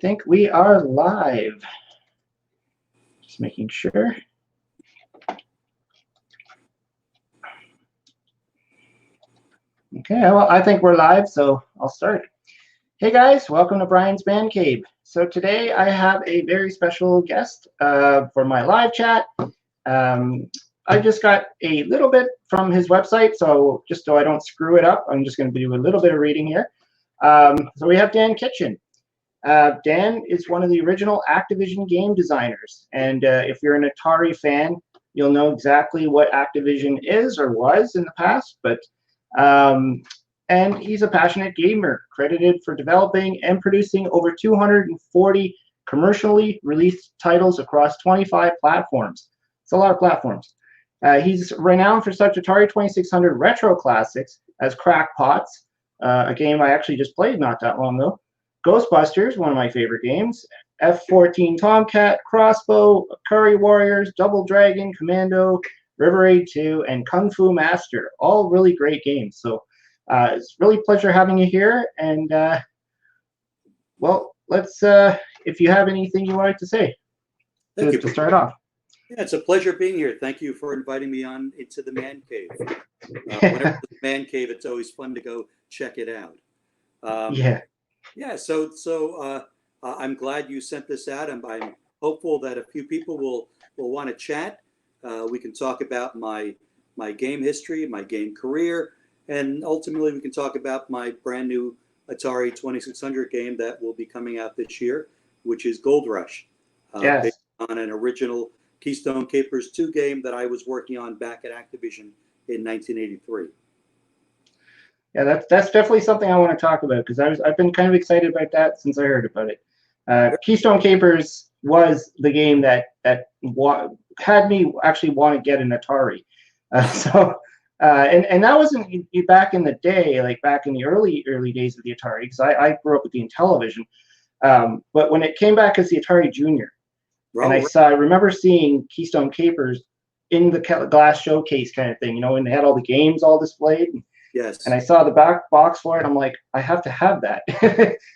think we are live. Just making sure. Okay, well, I think we're live, so I'll start. Hey guys, welcome to Brian's Man Cave. So today I have a very special guest for my live chat. I just got a little bit from his website, so just so I don't screw it up, I'm just going to do a little bit of reading here. So we have Dan Kitchen. Dan is one of the original Activision Game Designers, and if you're an Atari fan, you'll know exactly what Activision is or was in the past, but and he's a passionate gamer, credited for developing and producing over 240 commercially released titles across 25 platforms. It's a lot of platforms. He's renowned for such Atari 2600 retro classics as Crackpots, a game I actually just played not that long ago, Ghostbusters, one of my favorite games, F-14 Tomcat, Crossbow, Ikari Warriors, Double Dragon, Commando, River Raid 2, and Kung Fu Master, all really great games. So it's really a pleasure having you here. And well, let's, if you have anything you wanted to say to start off. Yeah, it's a pleasure being here. Thank you for inviting me on into the Man Cave. Whenever the Man Cave, it's always fun to go check it out. So I'm glad you sent this out. I'm hopeful that a few people will want to chat. We can talk about my game history, my game career, and ultimately we can talk about my brand new Atari 2600 game that will be coming out this year, which is Gold Rush, based on an original Keystone Capers 2 game that I was working on back at Activision in 1983. Yeah, that's definitely something I want to talk about, because I've been kind of excited about that since I heard about it. Keystone Capers was the game that had me actually want to get an Atari. And that wasn't back in the day, like back in the early days of the Atari, because I grew up with the Intellivision. But when it came back as the Atari Junior, and I remember seeing Keystone Capers in the glass showcase kind of thing, you know, and they had all the games all displayed. Yes. And I saw the back box for it. I'm like, I have to have that.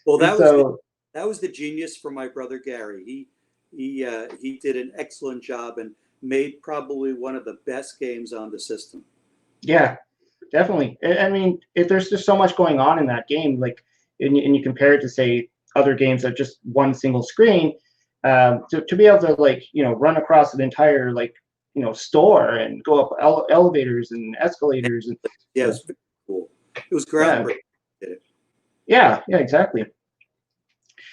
Well, that was the genius for my brother Gary. He did an excellent job and made probably one of the best games on the system. Yeah, definitely. I mean, there's just so much going on in that game. Like, and you compare it to, say, other games that just one single screen. To be able to, like, you know, run across an entire, like, you know, store and go up elevators and escalators. And yeah, it was very cool. It was groundbreaking. Yeah, exactly.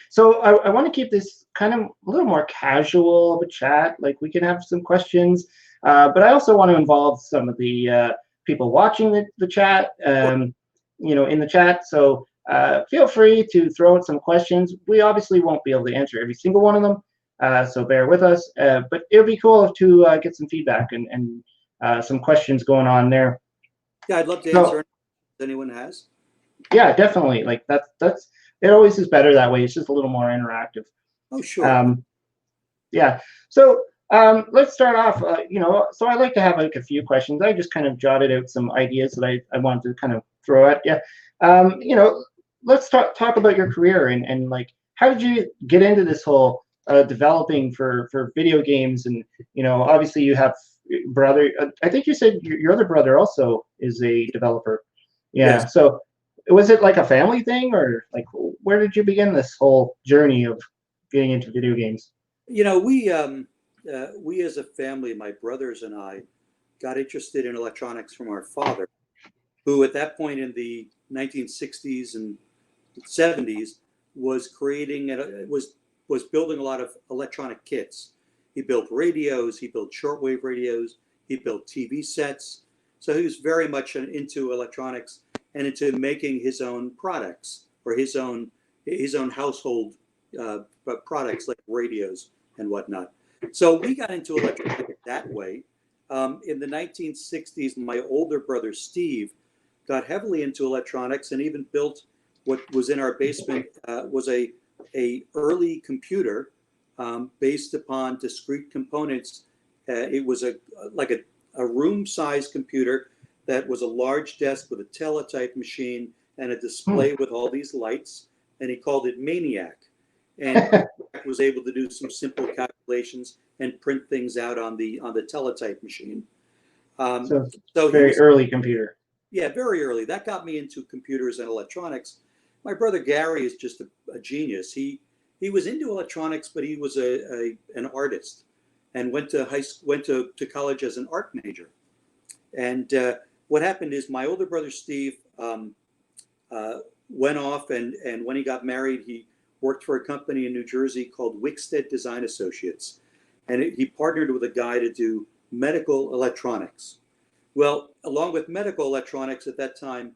So I want to keep this kind of a little more casual of a chat. Like, we can have some questions, but I also want to involve some of the people watching the chat, you know, in the chat. So feel free to throw out some questions. We obviously won't be able to answer every single one of them, so bear with us. But it would be cool to get some feedback and some questions going on there. Yeah, I'd love to answer if anyone has. Yeah, definitely. Like that's it always is better that way. It's just a little more interactive. Oh, sure. Yeah. So let's start off. You know, so I like to have like a few questions. I just kind of jotted out some ideas that I wanted to kind of throw at you. You know, let's talk about your career and like, how did you get into this whole developing for video games? And, you know, obviously you have brother. I think you said your other brother also is a developer. Yeah. Yes. So was it like a family thing, or like, where did you begin this whole journey of getting into video games? You know, we as a family, my brothers and I, got interested in electronics from our father, who at that point in the 1960s and 70s was creating was building a lot of electronic kits. He built radios, he built shortwave radios, he built TV sets. So he was very much into electronics and into making his own products, or his own household products like radios and whatnot. So we got into electronics that way. In the 1960s, my older brother Steve got heavily into electronics and even built what was in our basement was a early computer based upon discrete components. It was like a room-sized computer that was a large desk with a teletype machine and a display with all these lights, and he called it Maniac. and was able to do some simple calculations and print things out on the teletype machine. So So he very was, early computer. yeah, very early. That got me into computers and electronics. My brother Gary is just a genius. He was into electronics, but he was an artist, and went to college as an art major. And what happened is my older brother Steve went off, and when he got married, he worked for a company in New Jersey called Wickstead Design Associates, and he partnered with a guy to do medical electronics. Well, along with medical electronics at that time,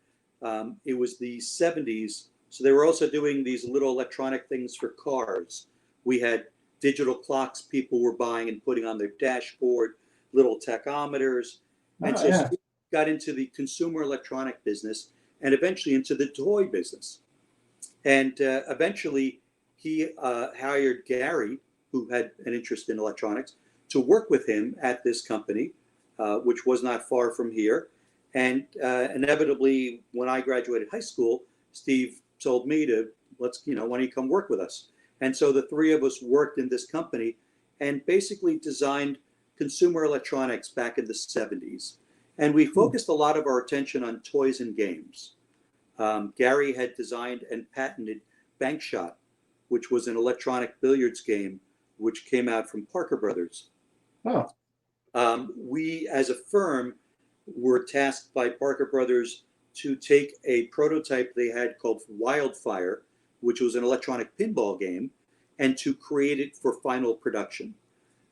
it was the 70s, so they were also doing these little electronic things for cars. We had digital clocks people were buying and putting on their dashboard, little tachometers. And so Steve got into the consumer electronic business and eventually into the toy business. And eventually he hired Gary, who had an interest in electronics, to work with him at this company, which was not far from here. And inevitably, when I graduated high school, Steve told me to, why don't you come work with us? And so the three of us worked in this company and basically designed consumer electronics back in the 70s. And we focused a lot of our attention on toys and games. Gary had designed and patented Bank Shot, which was an electronic billiards game, which came out from Parker Brothers. Oh. We, as a firm, were tasked by Parker Brothers to take a prototype they had called Wildfire, which was an electronic pinball game, and to create it for final production.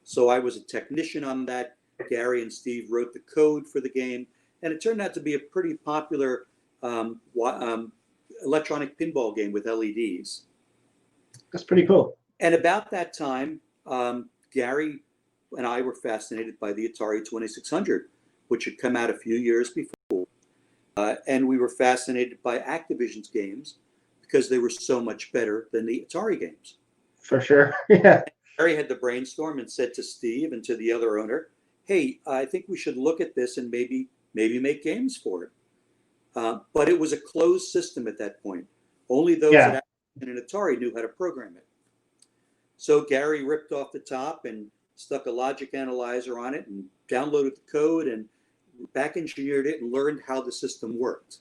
So I was a technician on that. Gary and Steve wrote the code for the game, and it turned out to be a pretty popular electronic pinball game with LEDs. That's pretty cool. And about that time, Gary and I were fascinated by the Atari 2600, which had come out a few years before. And we were fascinated by Activision's games because they were so much better than the Atari games. For sure, yeah. Gary had the brainstorm and said to Steve and to the other owner, hey, I think we should look at this and maybe make games for it. But it was a closed system at that point. Only those at Activision and Atari knew how to program it. So Gary ripped off the top and stuck a logic analyzer on it and downloaded the code and back engineered it and learned how the system worked.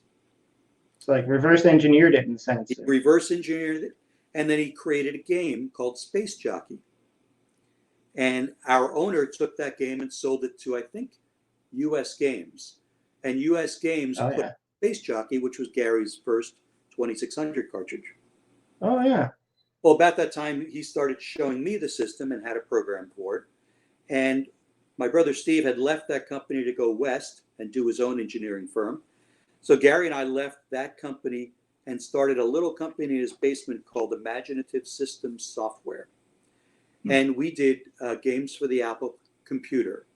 It's like reverse engineered it in a sense. He reverse engineered it, and then he created a game called Space Jockey. And our owner took that game and sold it to, I think, US Games. And US Games put Space Jockey, which was Gary's first 2600 cartridge. Oh, yeah. Well, about that time, he started showing me the system and how to program for it. And my brother Steve had left that company to go west and do his own engineering firm. So Gary and I left that company and started a little company in his basement called Imaginative Systems Software. And we did games for the Apple computer.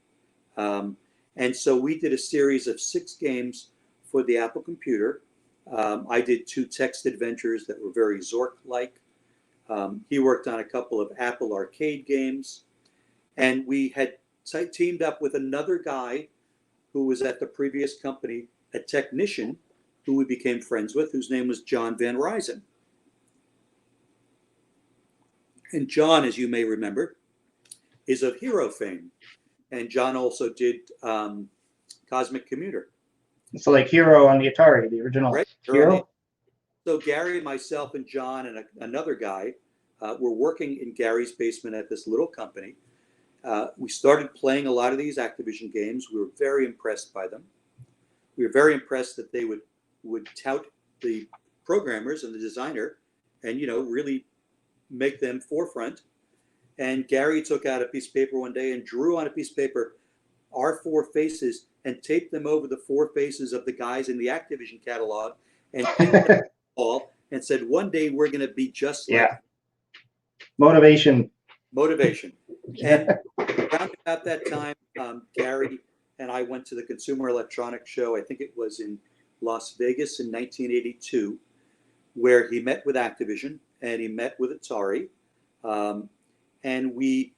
And so we did a series of 6 games for the Apple computer. I did 2 text adventures that were very Zork-like. He worked on a couple of Apple arcade games. And we had teamed up with another guy who was at the previous company, a technician who we became friends with, whose name was John Van Ryzen. And John, as you may remember, is of Hero fame. And John also did Cosmic Commuter. So like Hero on the Atari, the original Hero? So Gary, myself, and John and another guy were working in Gary's basement at this little company. We started playing a lot of these Activision games. We were very impressed by them. We were very impressed that they would tout the programmers and the designer and, really make them forefront. And Gary took out a piece of paper one day and drew on a piece of paper our 4 faces and taped them over the 4 faces of the guys in the Activision catalog and pinned them all and said, one day we're going to be just like them. Motivation. And around about that time, Gary and I went to the Consumer Electronics Show. I think it was in Las Vegas in 1982, where he met with Activision and he met with Atari. And we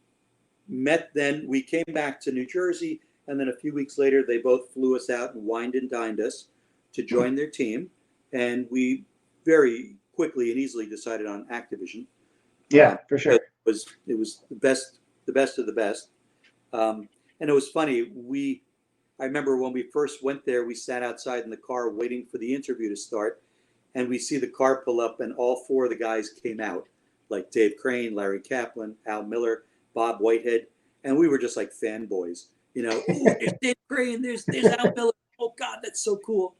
met then. We came back to New Jersey, and then a few weeks later, they both flew us out and wined and dined us to join their team. And we very quickly and easily decided on Activision. Yeah, for But sure. it was the best of the best. And it was funny. I remember when we first went there, we sat outside in the car waiting for the interview to start, and we see the car pull up, and all four of the guys came out, like Dave Crane, Larry Kaplan, Al Miller, Bob Whitehead, and we were just like fanboys. Oh, there's Dave Crane, there's Al Miller. Oh God, that's so cool.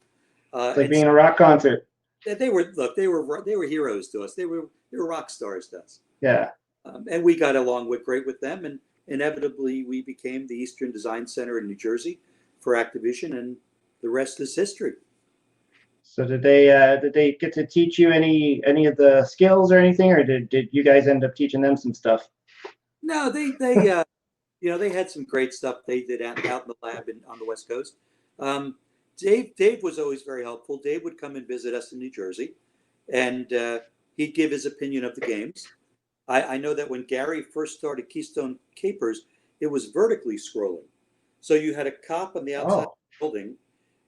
It's like And being in a rock concert. they were heroes to us. They were rock stars to us. Yeah. And we got along great with them, and inevitably we became the Eastern Design Center in New Jersey for Activision, and the rest is history. So did they get to teach you any of the skills or anything, or did you guys end up teaching them some stuff? No, they they had some great stuff they did out in the lab on the West Coast. Dave was always very helpful. Dave would come and visit us in New Jersey, and he'd give his opinion of the games. I know that when Gary first started Keystone Capers, it was vertically scrolling. So you had a cop on the outside of the building,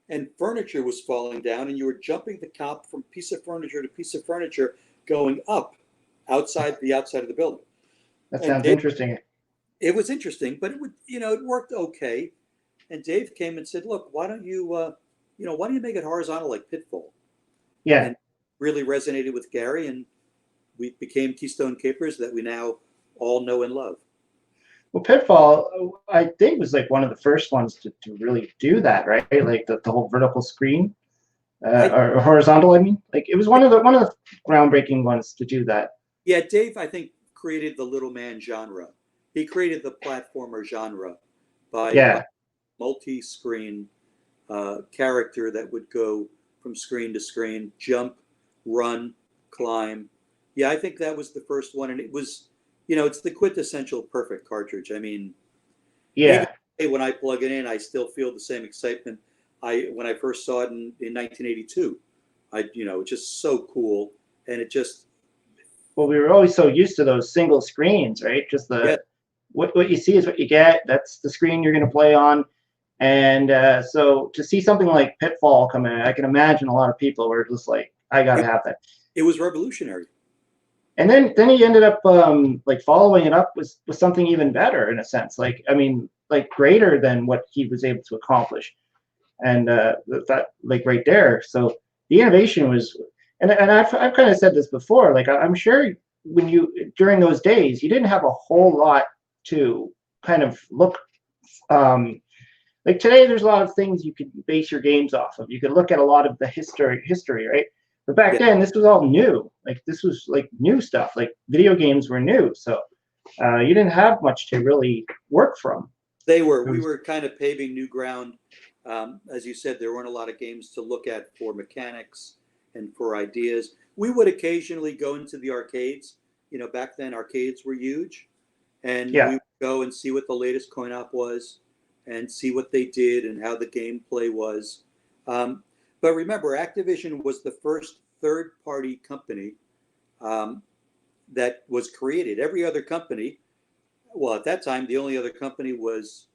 and furniture was falling down, and you were jumping the cop from piece of furniture to piece of furniture, going up outside of the building. That And sounds interesting. it was interesting, but it worked okay. And Dave came and said, "Look, why don't you make it horizontal like Pitfall?" Yeah. And really resonated with Gary, and we became Keystone Capers that we now all know and love. Well, Pitfall, I think, was like one of the first ones to really do that, right? Like the whole vertical screen, or horizontal. I mean, like it was one of the groundbreaking ones to do that. Yeah, Dave, I think, created the little man genre. He created the platformer genre by multi-screen character that would go from screen to screen, jump, run, climb. Yeah, I think that was the first one, and it was, it's the quintessential perfect cartridge. I mean, even today when I plug it in, I still feel the same excitement when I first saw it in 1982. It's just so cool, and it just. Well, we were always so used to those single screens, right? Just what you see is what you get. That's the screen you're going to play on. And so to see something like Pitfall come in, I can imagine a lot of people were just like, I got to have that. It was revolutionary. And then he ended up like following it up with something even better in a sense. Like, I mean, like greater than what he was able to accomplish. And that like right there. So the innovation was, and I've kind of said this before, like I'm sure during those days, you didn't have a whole lot to kind of look, like today, there's a lot of things you could base your games off of. You could look at a lot of the history, right? But back then, this was all new. Like this was like new stuff. Like video games were new, so you didn't have much to really work from. We were kind of paving new ground. As you said, there weren't a lot of games to look at for mechanics and for ideas. We would occasionally go into the arcades. Back then arcades were huge, and we would go and see what the latest coin-op was, and see what they did and how the gameplay was. But remember, Activision was the first third-party company that was created. Every other company, well, at that time, the only other company was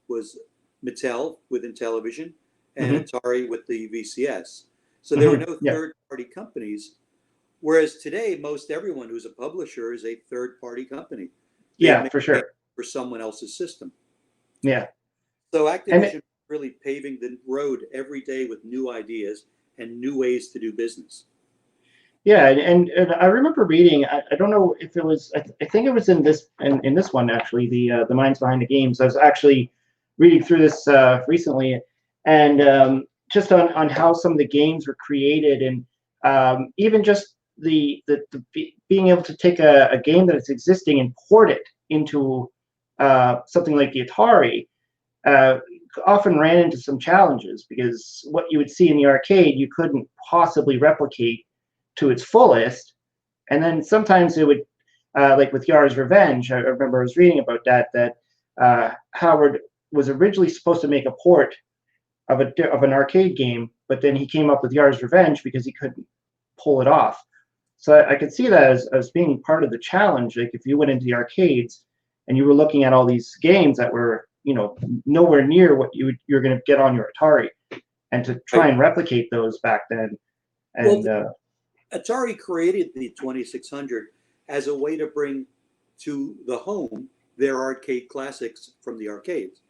Mattel with Intellivision and Atari with the VCS. So there were no third-party companies. Whereas today, most everyone who's a publisher is a third-party company. Yeah, for sure. For someone else's system. Yeah. So Activision really paving the road every day with new ideas and new ways to do business. Yeah, and I remember reading. I don't know if it was. I think it was in this one actually. The minds behind the games. I was actually reading through this recently, and just on how some of the games were created, and even just the being able to take a game that is existing and port it into something like the Atari. Often ran into some challenges because what you would see in the arcade you couldn't possibly replicate to its fullest, and then sometimes it would like with Yara's Revenge. I remember I was reading about that Howard was originally supposed to make a port of an arcade game, but then he came up with Yara's Revenge because he couldn't pull it off. So I could see that as being part of the challenge. Like if you went into the arcades and you were looking at all these games that were nowhere near what you're going to get on your Atari, and to try and replicate those back then. And Atari created the 2600 as a way to bring to the home their arcade classics from the arcades.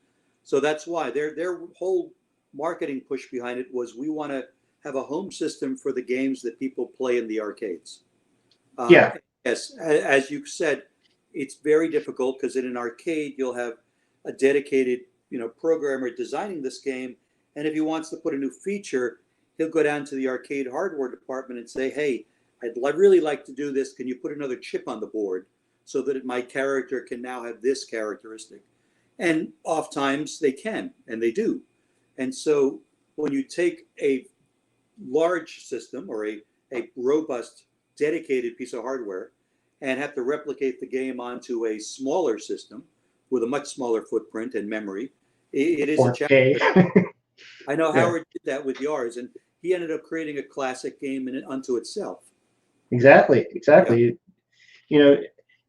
So that's why their whole marketing push behind it was, we want to have a home system for the games that people play in the arcades. Yeah. Yes, as you said, it's very difficult because in an arcade you'll have a dedicated, programmer designing this game, and if he wants to put a new feature, he'll go down to the arcade hardware department and say, "Hey, I'd really like to do this. Can you put another chip on the board so that my character can now have this characteristic?" And oftentimes they can, and they do. And so when you take a large system or a robust, dedicated piece of hardware and have to replicate the game onto a smaller system with a much smaller footprint and memory, it is 4K. a challenge. I know Yeah. Howard did that with yours, and he ended up creating a classic game unto itself. Exactly.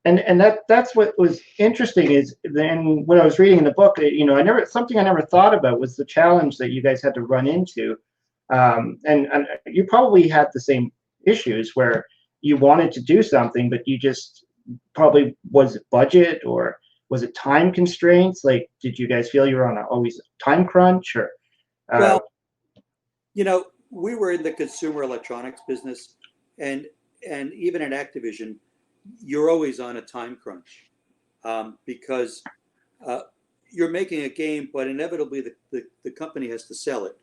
And that's what was interesting is then when I was reading the book, I never thought about was the challenge that you guys had to run into. And you probably had the same issues where you wanted to do something, but you just probably, was it budget or was it time constraints? Like, did you guys feel you were on always a time crunch or? Well, we were in the consumer electronics business, and even at Activision, you're always on a time crunch because you're making a game, but inevitably the company has to sell it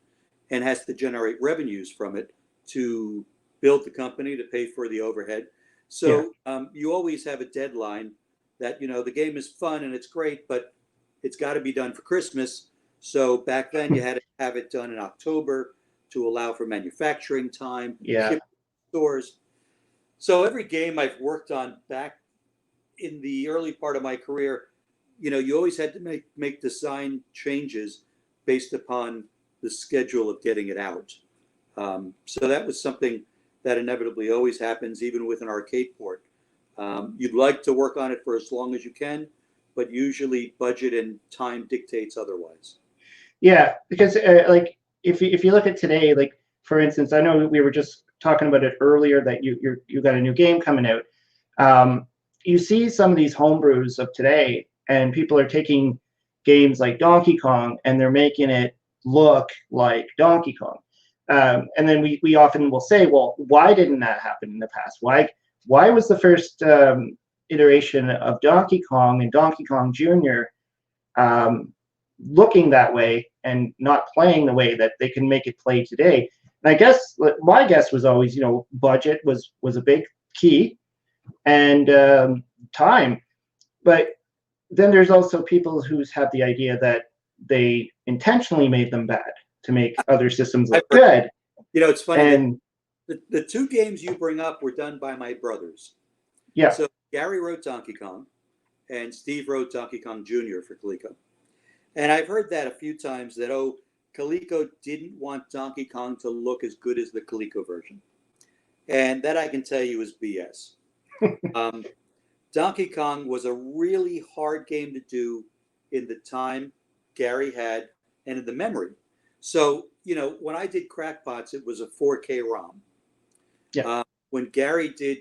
and has to generate revenues from it to build the company, to pay for the overhead. So you always have a deadline that, the game is fun and it's great, but it's got to be done for Christmas. So back then you had to have it done in October to allow for manufacturing time, ship stores. So every game I've worked on back in the early part of my career, you always had to make design changes based upon the schedule of getting it out. So that was something that inevitably always happens, even with an arcade port. You'd like to work on it for as long as you can, but usually budget and time dictates otherwise. Yeah, because like if you look at today, like for instance, I know we were just talking about it earlier that you got a new game coming out. You see some of these homebrews of today, and people are taking games like Donkey Kong and they're making it look like Donkey Kong. And then we often will say, well, why didn't that happen in the past? Why was the first iteration of Donkey Kong and Donkey Kong Jr. Looking that way and not playing the way that they can make it play today? And I guess my guess was always, budget was a big key, and time. But then there's also people who have the idea that they intentionally made them bad to make other systems look good. It's funny. And the two games you bring up were done by my brothers. yeah. So Gary wrote Donkey Kong, and Steve wrote Donkey Kong Jr. for Coleco. And I've heard that a few times that, Coleco didn't want Donkey Kong to look as good as the Coleco version. And that I can tell you is BS. Donkey Kong was a really hard game to do in the time Gary had and in the memory. So, when I did Crackpots, it was a 4K ROM. Yeah. When Gary did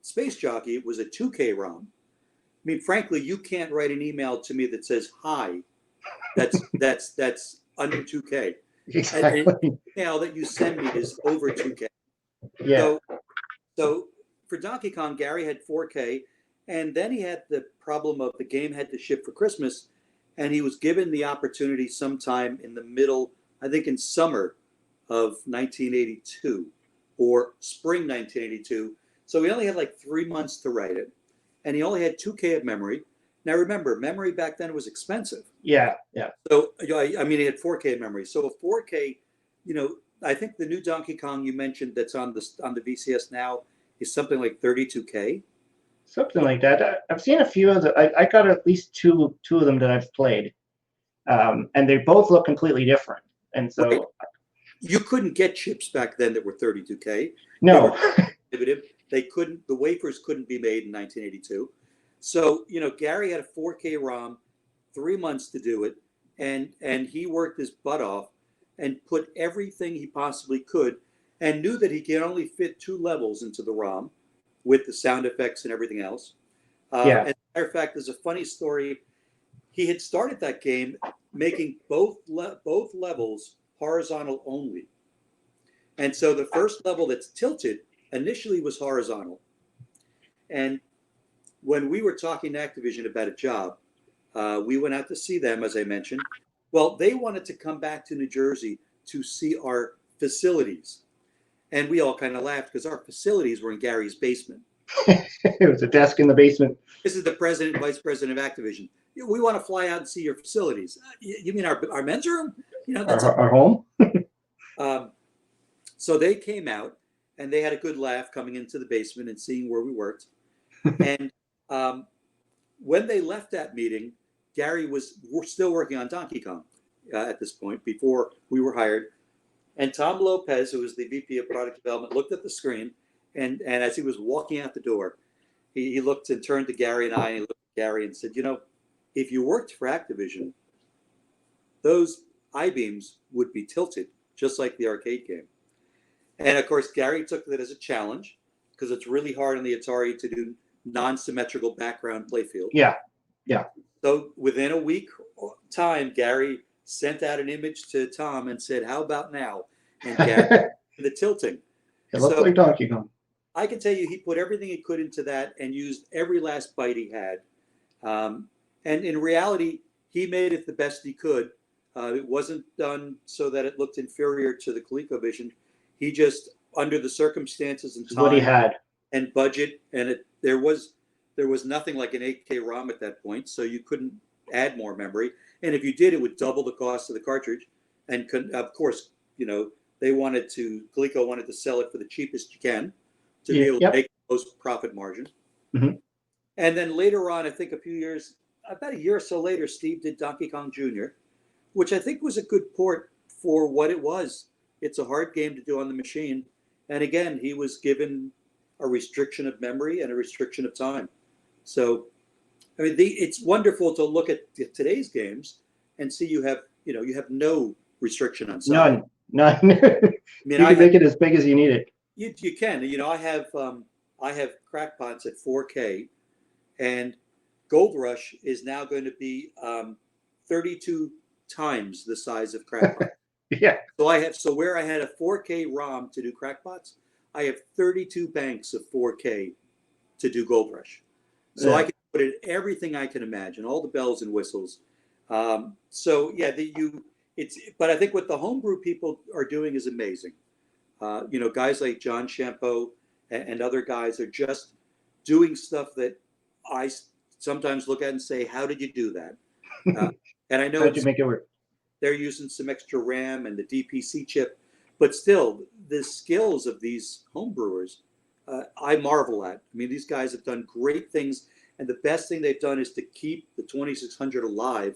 Space Jockey, it was a 2K ROM. I mean, frankly, you can't write an email to me that says hi. That's under 2K. Exactly. And the email that you send me is over 2K. Yeah. So for Donkey Kong, Gary had 4K, and then he had the problem of the game had to ship for Christmas, and he was given the opportunity sometime in the middle, I think in summer of 1982 or spring 1982. So he only had like 3 months to write it, and he only had 2K of memory. Now remember, memory back then was expensive. Yeah. So I mean, he had 4K of memory. So a 4K, I think the new Donkey Kong you mentioned that's on the VCS now is something like 32K. Something like that. I've seen a few of the. I got at least two of them that I've played, and they both look completely different. And so right. You couldn't get chips back then that were 32K. No, they couldn't. The wafers couldn't be made in 1982. So Gary had a 4K ROM, 3 months to do it, and he worked his butt off and put everything he possibly could, and knew that he could only fit 2 levels into the ROM with the sound effects and everything else. Yeah. As a matter of fact, there's a funny story. He had started that game making both levels horizontal only. And so the first level that's tilted initially was horizontal. And when we were talking to Activision about a job, we went out to see them, as I mentioned. Well, they wanted to come back to New Jersey to see our facilities. And we all kind of laughed because our facilities were in Gary's basement. It was a desk in the basement. This is the president and vice president of Activision. We want to fly out and see your facilities. You mean our men's room? You know, that's Our home. So they came out and they had a good laugh coming into the basement and seeing where we worked. And when they left that meeting, Gary was still working on Donkey Kong at this point before we were hired. And Tom Lopez, who was the VP of Product Development, looked at the screen. And as he was walking out the door, he looked and turned to Gary and I, and he looked at Gary and said, you know, if you worked for Activision, those I-beams would be tilted, just like the arcade game. And of course, Gary took that as a challenge because it's really hard on the Atari to do non-symmetrical background playfield. Yeah, yeah. So within a week time, Gary sent out an image to Tom and said, how about now? And Gary the tilting. It looked like Donkey Kong. I can tell you he put everything he could into that and used every last bite he had. And in reality, he made it the best he could. It wasn't done so that it looked inferior to the ColecoVision. He just, under the circumstances and time what he had and budget, and there was nothing like an 8K ROM at that point, so you couldn't add more memory. And if you did, it would double the cost of the cartridge. And of course, you know, Coleco wanted to sell it for the cheapest you can to be able to make the most profit margin. Mm-hmm. And then later on, I think about a year or so later, Steve did Donkey Kong Jr., which I think was a good port for what it was. It's a hard game to do on the machine. And again, he was given a restriction of memory and a restriction of time. So, I mean, it's wonderful to look at today's games and see you have no restriction on size. None. I mean, you can make it as big as you need it. You can. You know, I have Crackpots at 4K, and Gold Rush is now going to be 32 times the size of Crackpots. Yeah. So where I had a 4K ROM to do Crackpots, I have 32 banks of 4K to do Gold Rush. So I can put in everything I can imagine, all the bells and whistles. So yeah, but I think what the homebrew people are doing is amazing. You know, guys like John Champeau and other guys are just doing stuff that I sometimes look at and say, how did you do that? And I know how did you make it work? They're using some extra RAM and the DPC chip, but still the skills of these homebrewers, I marvel at. I mean, these guys have done great things. And the best thing they've done is to keep the 2600 alive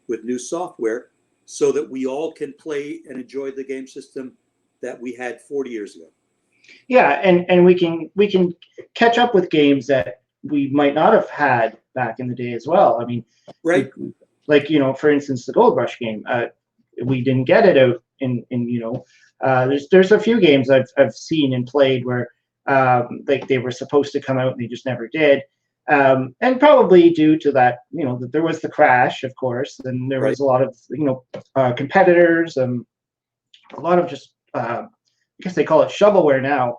with new software so that we all can play and enjoy the game system that we had 40 years ago. Yeah, and we can catch up with games that we might not have had back in the day as well. I mean, right? Like, you know, for instance, the Gold Rush game, we didn't get it out in you know, there's a few games I've seen and played where like they were supposed to come out and they just never did. And probably due to that, you know, that there was the crash, of course, and there was a lot of, you know, competitors, a lot of just, I guess they call it shovelware now.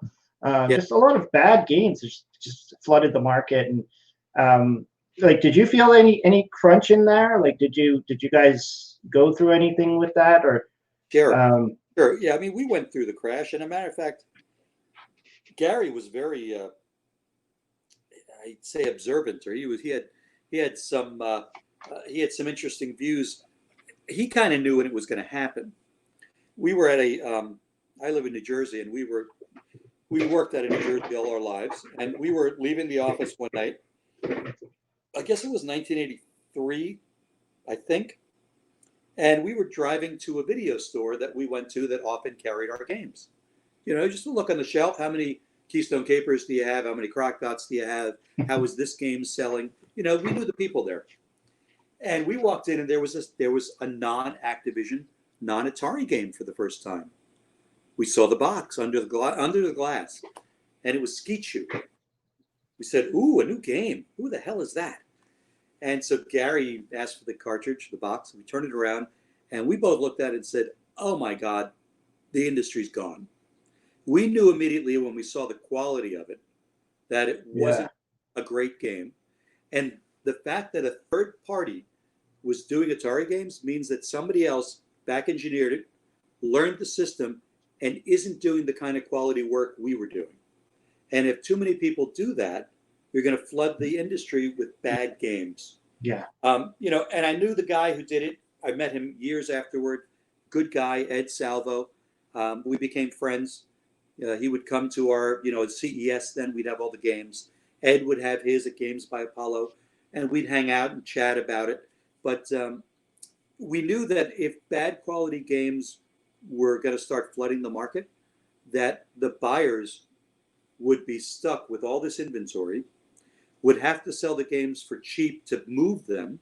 Just a lot of bad games just flooded the market. And like, did you feel any crunch in there? Like, did you guys go through anything with that, or? Sure. Sure. Yeah. I mean, we went through the crash, and as a matter of fact, Gary was very. I'd say observant, or he had some interesting views. He kind of knew when it was going to happen. We were at I live in New Jersey, and we worked out of New Jersey all our lives, and we were leaving the office one night. I guess it was 1983, I think, and we were driving to a video store that we went to that often carried our games. You know, just to look on the shelf, how many Keystone Capers do you have? How many Crackpots do you have? How is this game selling? You know, we knew the people there. And we walked in, and there was a non-Activision, non-Atari game for the first time. We saw the box under the glass, and it was Skeet Shoot. We said, "Ooh, a new game. Who the hell is that?" And so Gary asked for the cartridge, the box, and we turned it around, and we both looked at it and said, "Oh my God, the industry's gone." We knew immediately when we saw the quality of it that it wasn't a great game. And the fact that a third party was doing Atari games means that somebody else back engineered it, learned the system, and isn't doing the kind of quality work we were doing. And if too many people do that, you're going to flood the industry with bad games. Yeah. And I knew the guy who did it. I met him years afterward. Good guy, Ed Salvo. We became friends. He would come to our, at CES, then we'd have all the games. Ed would have his at Games by Apollo, and we'd hang out and chat about it. But we knew that if bad quality games were going to start flooding the market, that the buyers would be stuck with all this inventory, would have to sell the games for cheap to move them.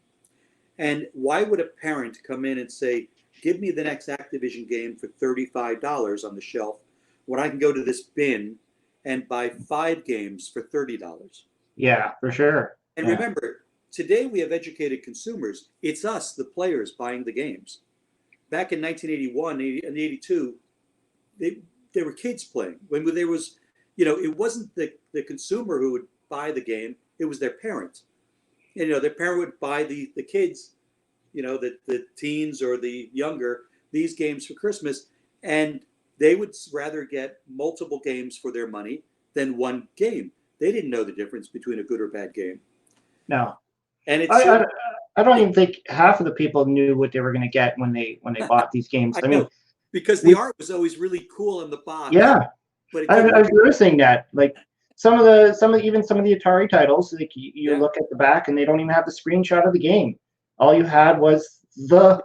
And why would a parent come in and say, "Give me the next Activision game for $35 on the shelf," when I can go to this bin and buy 5 games for $30? Yeah, for sure. And remember, today we have educated consumers. It's us, the players, buying the games. Back in 1981 and 82, they were kids playing. When there was, it wasn't the consumer who would buy the game, it was their parent. And, their parent would buy the kids, the teens or the younger, these games for Christmas. And they would rather get multiple games for their money than one game. They didn't know the difference between a good or bad game. No. And I don't even think half of the people knew what they were going to get when they bought these games. I mean, because the art was always really cool in the box. Yeah, but I was noticing that. Like some of the Atari titles, like you look at the back and they don't even have the screenshot of the game. All you had was the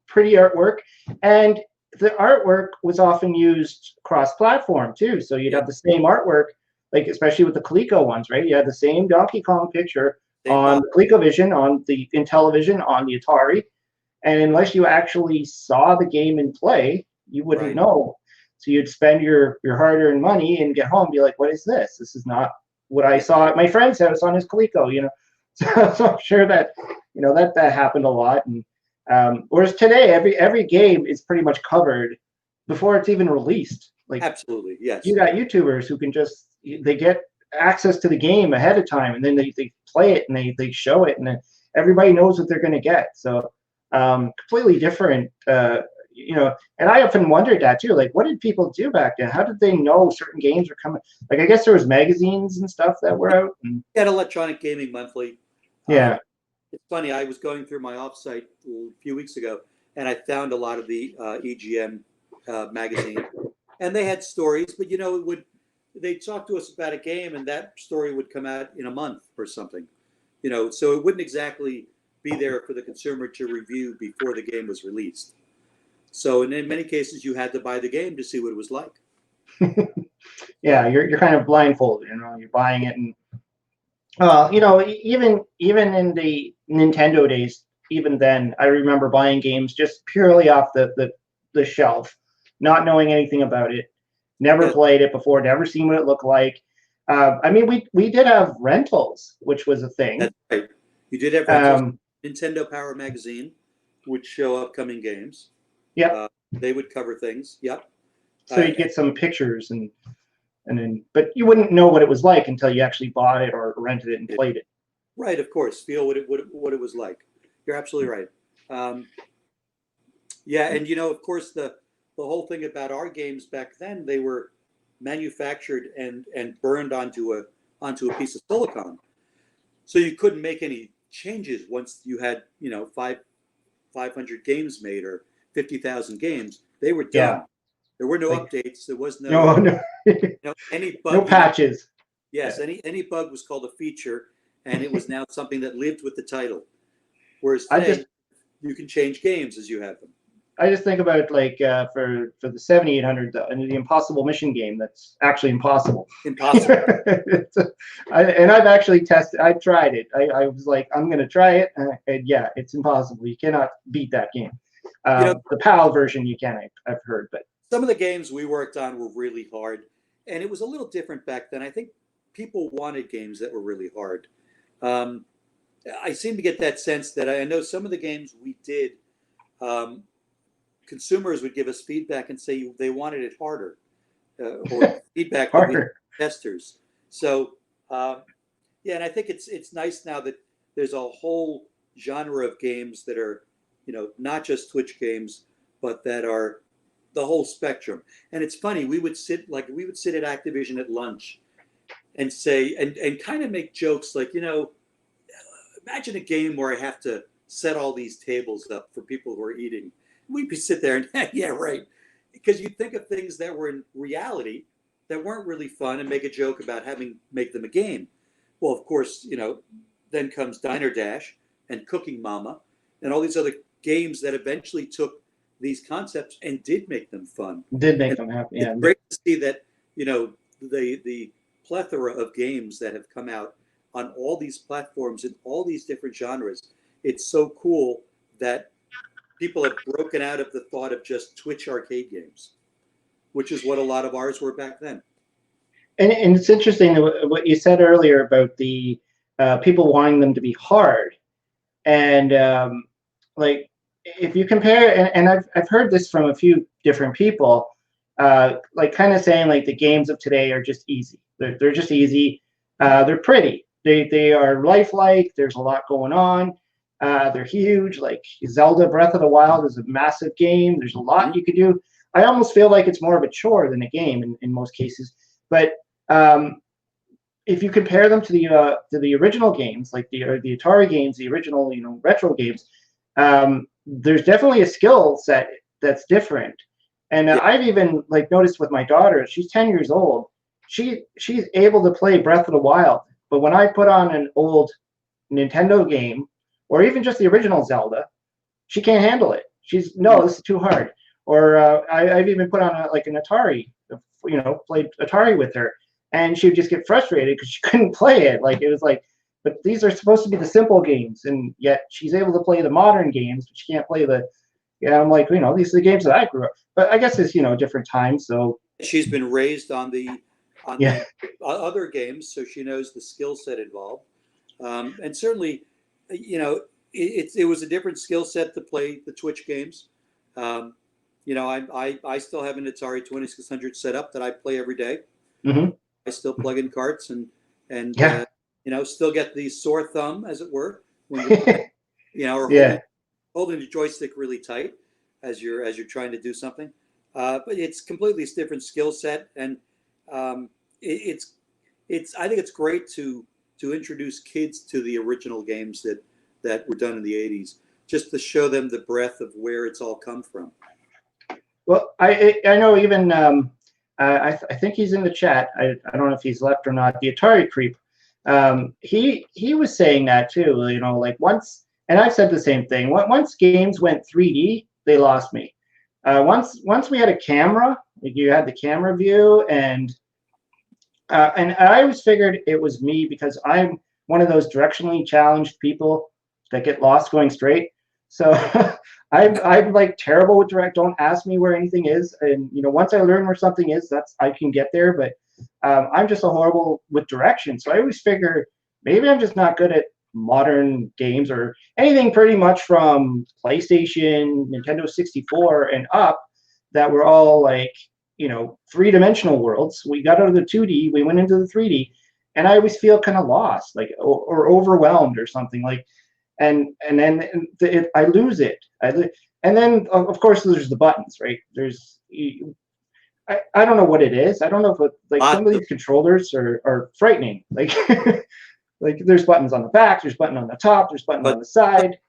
pretty artwork, and the artwork was often used cross-platform too. So you'd have the same artwork, like especially with the Coleco ones, right? You had the same Donkey Kong picture on the ColecoVision, on the Intellivision, on the Atari, and unless you actually saw the game in play, you wouldn't know. So you'd spend your hard-earned money and get home and be like, "What is this? This is not what I saw at my friend's house on his Coleco." So I'm sure that that happened a lot. And whereas today, every game is pretty much covered before it's even released. Like, absolutely, yes. You got YouTubers who can they get access to the game ahead of time, and then they play it and they show it, and then everybody knows what they're going to get. So completely different. And I often wondered that too. Like, what did people do back then? How did they know certain games were coming? Like, I guess there was magazines and stuff that were out. And we had Electronic Gaming Monthly. Yeah. It's funny. I was going through my offsite a few weeks ago, and I found a lot of the EGM magazine, and they had stories. But they'd talk to us about a game, and that story would come out in a month or something. So it wouldn't exactly be there for the consumer to review before the game was released. So in many cases, you had to buy the game to see what it was like. Yeah, you're kind of blindfolded. You're buying it, and even in the Nintendo days, even then, I remember buying games just purely off the shelf, not knowing anything about it, never played it before, never seen what it looked like. I mean, we did have rentals, which was a thing. That's right. You did have rentals. Nintendo Power Magazine would show upcoming games. Yeah. They would cover things. Yep. So you'd get some pictures and then, but you wouldn't know what it was like until you actually bought it or rented it and played it. Right, of course. Feel what it was like. You're absolutely right. And of course, the whole thing about our games back then, they were manufactured and burned onto a piece of silicon, so you couldn't make any changes once you had 500 games made or 50,000 games. They were done. Yeah. There were no updates. There was no any bug. No patches. Yes, any bug was called a feature, and it was now something that lived with the title. Whereas today, you can change games as you have them. I just think about like for the 7800, the Impossible Mission game. That's actually impossible. Impossible. And I've actually tested. I've tried it. I was like, I'm going to try it, and yeah, it's impossible. You cannot beat that game. The PAL version you can. I've heard, but some of the games we worked on were really hard, and it was a little different back then. I think people wanted games that were really hard. I seem to get that sense that I know some of the games we did, consumers would give us feedback and say they wanted it harder, or feedback that we had Harder. testers. So yeah, and I think it's nice now that there's a whole genre of games that are, not just Twitch games, but that are the whole spectrum. And it's funny, we would sit at Activision at lunch and say and kind of make jokes like, imagine a game where I have to set all these tables up for people who are eating. We'd sit there and yeah, right. Because you think of things that were in reality that weren't really fun and make a joke about make them a game. Well, of course, then comes Diner Dash and Cooking Mama and all these other games that eventually took these concepts and did make them fun. Did make them happy. Yeah. It's great to see that, the plethora of games that have come out on all these platforms in all these different genres. It's so cool that people have broken out of the thought of just Twitch arcade games, which is what a lot of ours were back then. And it's interesting what you said earlier about the people wanting them to be hard. And like, if you compare, and I've heard this from a few different people, like kind of saying like the games of today are just easy. They're just easy. They're pretty. They are lifelike. There's a lot going on. They're huge. Like Zelda Breath of the Wild is a massive game. There's a lot you could do. I almost feel like it's more of a chore than a game in most cases. But if you compare them to the original games, like the Atari games, the original retro games, there's definitely a skill set that's different. And I've even like noticed with my daughter, she's 10 years old. She's able to play Breath of the Wild, but when I put on an old Nintendo game or even just the original Zelda, she can't handle it. This is too hard. Or I've even put on an Atari, played Atari with her, and she would just get frustrated because she couldn't play it. Like it was like, but these are supposed to be the simple games, and yet she's able to play the modern games, but she can't play the. Yeah, I'm like, these are the games that I grew up. But I guess it's different times. So she's been raised on the other games, so she knows the skill set involved, and certainly, it was a different skill set to play the Twitch games. I still have an Atari 2600 set up that I play every day. Mm-hmm. I still plug in carts and still get the sore thumb, as it were, when you're holding the joystick really tight as you're trying to do something. But it's completely different skill set, and I think it's great to introduce kids to the original games that were done in the 80s, just to show them the breadth of where it's all come from. Well, I know even I think he's in the chat. I don't know if he's left or not. The Atari Creep. He was saying that too. Like once, and I've said the same thing. Once games went 3D, they lost me. Once we had a camera, like you had the camera view, and I always figured it was me because I'm one of those directionally challenged people that get lost going straight. So I'm like terrible with direct. Don't ask me where anything is, and once I learn where something is, I can get there. But I'm just a horrible with direction. So I always figure maybe I'm just not good at modern games or anything pretty much from PlayStation, Nintendo 64 and up that were all like three-dimensional worlds. We got out of the 2D, we went into the 3D, and I always feel kind of lost, like or overwhelmed or something like. And then I lose it. And then of course there's the buttons, right? I don't know what it is. I don't know if some of these controllers are frightening. Like like there's buttons on the back, there's button on the top, there's button on the side.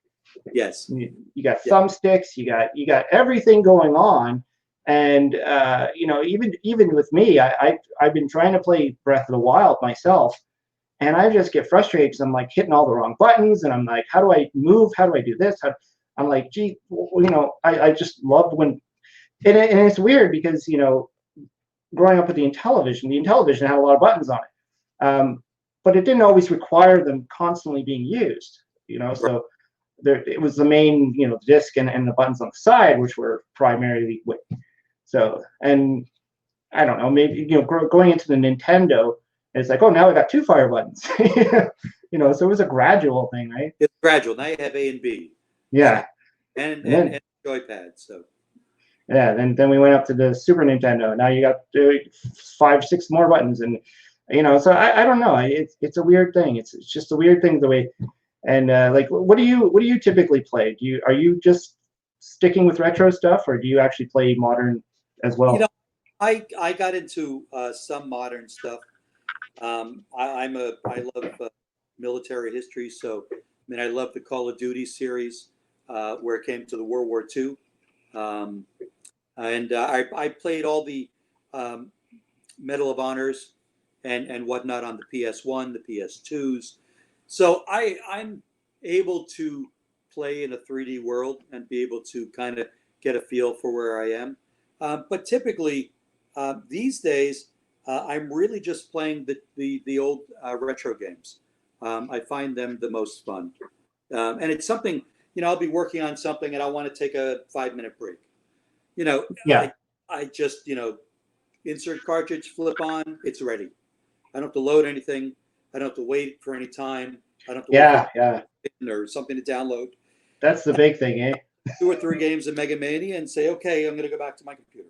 Yes. You got thumbsticks. You got everything going on. And even with me, I've been trying to play Breath of the Wild myself. And I just get frustrated because I'm like hitting all the wrong buttons, and I'm like, how do I move? How do I do this? I'm like, gee, I just loved when, and it's weird because growing up with the Intellivision had a lot of buttons on it, but it didn't always require them constantly being used. So it was the main disc and the buttons on the side, which were primarily with. So, and I don't know, maybe going into the Nintendo. And it's like, oh, now we got 2 fire buttons. You know, so it was a gradual thing, right? It's gradual. Now you have A and B. Yeah. And then, and joypad. So yeah, then we went up to the Super Nintendo. Now you got 5, 6 more buttons, and you know, so I don't know. It's a weird thing. It's just a weird thing the way. And like, what do you typically play? Are you just sticking with retro stuff, or do you actually play modern as well? you know, I got into some modern stuff. I love military history, so I mean I love the Call of Duty series where it came to the World War II, and I played all the Medal of Honors and whatnot on the PS1, the PS2s. So I'm able to play in a 3D world and be able to kind of get a feel for where I am. But typically these days, I'm really just playing the old retro games. I find them the most fun. And it's something, I'll be working on something and I want to take a 5-minute break. Yeah. I just, insert cartridge, flip on, it's ready. I don't have to load anything. I don't have to wait for any time. I don't have to yeah. or something to download. That's the big thing, eh? 2 or 3 games of Mega Mania and say, okay, I'm going to go back to my computer.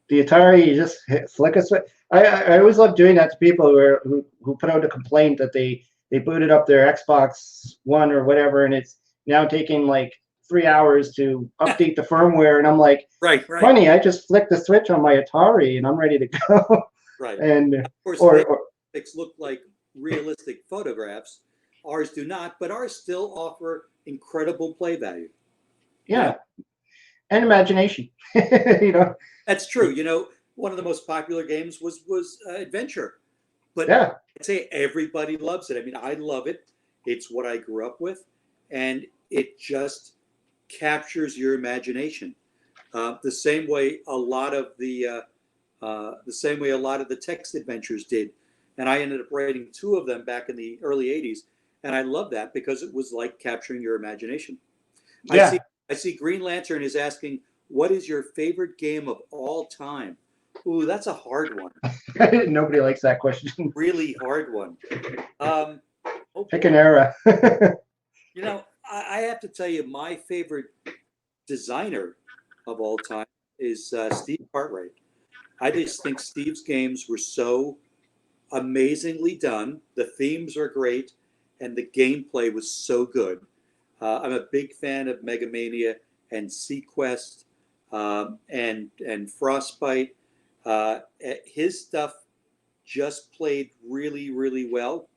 The Atari, you just flick a switch. I always love doing that to people who put out a complaint that they booted up their Xbox One or whatever, and it's now taking like 3 hours to update the firmware, and I'm like, right. Funny, I just flicked the switch on my Atari and I'm ready to go. Right. And of course, graphics look like realistic photographs. Ours do not, but ours still offer incredible play value. Yeah, and imagination. That's true. One of the most popular games was Adventure, but yeah. I'd say everybody loves it. I mean, I love it. It's what I grew up with, and it just captures your imagination. The same way a lot of the text adventures did, and I ended up writing 2 of them back in the early '80s, and I love that because it was like capturing your imagination. Yeah. I see Green Lantern is asking, "What is your favorite game of all time?" Ooh, that's a hard one. Nobody likes that question. Really hard one. Pick an era. I have to tell you, my favorite designer of all time is Steve Cartwright. I just think Steve's games were so amazingly done. The themes are great, and the gameplay was so good. I'm a big fan of Mega Mania and Sequest and Frostbite. His stuff just played really, really well.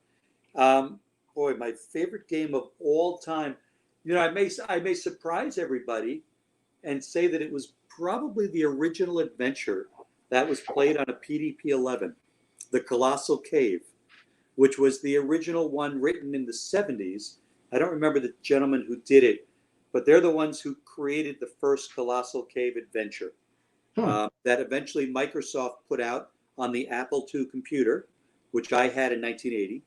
Boy, my favorite game of all time. I may surprise everybody and say that it was probably the original adventure that was played on a PDP-11, The Colossal Cave, which was the original one written in the 70s. I don't remember the gentleman who did it, but they're the ones who created the first Colossal Cave adventure that eventually Microsoft put out on the Apple II computer, which I had in 1980.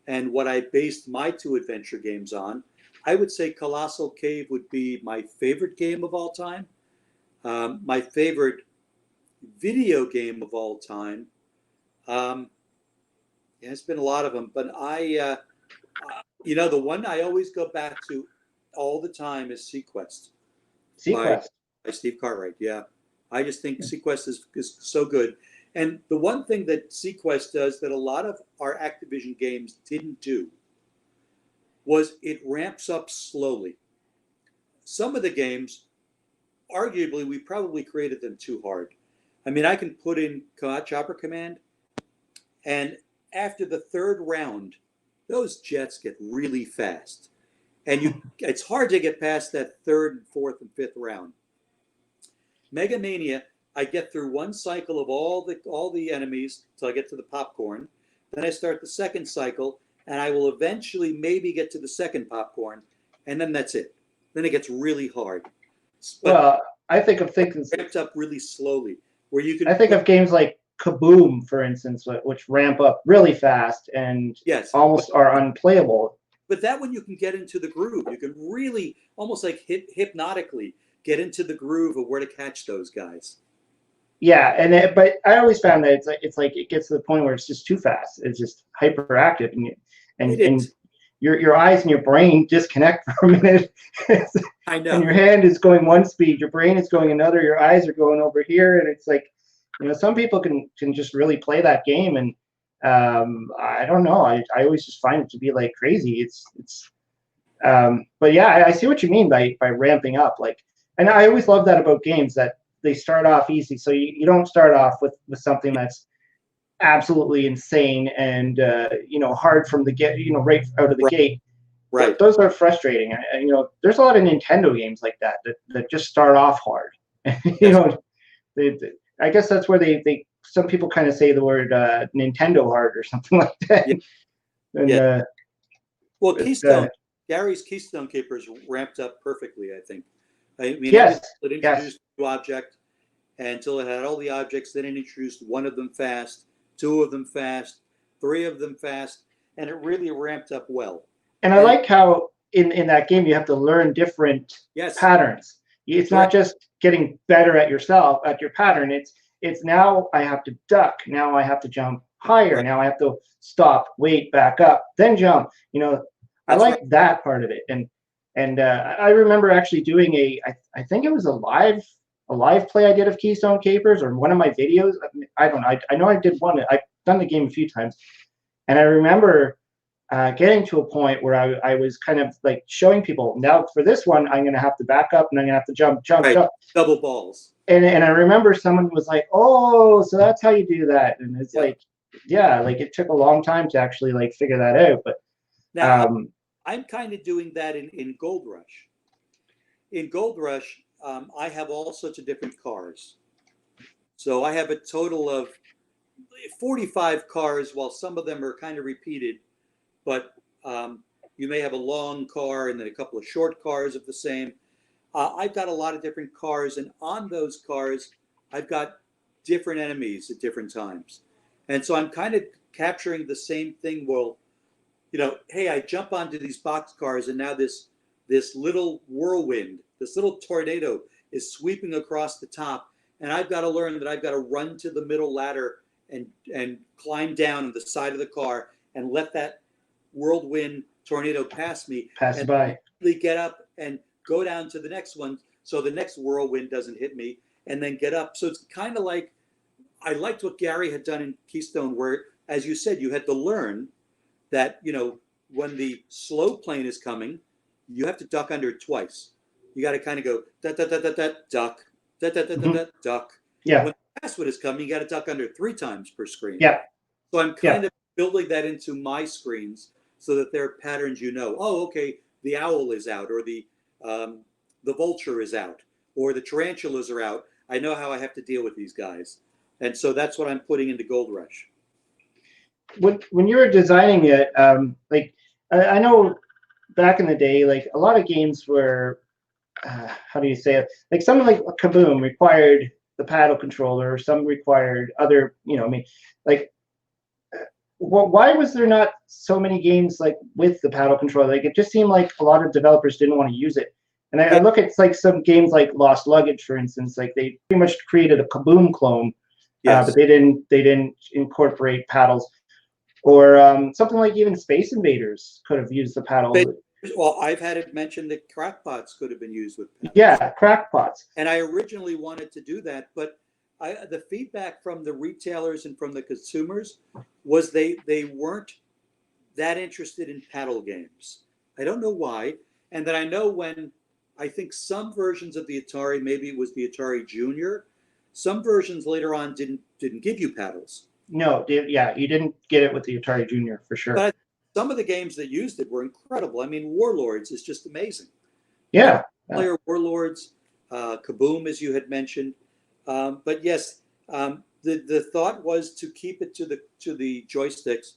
And what I based my 2 adventure games on, I would say Colossal Cave would be my favorite game of all time. My favorite video game of all time. It's been a lot of them, but the one I always go back to all the time is Sequest. Sequest. By Steve Cartwright. Yeah. I just think Sequest is so good. And the one thing that Sequest does that a lot of our Activision games didn't do was it ramps up slowly. Some of the games, arguably, we probably created them too hard. I mean, I can put in Chopper Command, and after the 3rd round, those jets get really fast. And it's hard to get past that 3rd and 4th and 5th round. Mega Mania, I get through one cycle of all the enemies till I get to the popcorn. Then I start the 2nd cycle, and I will eventually maybe get to the 2nd popcorn, and then that's it. Then it gets really hard. But well, I think of things ramped up really slowly, where you can. I think of games like Kaboom, for instance, which ramp up really fast and almost are unplayable. But that one you can get into the groove. You can really almost like hypnotically get into the groove of where to catch those guys. Yeah, but I always found that it's like it gets to the point where it's just too fast. It's just hyperactive, and It and is. your eyes and your brain disconnect for a minute, I and know. your hand is going one speed, your brain is going another, your eyes are going over here, and it's like, some people can just really play that game, and I don't know. I always just find it to be like crazy. But yeah, I see what you mean by ramping up. Like, and I always love that about games, that they start off easy. So you don't start off with something that's absolutely insane and hard from the right out of the Right. gate. Right. Those are frustrating. There's a lot of Nintendo games like that just start off hard. you Yes. know, I guess that's where they some people kind of say the word Nintendo hard or something like that. Yeah. And Yeah. Well, uh, Gary's Keystone Keepers ramped up perfectly, I think. I mean, yes, it yes. introduced a new object until it had all the objects. Then it introduced one of them fast, two of them fast, three of them fast, and it really ramped up well. And I And like how in that game you have to learn different yes, patterns. It's not correct. just getting better at your pattern. It's now I have to duck. Now I have to jump higher. Right. Now I have to stop, wait, back up, then jump. I That's right. like that part of it. And I remember actually doing I think it was a live play I did of Keystone Capers, or one of my videos. I don't know. I know I did one. I've done the game a few times, and I remember getting to a point where I was kind of like showing people, now for this one, I'm going to have to back up and I'm going to have to jump, Right. jump. Double balls. And I remember someone was like, oh, so that's how you do that. And it's Yeah. like, yeah, like it took a long time to actually like figure that out. But Now I'm kind of doing that in Gold Rush. In Gold Rush, I have all sorts of different cars. So I have a total of 45 cars, while some of them are kind of repeated. But you may have a long car and then a couple of short cars of the same. I've got a lot of different cars, and on those cars, I've got different enemies at different times. And so I'm kind of capturing the same thing. Well, hey, I jump onto these box cars, and now this little whirlwind, this little tornado is sweeping across the top, and I've got to learn that I've got to run to the middle ladder and climb down on the side of the car and let that whirlwind tornado pass me, pass and by. get up and go down to the next one so the next whirlwind doesn't hit me, and then get up. So it's kind of like, I liked what Gary had done in Keystone, where, as you said, you had to learn that, when the slow plane is coming, you have to duck under it twice. You got to kind of go da da da da da duck, da da da da da duck. Yeah. When the fast one is coming, you got to duck under 3 times per screen. Yeah. So I'm kind of building that into my screens so that there are patterns. Oh, okay, the owl is out, or the vulture is out, or the tarantulas are out. I know how I have to deal with these guys, and so that's what I'm putting into Gold Rush. When you were designing it, like I know back in the day, like a lot of games were, how do you say it? Like something like Kaboom required the paddle controller, some required other, like. Well, why was there not so many games like with the paddle controller? Like it just seemed like a lot of developers didn't want to use it. And I look at like some games like Lost Luggage, for instance, like they pretty much created a Kaboom clone, Yes. but they didn't incorporate paddles. Or something like even Space Invaders could have used the paddle. Well, I've had it mentioned that Crackpots could have been used with paddles. Yeah, Crackpots. And I originally wanted to do that, but the feedback from the retailers and from the consumers was they weren't that interested in paddle games. I don't know why. And then I know when, I think some versions of the Atari, maybe it was the Atari Junior, some versions later on didn't give you paddles. No, yeah, you didn't get it with the Atari Junior for sure. But some of the games that used it were incredible. I mean, Warlords is just amazing. Yeah. Player Warlords, Kaboom, as you had mentioned. But yes, the thought was to keep it to the joysticks,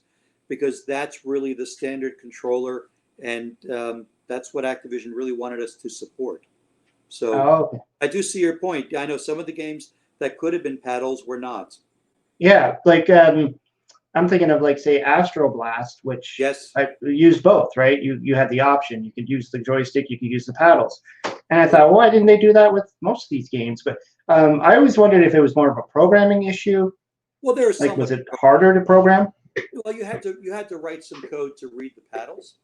because that's really the standard controller, and that's what Activision really wanted us to support. So okay. I do see your point. I know some of the games that could have been paddles were not. Yeah, like I'm thinking of like say Astro Blast, which Yes, I used both, right? You had the option. You could use the joystick, you could use the paddles. And I thought, why didn't they do that with most of these games? But I always wondered if it was more of a programming issue. Well, there was Like, some. was it harder to program? Well, you had to write some code to read the paddles,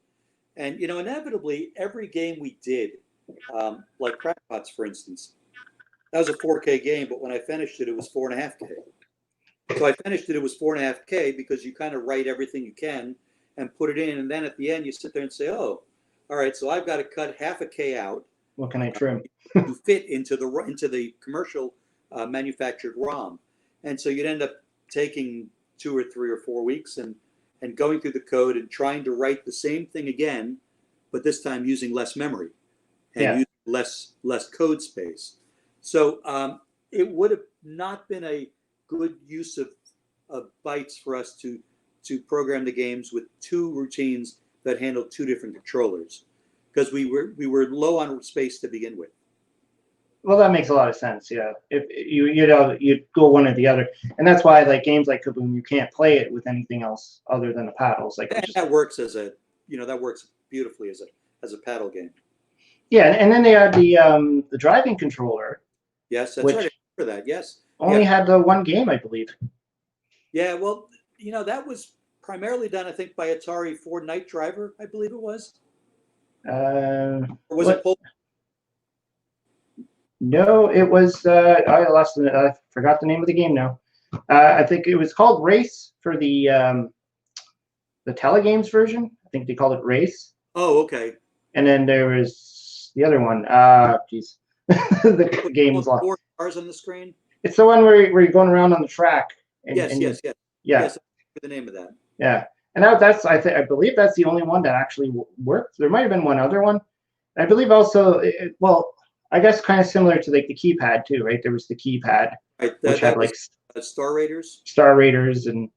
and inevitably every game we did, like Crackpots, for instance, that was a 4K game, but when I finished it, it was 4.5K. So I finished it. It was 4.5K because you kind of write everything you can and put it in, and then at the end you sit there and say, "Oh, all right, so I've got to cut half a K out What can I trim? to fit into the commercial manufactured ROM," and so you'd end up taking 2 or 3 or 4 weeks and going through the code and trying to write the same thing again, but this time using less memory and Yeah. using less code space. So it would have not been a good use of bytes for us to program the games with 2 routines that handled 2 different controllers, because we were low on space to begin with. Well, that makes a lot of sense. Yeah, if you'd go one or the other, and that's why like games like Kaboom, you can't play it with anything else other than the paddles. Like And that works as a that works beautifully as a paddle game. yeah, and then they had the driving controller. Yes, that's which right. For that, yes. Only had the one game, I believe. Yeah, well, that was primarily done, I think, by Atari for Night Driver, I believe it was. Or was it? No, it was. I forgot the name of the game now. I think it was called Race for the Telegames version. I think they called it Race. Oh, okay. And then there was the other one. Geez, the game was lost. 4 cars on the screen. It's the one where you're going around on the track. Yes. Yeah. Yes, the name of that. Yeah, and that's I believe that's the only one that actually worked. There might have been one other one. I believe also. I guess kind of similar to like the keypad too, right? There was the keypad, right, which had like Star Raiders, and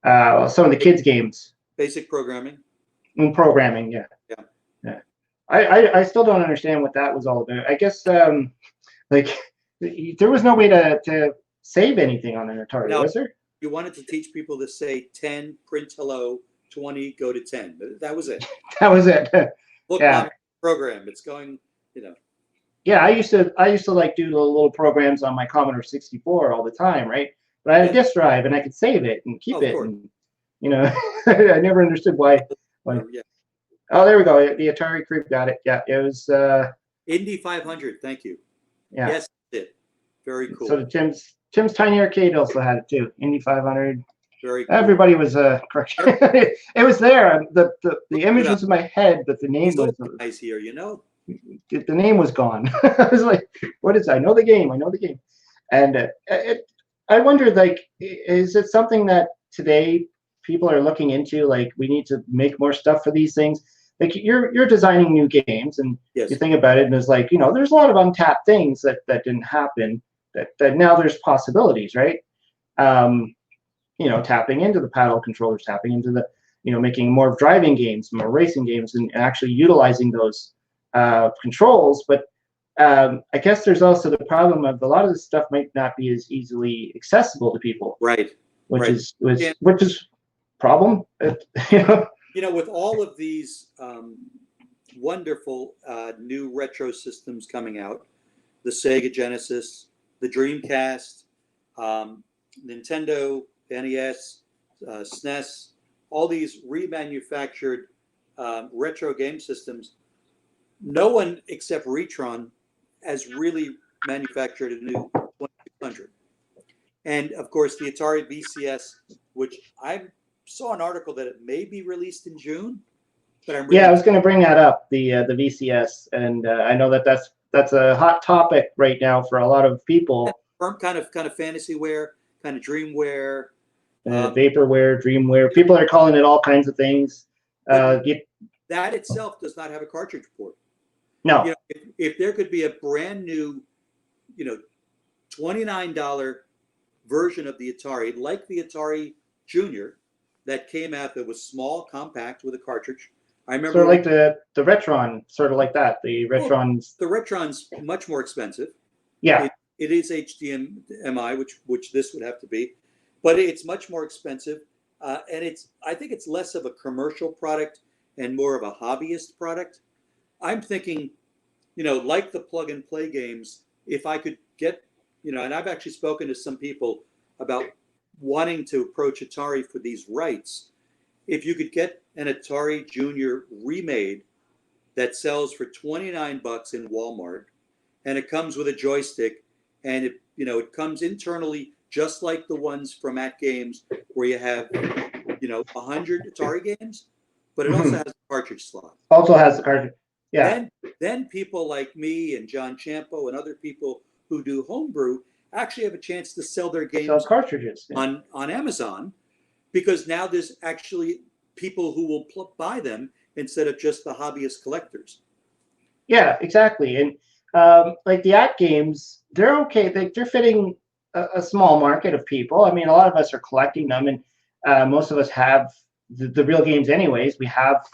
some of the kids' games. Basic programming. And programming, yeah. I still don't understand what that was all about. I guess like there was no way to save anything on an Atari, was there? You wanted to teach people to say 10, print hello, 20, go to 10. That was it. That was it. Look, yeah. Program. It's going, Yeah, I used to like do the little programs on my Commodore 64 all the time, right? But I had a disk drive and I could save it and keep it. And, I never understood why. Yeah. Oh, there we go. The Atari Creep got it. Yeah, it was Indy 500. Thank you. Yeah. Yes, it did. Very cool. So Tim's Tiny Arcade also had it too. Indy 500. Very cool. Everybody was correct. It was there. The image was in my head, but the name was nice here. The name was gone. I was like, "What is that? I know the game. And I wondered, like, is it something that today people are looking into? Like, we need to make more stuff for these things. Like, you're designing new games, and yes. You think about it, and it's like, there's a lot of untapped things that didn't happen. That now there's possibilities, right? Tapping into the paddle controllers, tapping into the, making more driving games, more racing games, and actually utilizing those controls. But I guess there's also the problem of a lot of this stuff might not be as easily accessible to people. Right. Which is problem. With all of these wonderful new retro systems coming out, the Sega Genesis, the Dreamcast, Nintendo, NES, SNES, all these remanufactured retro game systems, no one except Retron has really manufactured a new 2600. And of course, the Atari VCS, which I saw an article that it may be released in June. But I was going to bring that up, the VCS, and I know that's a hot topic right now for a lot of people. Kind of fantasyware, kind of dreamware, vaporware, dreamware. People are calling it all kinds of things. That itself does not have a cartridge port. No. If there could be a brand new, $29 version of the Atari, like the Atari Junior, that came out that was small, compact with a cartridge. I remember sort of like the Retron, sort of like that. The Retron's much more expensive. Yeah. It is HDMI, which this would have to be, but it's much more expensive, and I think it's less of a commercial product and more of a hobbyist product. I'm thinking, like the plug and play games, if I could get and I've actually spoken to some people about wanting to approach Atari for these rights. If you could get an Atari Junior remade that sells for $29 in Walmart, and it comes with a joystick, and it comes internally just like the ones from At Games, where you have 100 Atari games, but it also has a cartridge slot. Also has the cartridge. Yeah. Then people like me and John Champo and other people who do homebrew actually have a chance to sell their games cartridges on Amazon, because now there's actually people who will buy them instead of just the hobbyist collectors. Yeah, exactly. And like the At Games, they're okay. They're fitting a small market of people. I mean, a lot of us are collecting them, and most of us have the real games anyways. We have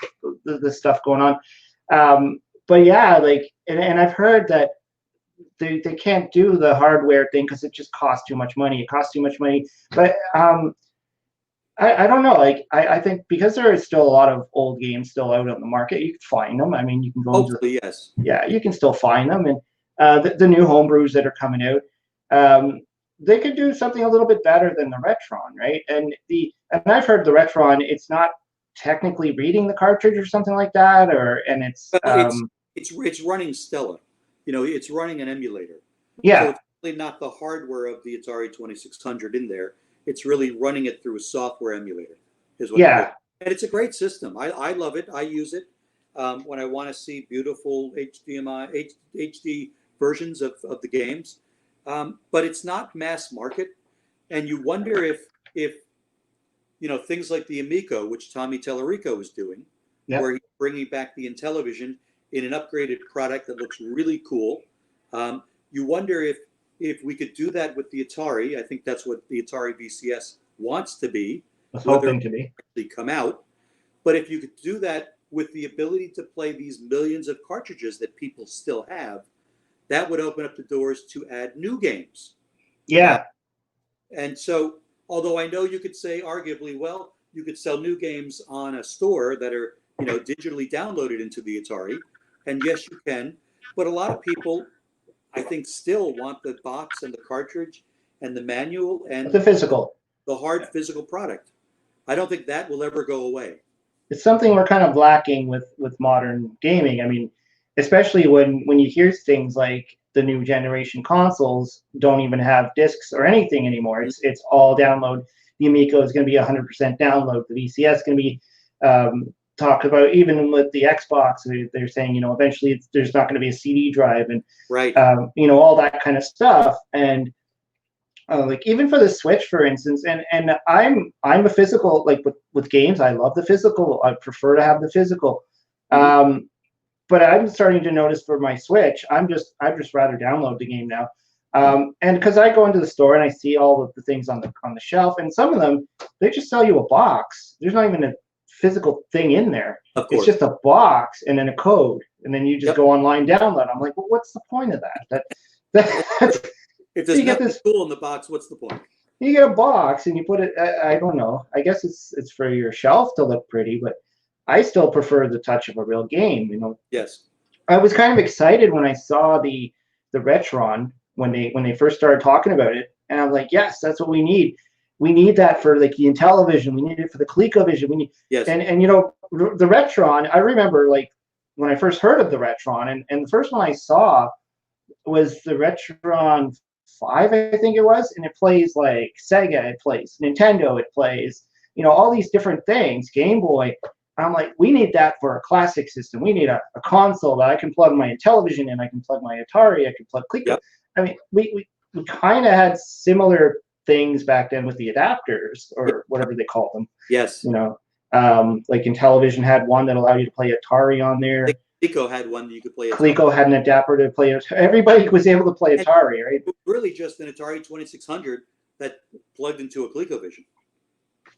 the stuff going on. But yeah, like, and I've heard that they can't do the hardware thing because it just costs too much money. It costs too much money. But I don't know. Like, I think because there is still a lot of old games still out on the market, you can find them. I mean, you can go Hopefully, yes. Yeah, you can still find them. And the new homebrews that are coming out, they could do something a little bit better than the Retron, right? And I've heard the Retron, it's not technically reading the cartridge or something like that, it's running Stella. It's running an emulator. Yeah. So it's really not the hardware of the Atari 2600 in there. It's really running it through a software emulator. And it's a great system. I love it. I use it when I want to see beautiful HD versions of the games. But it's not mass market. And you wonder if things like the Amico, which Tommy Tellerico is doing, where he's bringing back the Intellivision in an upgraded product that looks really cool. You wonder if we could do that with the Atari. I think that's what the Atari VCS wants to be. Was hoping to be. Come out. But if you could do that with the ability to play these millions of cartridges that people still have, that would open up the doors to add new games. Yeah. And so, although I know you could say arguably, well, you could sell new games on a store that are, digitally downloaded into the Atari. And yes, you can. But a lot of people, I think, still want the box and the cartridge and the manual and the physical, the hard physical product. I don't think that will ever go away. It's something we're kind of lacking with modern gaming. I mean, especially when you hear things like the new generation consoles don't even have discs or anything anymore. It's all download. The Amico is going to be 100% download. The VCS is going to be talked about. Even with the Xbox, they're saying, eventually there's not going to be a CD drive and all that kind of stuff. And like even for the Switch, for instance, and I'm a physical, like with games, I love the physical. I prefer to have the physical. But I'm starting to notice for my Switch, I'd just rather download the game now. And because I go into the store and I see all of the things on the shelf, and some of them, they just sell you a box. There's not even a physical thing in there. It's just a box and then a code, and then you just go online, download. I'm like, well, what's the point of that? If there's nothing cool in the box, what's the point? You get a box and you put it. I don't know. I guess it's for your shelf to look pretty, but I still prefer the touch of a real game. Yes. I was kind of excited when I saw the Retron when they first started talking about it, and I'm like, yes, that's what we need. We need that for like the Intellivision. We need it for the ColecoVision. We need and the Retron. I remember like when I first heard of the Retron, and the first one I saw was the Retron 5, I think it was, and it plays like Sega, it plays Nintendo, it plays all these different things, Game Boy. I'm like, we need that for a classic system. We need a console that I can plug my Intellivision in. I can plug my Atari. I can plug Coleco. Yep. I mean, we kind of had similar things back then with the adapters or whatever they call them. Yes. Like Intellivision had one that allowed you to play Atari on there. Coleco had one that you could play Atari. Coleco had an adapter to play Atari. Everybody was able to play Atari, right? Really just an Atari 2600 that plugged into a ColecoVision.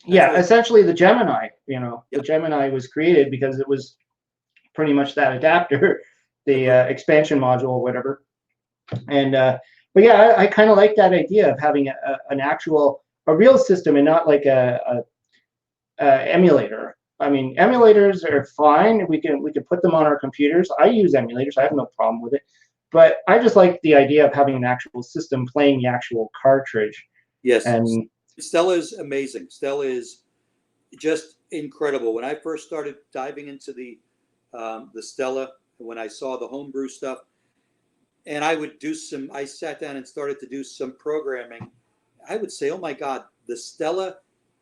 Essentially the Gemini, the Gemini was created because it was pretty much that adapter, the expansion module or whatever. And, but yeah, I kind of like that idea of having a real system and not like a emulator. I mean, emulators are fine. We can put them on our computers. I use emulators. I have no problem with it. but I just like the idea of having an actual system playing the actual cartridge. Yes, And Stella is amazing. Stella is just incredible. When I first started diving into the Stella, when I saw the homebrew stuff, and I sat down and started to do some programming. I would say, oh my God, the Stella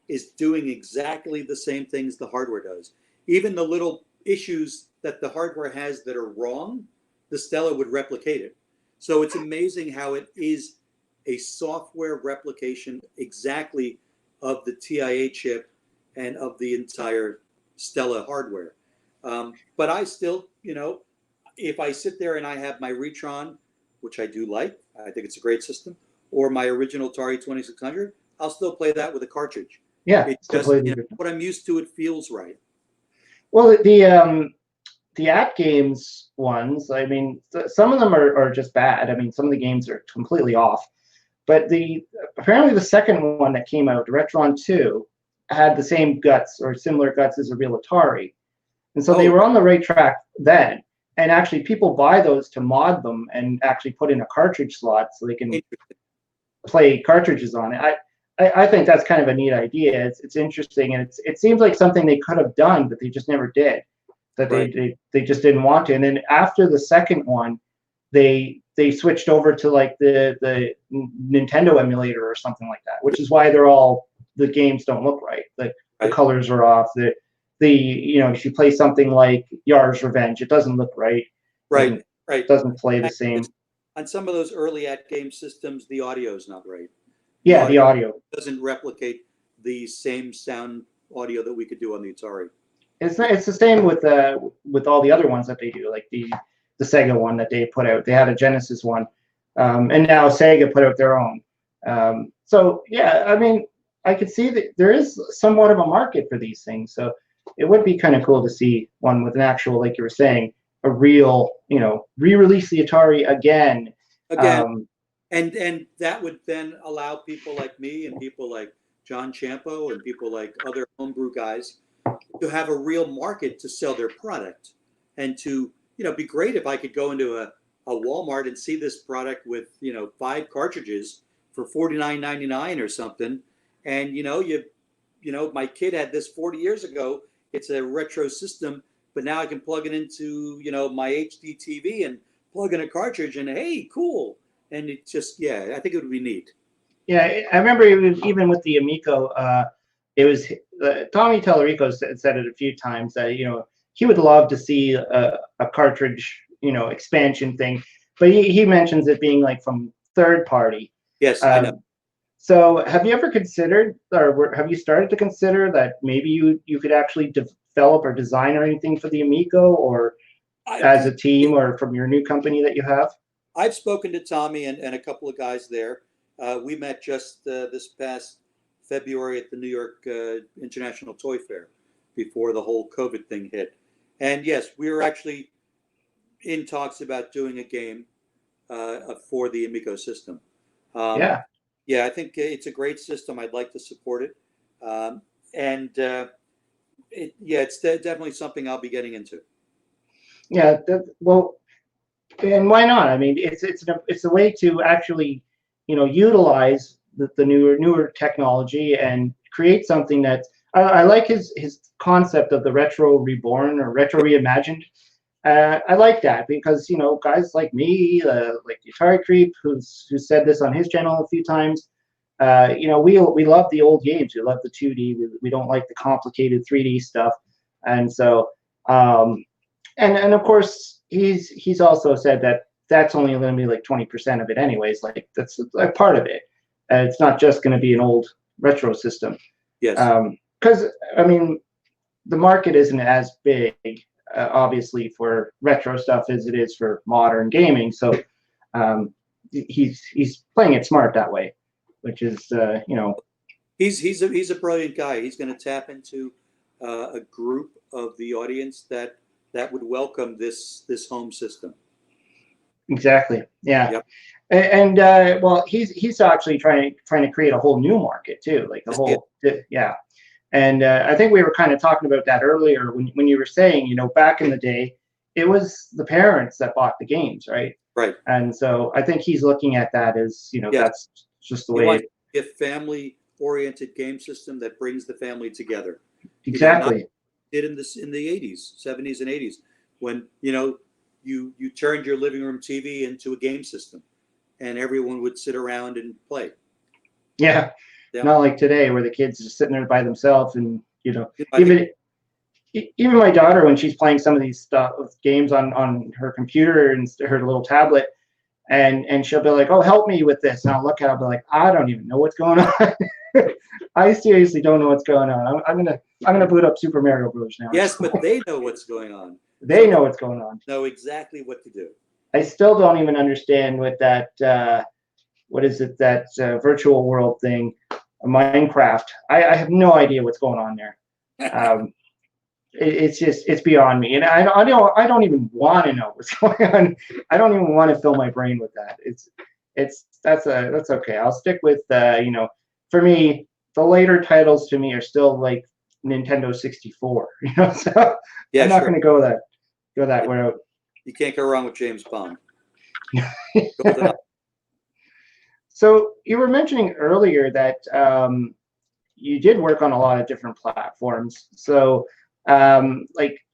is doing exactly the same things the hardware does. Even the little issues that the hardware has that are wrong, the Stella would replicate it. So it's amazing how it is a software replication exactly of the TIA chip and of the entire Stella hardware. But I still, if I sit there and I have my Retron, which I do like, I think it's a great system, or my original Atari 2600, I'll still play that with a cartridge. yeah, It's it's just completely different. what I'm used to. It feels right. Well, the At Games ones, I mean, some of them are just bad. I mean, some of the games are completely off. But apparently the second one that came out, Retron 2, had the same guts or similar guts as a real Atari. And so they were on the right track then. And actually people buy those to mod them and actually put in a cartridge slot so they can play cartridges on it. I think that's kind of a neat idea. It's interesting, and it seems like something they could have done, but they just never did. That they just didn't want to. And then after the second one, they switched over to like the Nintendo emulator or something like that, which is why the games don't look right. The colors are off. If you play something like Yar's Revenge, it doesn't look right. Right. It doesn't play the same. On some of those early At Game systems, the audio is not right. Yeah, the audio doesn't replicate the same sound audio that we could do on the Atari. It's the same with all the other ones that they do, like the Sega one that they put out. They had a Genesis one, and now Sega put out their own. So yeah, I mean, I could see that there is somewhat of a market for these things. So it would be kind of cool to see one with an actual, like you were saying, a real, re-release the Atari again. And that would then allow people like me and people like John Champo and people like other homebrew guys to have a real market to sell their product, and to be great if I could go into a Walmart and see this product with 5 cartridges for $49.99 or something, and my kid had this 40 years ago. It's a retro system, but now I can plug it into my HD TV and plug in a cartridge, and hey, cool. And it just, I think it would be neat. Yeah, I remember even with the Amico, it was Tommy Tallarico said it a few times that he would love to see a cartridge expansion thing, but he mentions it being like from third party. Yes, I know. So have you ever considered, or have you started to consider that maybe you could actually develop or design or anything for the Amico, or as a team, or from your new company that you have? I've spoken to Tommy and a couple of guys there. We met just this past February at the New York International Toy Fair before the whole COVID thing hit. And yes, we were actually in talks about doing a game for the Amico system. Yeah, I think it's a great system. I'd like to support it. It's definitely something I'll be getting into. Yeah, well, and why not? I mean, it's a way to actually, utilize the newer technology and create something that I like his concept of the retro reborn or retro reimagined. I like that because guys like me, like the Atari Creep, who said this on his channel a few times. We love the old games. We love the 2D. We don't like the complicated 3D stuff, and so and of course he's also said that that's only going to be like 20% of it anyways. Like that's a part of it. It's not just going to be an old retro system. Yes. Because I mean, the market isn't as big, obviously, for retro stuff as it is for modern gaming. So he's playing it smart that way, which is He's a brilliant guy. He's going to tap into a group of the audience that would welcome this home system. Exactly. Yeah. Yep. And well, he's actually trying to create a whole new market too, like yeah. And I think we were kind of talking about that earlier when you were saying, back in the day, it was the parents that bought the games, right? Right. And so I think he's looking at that as, Yes. that's just the He way wants it, a family-oriented game system that brings the family together. exactly. Not did in the 80s, 70s, and 80s, when you turned your living room TV into a game system, and everyone would sit around and play. Yeah. Yeah. Not like today where the kids are sitting there by themselves, and I think even my daughter, when she's playing some of these games on her computer and her little tablet, and she'll be like, "Oh, help me with this," and I'll look at her, I'll be like, "I don't even know what's going on." I seriously don't know what's going on. I'm gonna boot up Super Mario Bros. Now. yes, but they know what's going on. They know what's going on. Know exactly what to do. I still don't even understand what that what is it, that virtual world thing, Minecraft. I have no idea what's going on there. It's beyond me, and I don't even want to know what's going on. I don't even want to fill my brain with that. That's okay. I'll stick with for me, the later titles to me are still like Nintendo 64. So Yeah, I'm not sure. going to go that route. You can't go wrong with James Bond. So you were mentioning earlier that you did work on a lot of different platforms. So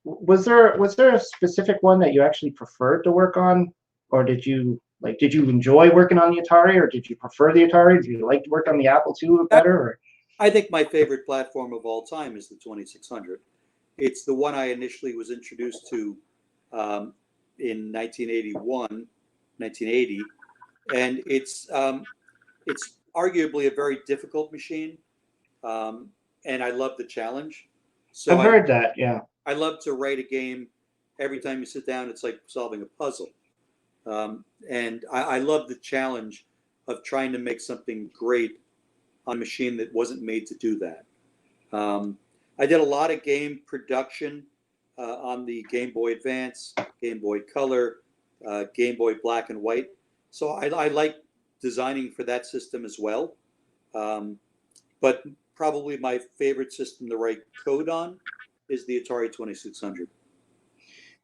was there a specific one that you actually preferred to work on, or did you enjoy working on the Atari, or did you prefer the Atari? Did you like to work on the Apple II better? Or? I think my favorite platform of all time is the 2600. It's the one I initially was introduced to in 1980, and it's arguably a very difficult machine, and I love the challenge. So I've heard that, yeah. I love to write a game. Every time you sit down, it's like solving a puzzle, and I love the challenge of trying to make something great on a machine that wasn't made to do that. I did a lot of game production on the Game Boy Advance, Game Boy Color, Game Boy Black and White. So I like designing for that system as well. But probably my favorite system to write code on is the Atari 2600.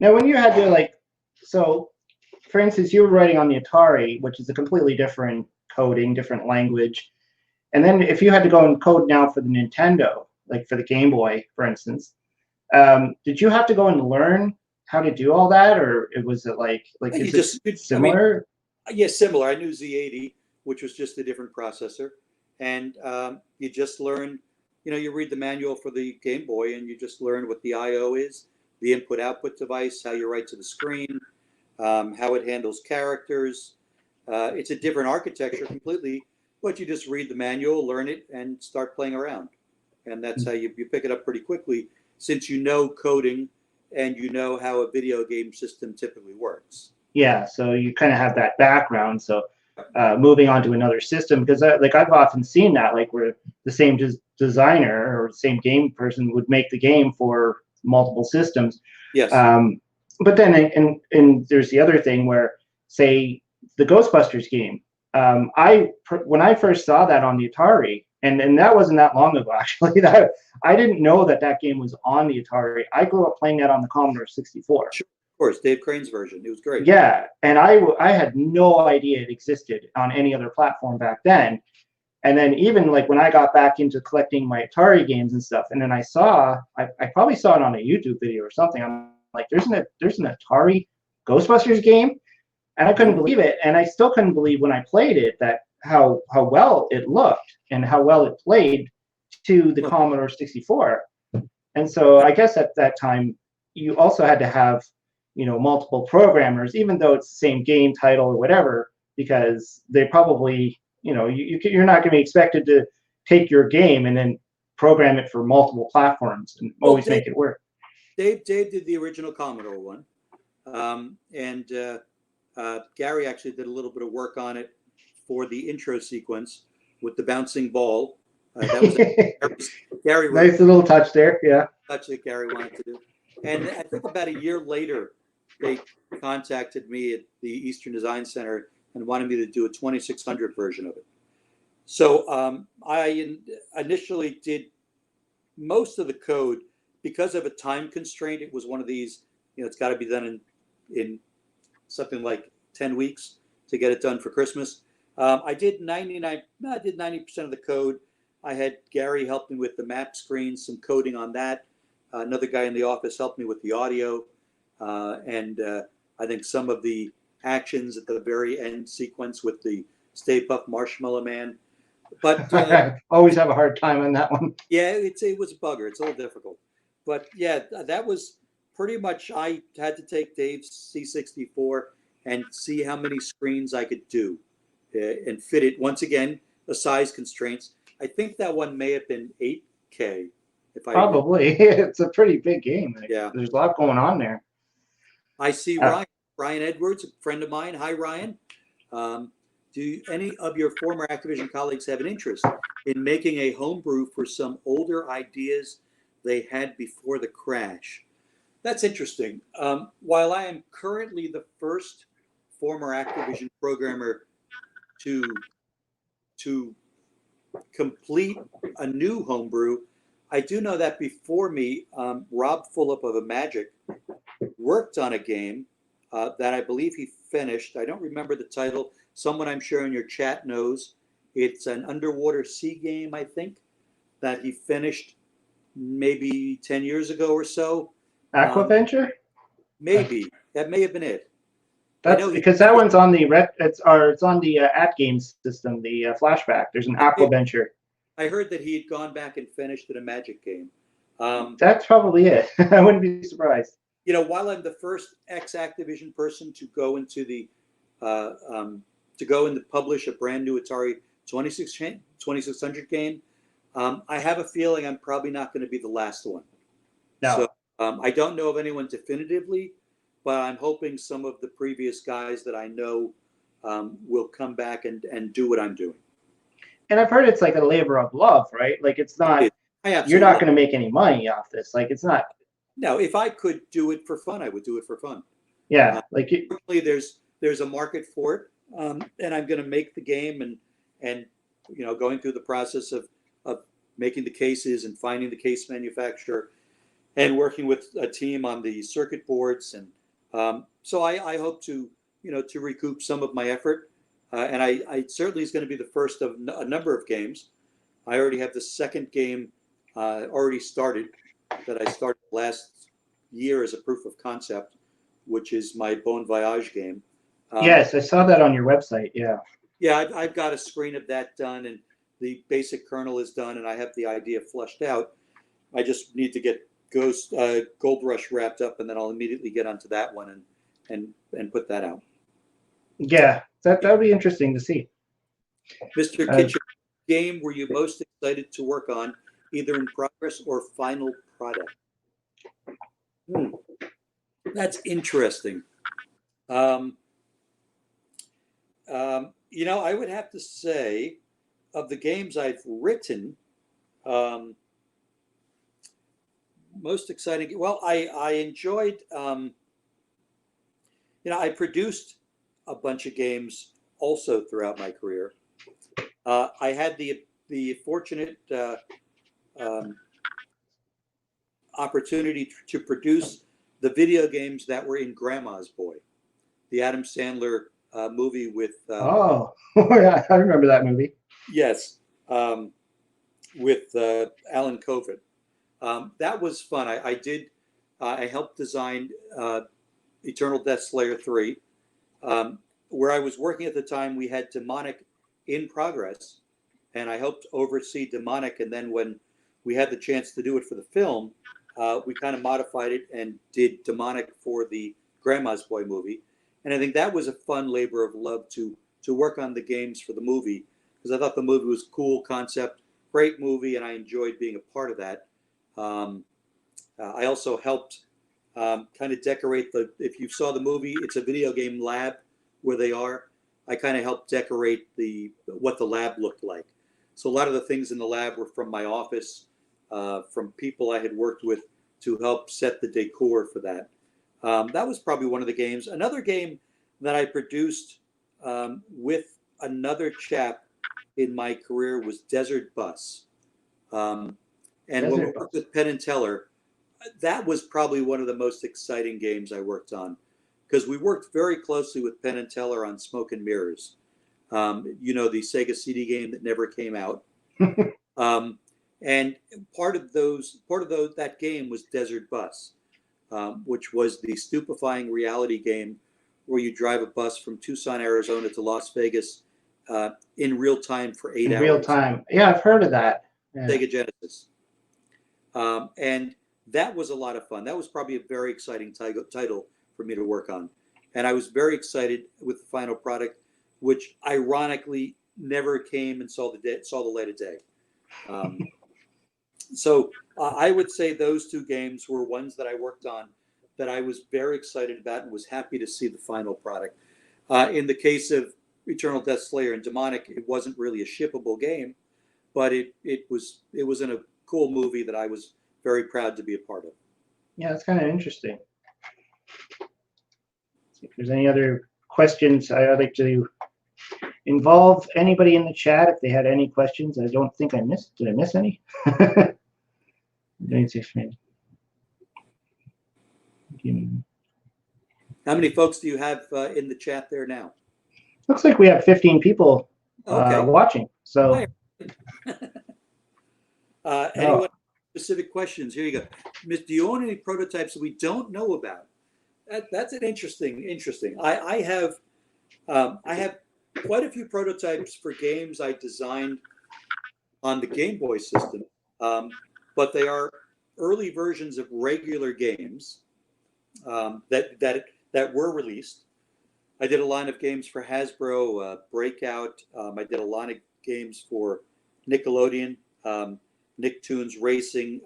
Now, when you had to so for instance, you were writing on the Atari, which is a completely different coding, different language. And then if you had to go and code now for the Nintendo, like for the Game Boy, for instance, did you have to go and learn how to do all that, or was it is it similar? I mean, yeah, similar. I knew Z80, which was just a different processor, and you just learn. You read the manual for the Game Boy, and you just learn what the I/O is, the input-output device, how you write to the screen, how it handles characters. It's a different architecture completely, but you just read the manual, learn it, and start playing around. And that's how you pick it up pretty quickly, since you know coding and you know how a video game system typically works. Yeah, so you kind of have that background. So moving on to another system, because I've often seen that, where the same designer or the same game person would make the game for multiple systems. Yes. But then and there's the other thing where, say, the Ghostbusters game. When I first saw that on the Atari, and that wasn't that long ago, actually, that I didn't know that game was on the Atari. I grew up playing that on the Commodore 64. Sure, of course, Dave Crane's version. It was great. Yeah, and I had no idea it existed on any other platform back then. And then even when I got back into collecting my Atari games and stuff, and then I probably saw it on a YouTube video or something. I'm like, there's an Atari Ghostbusters game, and I couldn't believe it. And I still couldn't believe when I played it that how well it looked and how well it played to the Commodore 64. And so I guess at that time you also had to have multiple programmers, even though it's the same game title or whatever, because they probably you're not going to be expected to take your game and then program it for multiple platforms and always make it work. Dave did the original Commodore one, and Gary actually did a little bit of work on it for the intro sequence with the bouncing ball. That was Gary. Nice little touch there, yeah. Touch that Gary wanted to do. And I think about a year later, they contacted me at the Eastern Design Center and wanted me to do a 2600 version of it. So I initially did most of the code because of a time constraint. It was one of these, it's got to be done in in something like 10 weeks to get it done for Christmas. I did 90% of the code. I had Gary help me with the map screens, some coding on that. Another guy in the office helped me with the audio. And I think some of the actions at the very end sequence with the Stay Puft Marshmallow Man. But always have a hard time on that one. yeah, it was a bugger. It's a little difficult. But yeah, that was pretty much, I had to take Dave's C64 and see how many screens I could do and fit it. Once again, the size constraints. I think that one may have been 8K. If I Probably. It's a pretty big game. Yeah. There's a lot going on there. I see Ryan Edwards, a friend of mine. Hi, Ryan. Do any of your former Activision colleagues have an interest in making a homebrew for some older ideas they had before the crash? That's interesting. While I am currently the first former Activision programmer to complete a new homebrew, I do know that before me, Rob Fulop of Imagic worked on a game that I believe he finished. I don't remember the title. Someone I'm sure in your chat knows. It's an underwater sea game, I think, that he finished maybe 10 years ago or so. Aquaventure? Maybe. That may have been it. That's because that one's on the it's on the AtGames system, the flashback. There's an Aquaventure. I heard that he had gone back and finished a Magic game. That's probably it. I wouldn't be surprised. You know, while I'm the first ex-Activision person to go into the publish a brand new Atari 2600 game, I have a feeling I'm probably not going to be the last one. No. So I don't know of anyone definitively, but I'm hoping some of the previous guys that I know will come back and do what I'm doing. And I've heard it's like a labor of love, right? Like it's not. You're not going to make any money off this. Like it's not. No, if I could do it for fun, I would do it for fun. Yeah, there's a market for it, and I'm going to make the game and you know, going through the process of making the cases and finding the case manufacturer and working with a team on the circuit boards, and so I hope to recoup some of my effort, and I certainly is going to be the first of a number of games. I already have the second game already started that I started last year as a proof of concept, which is my Bon Voyage game. Yes, I saw that on your website. Yeah. Yeah, I've got a screen of that done, and the basic kernel is done, and I have the idea fleshed out. I just need to get Gold Rush wrapped up, and then I'll immediately get onto that one and put that out. Yeah, that would be interesting to see. Mr. Kitchen, game were you most excited to work on, either in progress or final product? That's interesting. You know, I would have to say, of the games I've written, most exciting. Well, I enjoyed. You know, I produced a bunch of games also throughout my career. I had the fortunate opportunity to produce the video games that were in Grandma's Boy, the Adam Sandler movie with. I remember that movie. Yes, with Alan Kovic. That was fun. I helped design Eternal Death Slayer 3. Where I was working at the time, we had Demonic in progress, and I helped oversee Demonic. And then when we had the chance to do it for the film, we kind of modified it and did Demonic for the Grandma's Boy movie. And I think that was a fun labor of love to work on the games for the movie, because I thought the movie was a cool concept, great movie, and I enjoyed being a part of that. I also helped kind of decorate if you saw the movie, it's a video game lab where they are. I kind of helped decorate what the lab looked like. So a lot of the things in the lab were from my office, from people I had worked with to help set the decor for that. That was probably one of the games. Another game that I produced with another chap in my career was Desert Bus. And when we worked with Penn and Teller, that was probably one of the most exciting games I worked on. because we worked very closely with Penn and Teller on Smoke and Mirrors. You know, the Sega CD game that never came out. And part of that game was Desert Bus, which was the stupefying reality game where you drive a bus from Tucson, Arizona to Las Vegas in real time for 8 hours. Real time. Yeah, I've heard of that. Yeah. Sega Genesis. And that was a lot of fun. That was probably a very exciting title for me to work on. And I was very excited with the final product, which ironically never came and saw the light of day. So I would say those two games were ones that I worked on that I was very excited about and was happy to see the final product. In the case of Eternal Death Slayer and Demonic, it wasn't really a shippable game, but it was in a cool movie that I was very proud to be a part of. Yeah, that's kind of interesting. If there's any other questions, I'd like to involve anybody in the chat if they had any questions. I don't think I missed. Did I miss any? How many folks do you have in the chat there now? Looks like we have 15 people watching. So, anyone specific questions? Here you go. Miss, do you own any prototypes that we don't know about? That's an interesting. I have quite a few prototypes for games I designed on the Game Boy system, but they are early versions of regular games that were released. I did a line of games for Hasbro, Breakout. I did a line of games for Nickelodeon, Nicktoons Racing,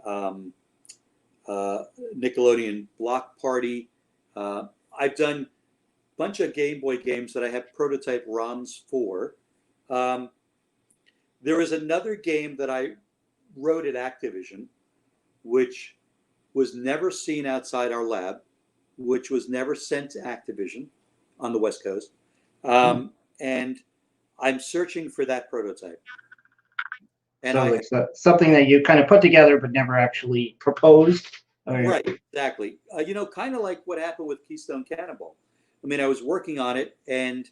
Nickelodeon Block Party. I've done a bunch of Game Boy games that I have prototype ROMs for. There is another game that I wrote at Activision, which was never seen outside our lab, which was never sent to Activision on the West Coast. And I'm searching for that prototype. And so something that you kind of put together but never actually proposed. Right, exactly. You know, kind of like what happened with Keystone Cannonball. I mean, I was working on it, and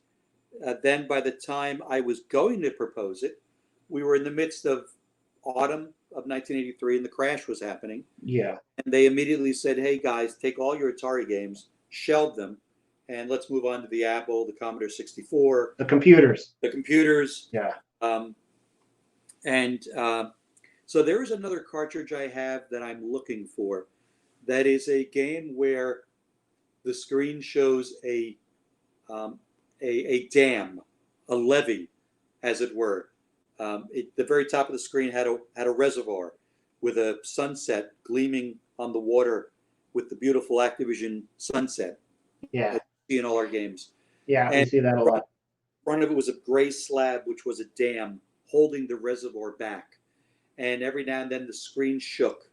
then by the time I was going to propose it, we were in the midst of autumn of 1983, and the crash was happening. Yeah. And they immediately said, hey, guys, take all your Atari games, shelve them, and let's move on to the Apple, the Commodore 64. The computers. Yeah. So there is another cartridge I have that I'm looking for. That is a game where the screen shows a dam, a levee, as it were. The very top of the screen had a reservoir with a sunset gleaming on the water with the beautiful Activision sunset. Yeah. That you see in all our games. Yeah, we see that a lot. In front of it was a gray slab, which was a dam holding the reservoir back. And every now and then the screen shook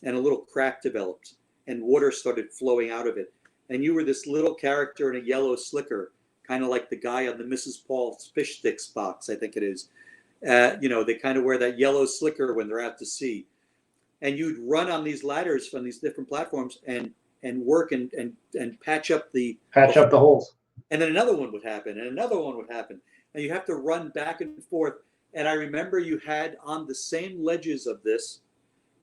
and a little crack developed and water started flowing out of it. And you were this little character in a yellow slicker, kind of like the guy on the Mrs. Paul's fish sticks box, I think it is. You know, they kind of wear that yellow slicker when they're out to sea. And you'd run on these ladders from these different platforms and work and patch up the holes. And then another one would happen, and another one would happen. And you have to run back and forth. And I remember you had on the same ledges of this,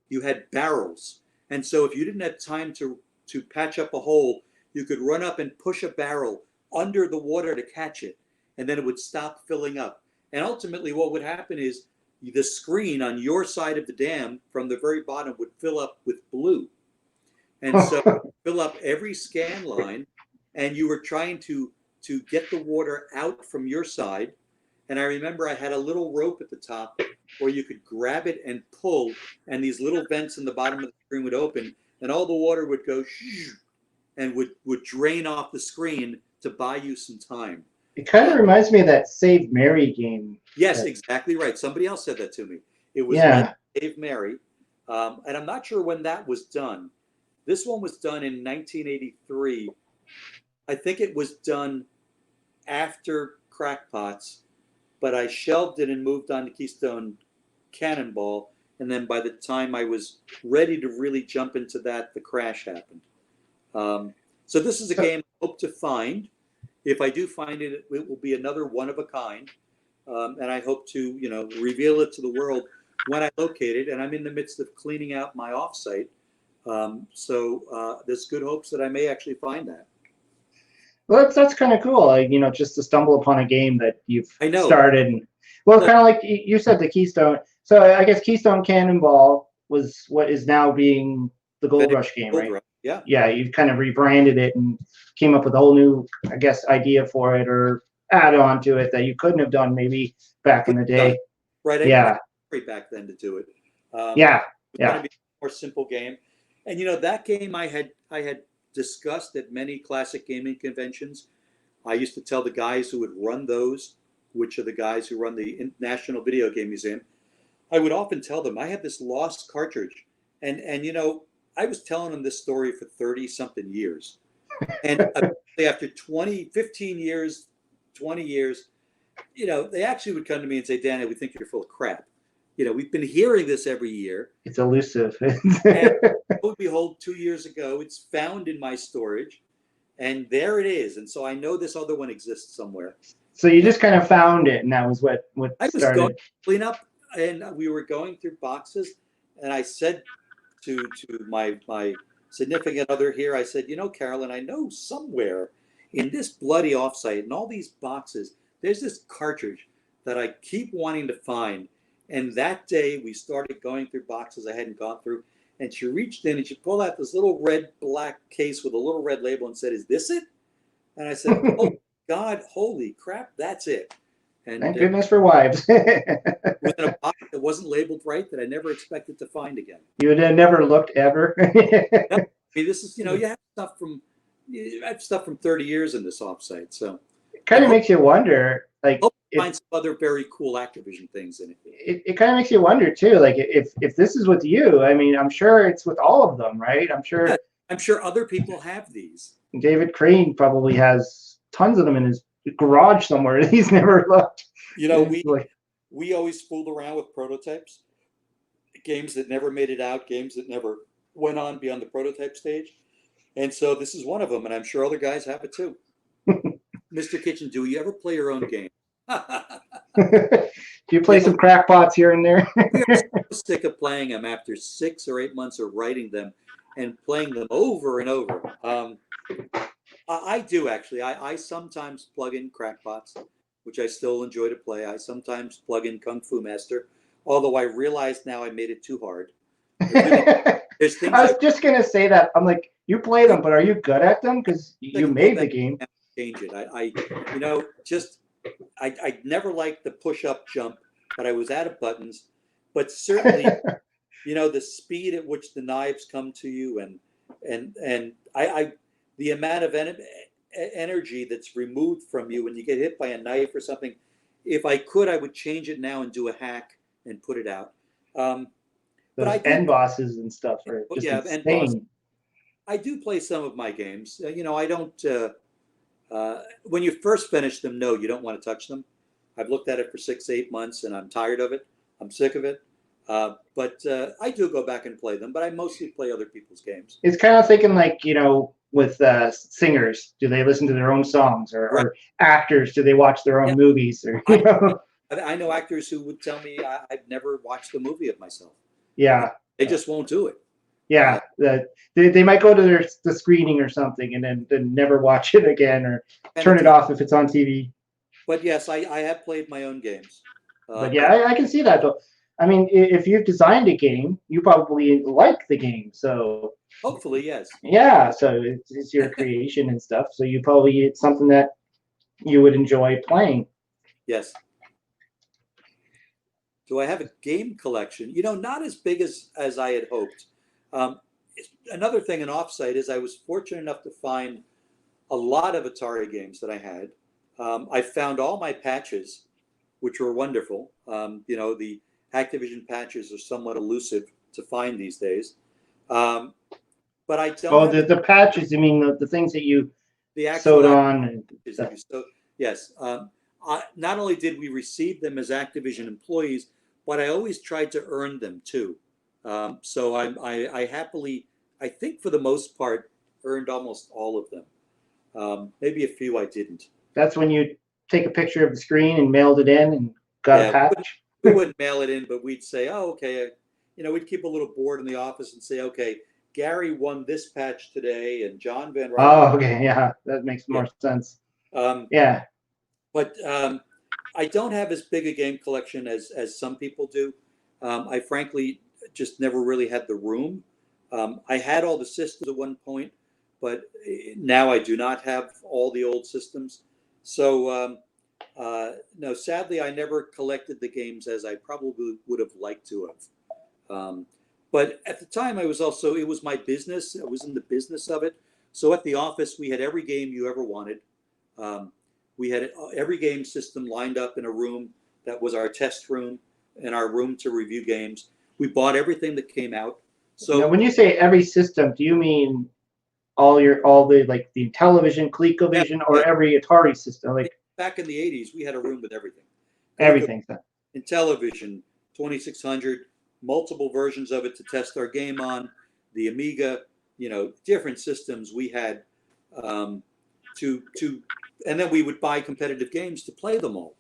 you had barrels. And so if you didn't have time to patch up a hole, you could run up and push a barrel under the water to catch it. And then it would stop filling up. And ultimately what would happen is the screen on your side of the dam from the very bottom would fill up with blue. And so fill up every scan line. And you were trying to get the water out from your side. And I remember I had a little rope at the top where you could grab it and pull, and these little vents in the bottom of the screen would open, and all the water would go and would drain off the screen to buy you some time. It kind of reminds me of that Save Mary game. Yes, exactly right. Somebody else said that to me. It was like Save Mary, and I'm not sure when that was done. This one was done in 1983. I think it was done after Crackpots, but I shelved it and moved on to Keystone Cannonball. And then by the time I was ready to really jump into that, the crash happened. So this is a game hope to find. If I do find it, it will be another one of a kind. And I hope to, reveal it to the world when I locate it. And I'm in the midst of cleaning out my offsite. So there's good hopes that I may actually find that. Well, that's kind of cool. Like, just to stumble upon a game that you've I know. started. And, well, kind of like you said, the Keystone. So I guess Keystone Cannonball was what is now being the Gold Rush game, right? Yeah. Yeah, you've kind of rebranded it and came up with a whole new, I guess, idea for it or add on to it that you couldn't have done maybe back in the day. Right. Yeah. Right back then to do it. Yeah. It was going to be a more simple game. And, that game I had discussed at many classic gaming conventions. I used to tell the guys who would run those, which are the guys who run the National Video Game Museum, I would often tell them I have this lost cartridge. And I was telling them this story for 30 something years. And after 15 years, 20 years, they actually would come to me and say, Danny, we think you're full of crap. We've been hearing this every year. It's elusive. And lo and behold, 2 years ago, it's found in my storage. And there it is. And so I know this other one exists somewhere. So you just kind of found it, and that was what I was started. going to clean up, and we were going through boxes, and I said to my significant other here, I said, Carolyn, I know somewhere in this bloody offsite and all these boxes, there's this cartridge that I keep wanting to find. And that day we started going through boxes I hadn't gone through, and she reached in and she pulled out this little black case with a little red label and said, "Is this it?" And I said, "Oh God, holy crap, that's it." And thank goodness for wives. within a box that wasn't labeled right that I never expected to find again. You would have never looked ever. I mean, this is, you have stuff from 30 years in this offsite. So it kind of makes you wonder, like, find some other very cool Activision things in it. It kind of makes you wonder too, like if this is with you, I mean, I'm sure it's with all of them, right? I'm sure other people have these. David Crane probably has tons of them in his garage somewhere. He's never looked. We always fooled around with prototypes, games that never made it out, games that never went on beyond the prototype stage. And so this is one of them, and I'm sure other guys have it too. Mr. Kitchen, do you ever play your own game? Do you play some crackpots here and there? We are so sick of playing them after 6 or 8 months of writing them and playing them over and over. I do actually. I sometimes plug in Crackpots, which I still enjoy to play. I sometimes plug in Kung Fu Master, although I realize now I made it too hard. There's things I was just gonna say that. I'm like, you play them, but are you good at them? Because you made the game. Change it. I never liked the push-up jump, but I was out of buttons. But certainly, the speed at which the knives come to you, and the amount of energy that's removed from you when you get hit by a knife or something. If I could, I would change it now and do a hack and put it out. Those end bosses and stuff are just insane. I do play some of my games. I don't. When you first finish them, no, you don't want to touch them. I've looked at it for 6-8 months, and I'm tired of it. I'm sick of it. But I do go back and play them, but I mostly play other people's games. It's kind of thinking like, with singers, do they listen to their own songs? Or actors, do they watch their own movies? Or I know actors who would tell me I've never watched a movie of myself. Yeah. They just won't do it. Yeah. They might go to the screening or something and then never watch it again or turn it off if it's on TV. But yes, I have played my own games. But yeah, I can see that though. I mean, if you've designed a game, you probably like the game. So hopefully, yes. Yeah, so it's your creation and stuff. So it's something that you would enjoy playing. Yes. Do I have a game collection? Not as big as I had hoped. Another thing in offsite is I was fortunate enough to find a lot of Atari games that I had. I found all my patches, which were wonderful. The Activision patches are somewhat elusive to find these days. But I don't. Oh, the patches, you mean the things that you sewed on? And stuff. Yes. Not only did we receive them as Activision employees, but I always tried to earn them too. So I happily, I think for the most part, earned almost all of them. Maybe a few I didn't. That's when you take a picture of the screen and mailed it in and got a patch? We wouldn't mail it in, but we'd say, oh, okay. We'd keep a little board in the office and say, okay, Gary won this patch today, and John Van Rysel. Oh, okay, yeah, that makes more sense. Yeah. But I don't have as big a game collection as some people do. I frankly just never really had the room. I had all the systems at one point, but now I do not have all the old systems. So no, sadly, I never collected the games as I probably would have liked to have. But at the time, it was my business. I was in the business of it. So at the office, we had every game you ever wanted. We had every game system lined up in a room that was our test room and our room to review games. We bought everything that came out. So now, when you say every system, do you mean all the like the television, ColecoVision, or every Atari system? Like back in the 80s, we had a room with everything. Everything. In television, 2600, multiple versions of it to test our game on. The Amiga, different systems we had and then we would buy competitive games to play them all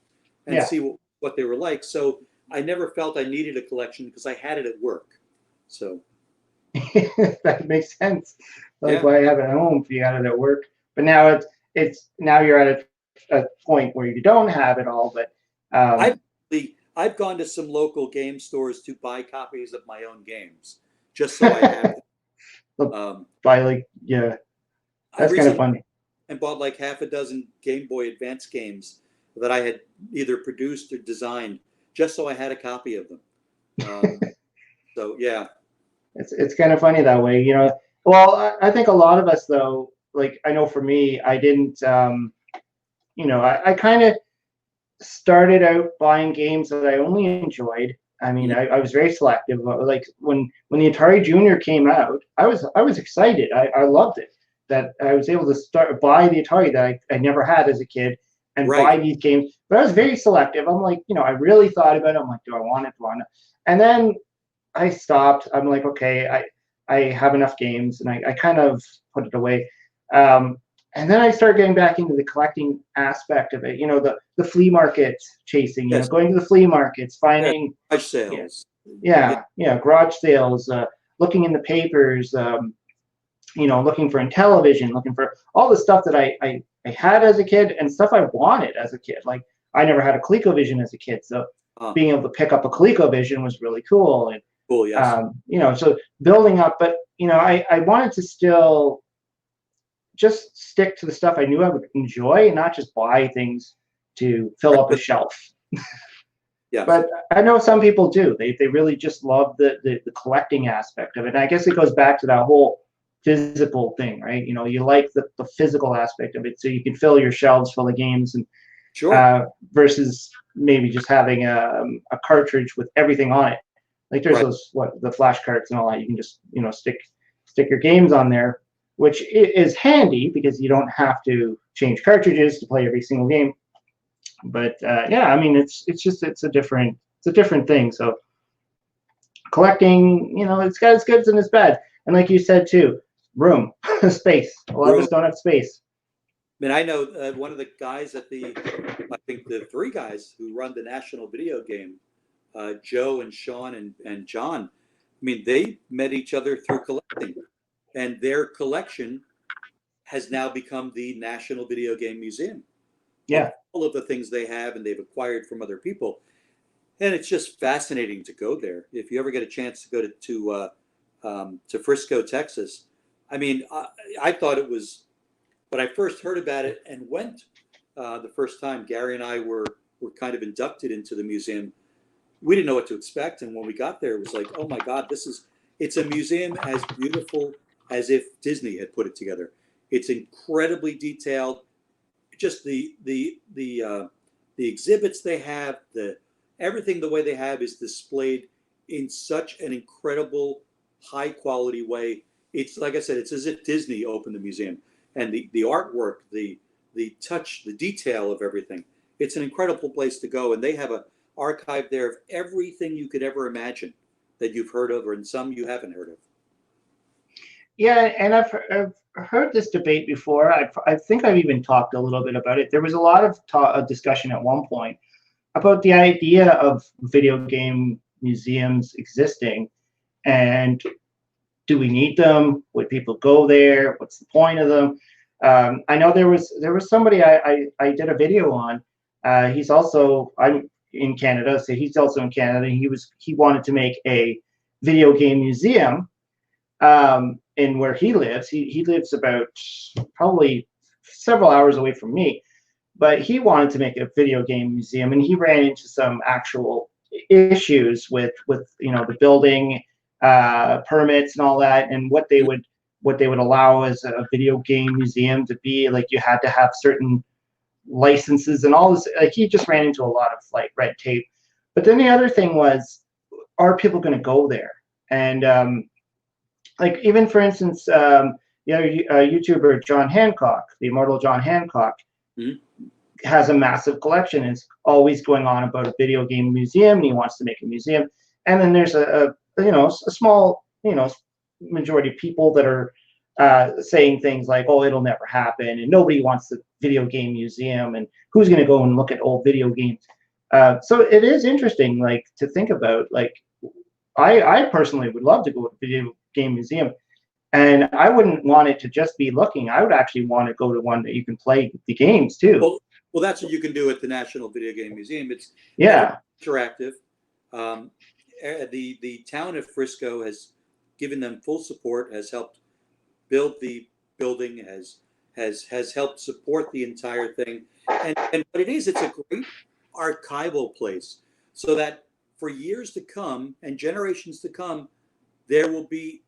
and see what they were like. So I never felt I needed a collection because I had it at work. So that makes sense. Like why I have it at home if you had it at work. But now now you're at a point where you don't have it all. But I've gone to some local game stores to buy copies of my own games just so I have them. That's kind of funny. And bought like half a dozen Game Boy Advance games that I had either produced or designed just so I had a copy of them. So yeah, it's kind of funny that way, Well, I think a lot of us though, like I know for me, I didn't, I kind of started out buying games that I only enjoyed. I mean, I was very selective. Like when the Atari Junior came out, I was excited. I loved it. That I was able to buy the Atari that I never had as a kid and buy these games. But I was very selective. I'm like, I really thought about it. I'm like, do I want it? Do I want it? And then I stopped. I'm like, okay, I have enough games, and I kind of put it away. And then I started getting back into the collecting aspect of it. The flea market chasing. Going to the flea markets, finding garage sales. Garage sales. Looking in the papers. Looking for Intellivision, looking for all the stuff that I had as a kid and stuff I wanted as a kid. Like I never had a ColecoVision as a kid, so being able to pick up a ColecoVision was really cool. And cool, yes. So building up, but I wanted to still just stick to the stuff I knew I would enjoy and not just buy things to fill up a shelf. Yeah. But I know some people do. They really just love the collecting aspect of it. And I guess it goes back to that whole physical thing, right? You like the physical aspect of it, so you can fill your shelves full of games, and versus maybe just having a cartridge with everything on it. Like there's those the flash carts and all that. You can just stick your games on there, which is handy because you don't have to change cartridges to play every single game. But I mean it's a different thing. So collecting, it's got its goods and its bad. And like you said too, room, space. A lot of us don't have space. I mean, I know one of the guys I think the three guys who run the National Video Game, Joe and Sean and John. I mean, they met each other through collecting, and their collection has now become the National Video Game Museum. Yeah, all of the things they have and they've acquired from other people, and it's just fascinating to go there. If you ever get a chance to go to Frisco, Texas. I mean, I thought it was, when I first heard about it and went the first time, Gary and I were kind of inducted into the museum. We didn't know what to expect. And when we got there, it was like, oh my God, it's a museum as beautiful as if Disney had put it together. It's incredibly detailed. Just the exhibits they have, everything the way they have is displayed in such an incredible high quality way. It's like I said, it's as if Disney opened the museum, and the artwork, the touch, the detail of everything. It's an incredible place to go, and they have an archive there of everything you could ever imagine that you've heard of, or in some you haven't heard of. Yeah, and I've heard this debate before. I think I've even talked a little bit about it. There was a lot of discussion at one point about the idea of video game museums existing, and do we need them? Would people go there? What's the point of them? I know there was somebody I did a video on. I'm in Canada, so he's also in Canada. He wanted to make a video game museum in where he lives. He lives about probably several hours away from me, but he wanted to make a video game museum, and he ran into some actual issues with the building permits and all that, and what they would allow as a video game museum to be. Like, you had to have certain licenses and all this. Like, he just ran into a lot of like red tape. But then the other thing was, are people going to go there? And like, even for instance, YouTuber John Hancock, the immortal John Hancock, has a massive collection. Is always going on about a video game museum, and he wants to make a museum. And then there's a small majority of people that are saying things like, "Oh, it'll never happen," and nobody wants the video game museum, and who's going to go and look at old video games? So it is interesting, like, to think about. Like, I personally would love to go to the video game museum, and I wouldn't want it to just be looking. I would actually want to go to one that you can play the games too. Well, that's what you can do at the National Video Game Museum. It's interactive. The town of Frisco has given them full support, has helped build the building, has helped support the entire thing. And what it is, it's a great archival place, so that for years to come and generations to come, there will be,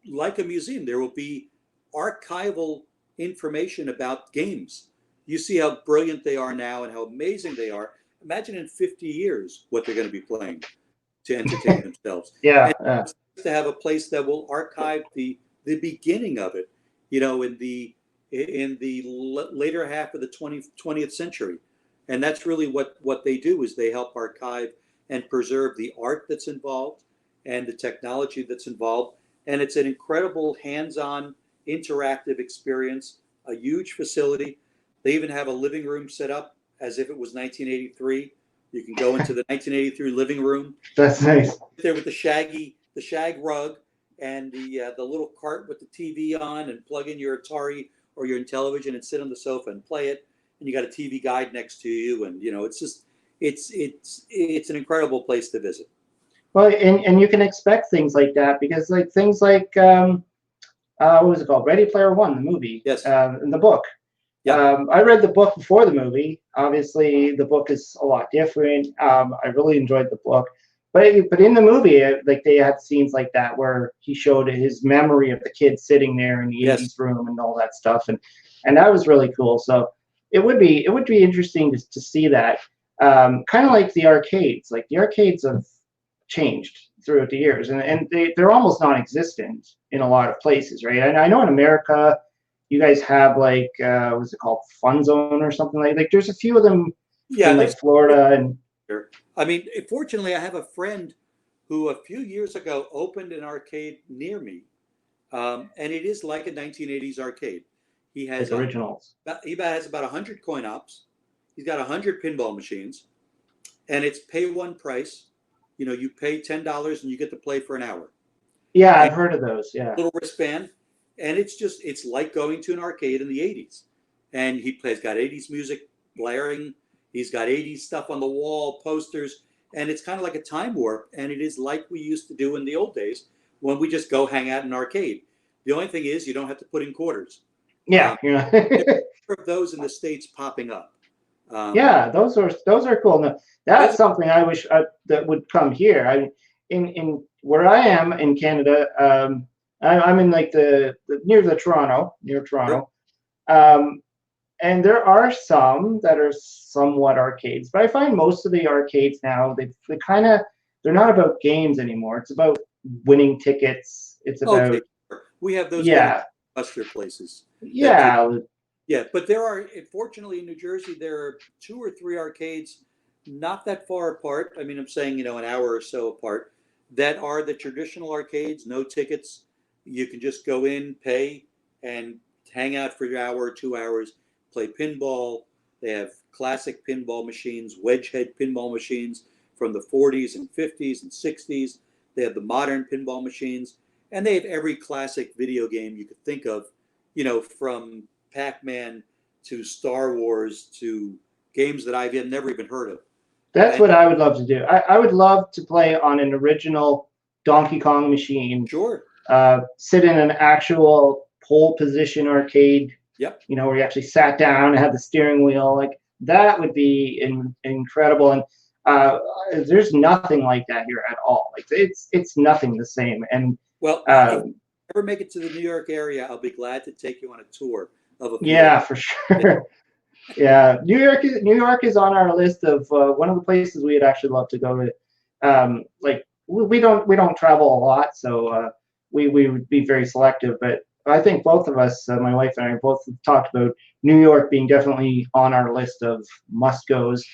like a museum, there will be archival information about games. You see how brilliant they are now and how amazing they are. Imagine in 50 years what they're going to be playing to entertain themselves. Yeah. And to have a place that will archive the beginning of it, in the later half of the 20th century. And that's really what they do, is they help archive and preserve the art that's involved and the technology that's involved. And it's an incredible hands-on interactive experience, a huge facility. They even have a living room set up as if it was 1983. You can go into the 1983 living room. That's nice. There with the shag rug and the little cart with the TV on, and plug in your Atari or your Intellivision and sit on the sofa and play it. And you got a TV guide next to you, and it's just it's an incredible place to visit. Well, and you can expect things like that, because like things like what was it called? Ready Player One, the movie. Yes. In the book. Yeah. I read the book before the movie. Obviously, the book is a lot different. I really enjoyed the book, but in the movie, like, they had scenes like that where he showed his memory of the kid sitting there in the 80s room and all that stuff, and that was really cool. So it would be interesting to see that. Kind of like the arcades. Like, the arcades have changed throughout the years, and they're almost non-existent in a lot of places, right? And I know in America, you guys have like what's it called, Fun Zone or something like there's a few of them in like Florida. And I mean, fortunately, I have a friend who a few years ago opened an arcade near me, and it is like a 1980s arcade. He has like originals. He has about 100 coin ops. He's got 100 pinball machines, and it's pay one price. You pay $10 and you get to play for an hour. Yeah, I've heard of those. Yeah, little wristband. And it's like going to an arcade in the 80s. And he's got 80s music blaring. He's got 80s stuff on the wall, posters. And it's kind of like a time warp. And it is like we used to do in the old days when we just go hang out in an arcade. The only thing is, you don't have to put in quarters. Yeah. There are those in the States popping up. Yeah, those are cool. Now, that's something I wish that would come here. In where I am in Canada, I'm in like the near Toronto, and there are some that are somewhat arcades, but I find most of the arcades now, they're not about games anymore. It's about winning tickets. It's about we have those buster places. Yeah. Yeah, but there are, fortunately in New Jersey, there are 2 or 3 arcades not that far apart. I mean, I'm saying, an hour or so apart, that are the traditional arcades, no tickets. You can just go in, pay, and hang out for an hour or 2 hours, play pinball. They have classic pinball machines, wedge head pinball machines from the 40s and 50s and 60s. They have the modern pinball machines, and they have every classic video game you could think of, from Pac-Man to Star Wars to games that I've never even heard of. That's what I would love to do. I would love to play on an original Donkey Kong machine. Sure. Sit in an actual pole position arcade. Yep. Where you actually sat down and had the steering wheel. Like that would be incredible. And there's nothing like that here at all. Like it's nothing the same. And well, if you ever make it to the New York area, I'll be glad to take you on a tour of a. Yeah, for sure. Yeah, New York is on our list of one of the places we'd actually love to go to. Like we don't travel a lot, so we would be very selective. But I think both of us, my wife and I, both talked about New York being definitely on our list of must-goes.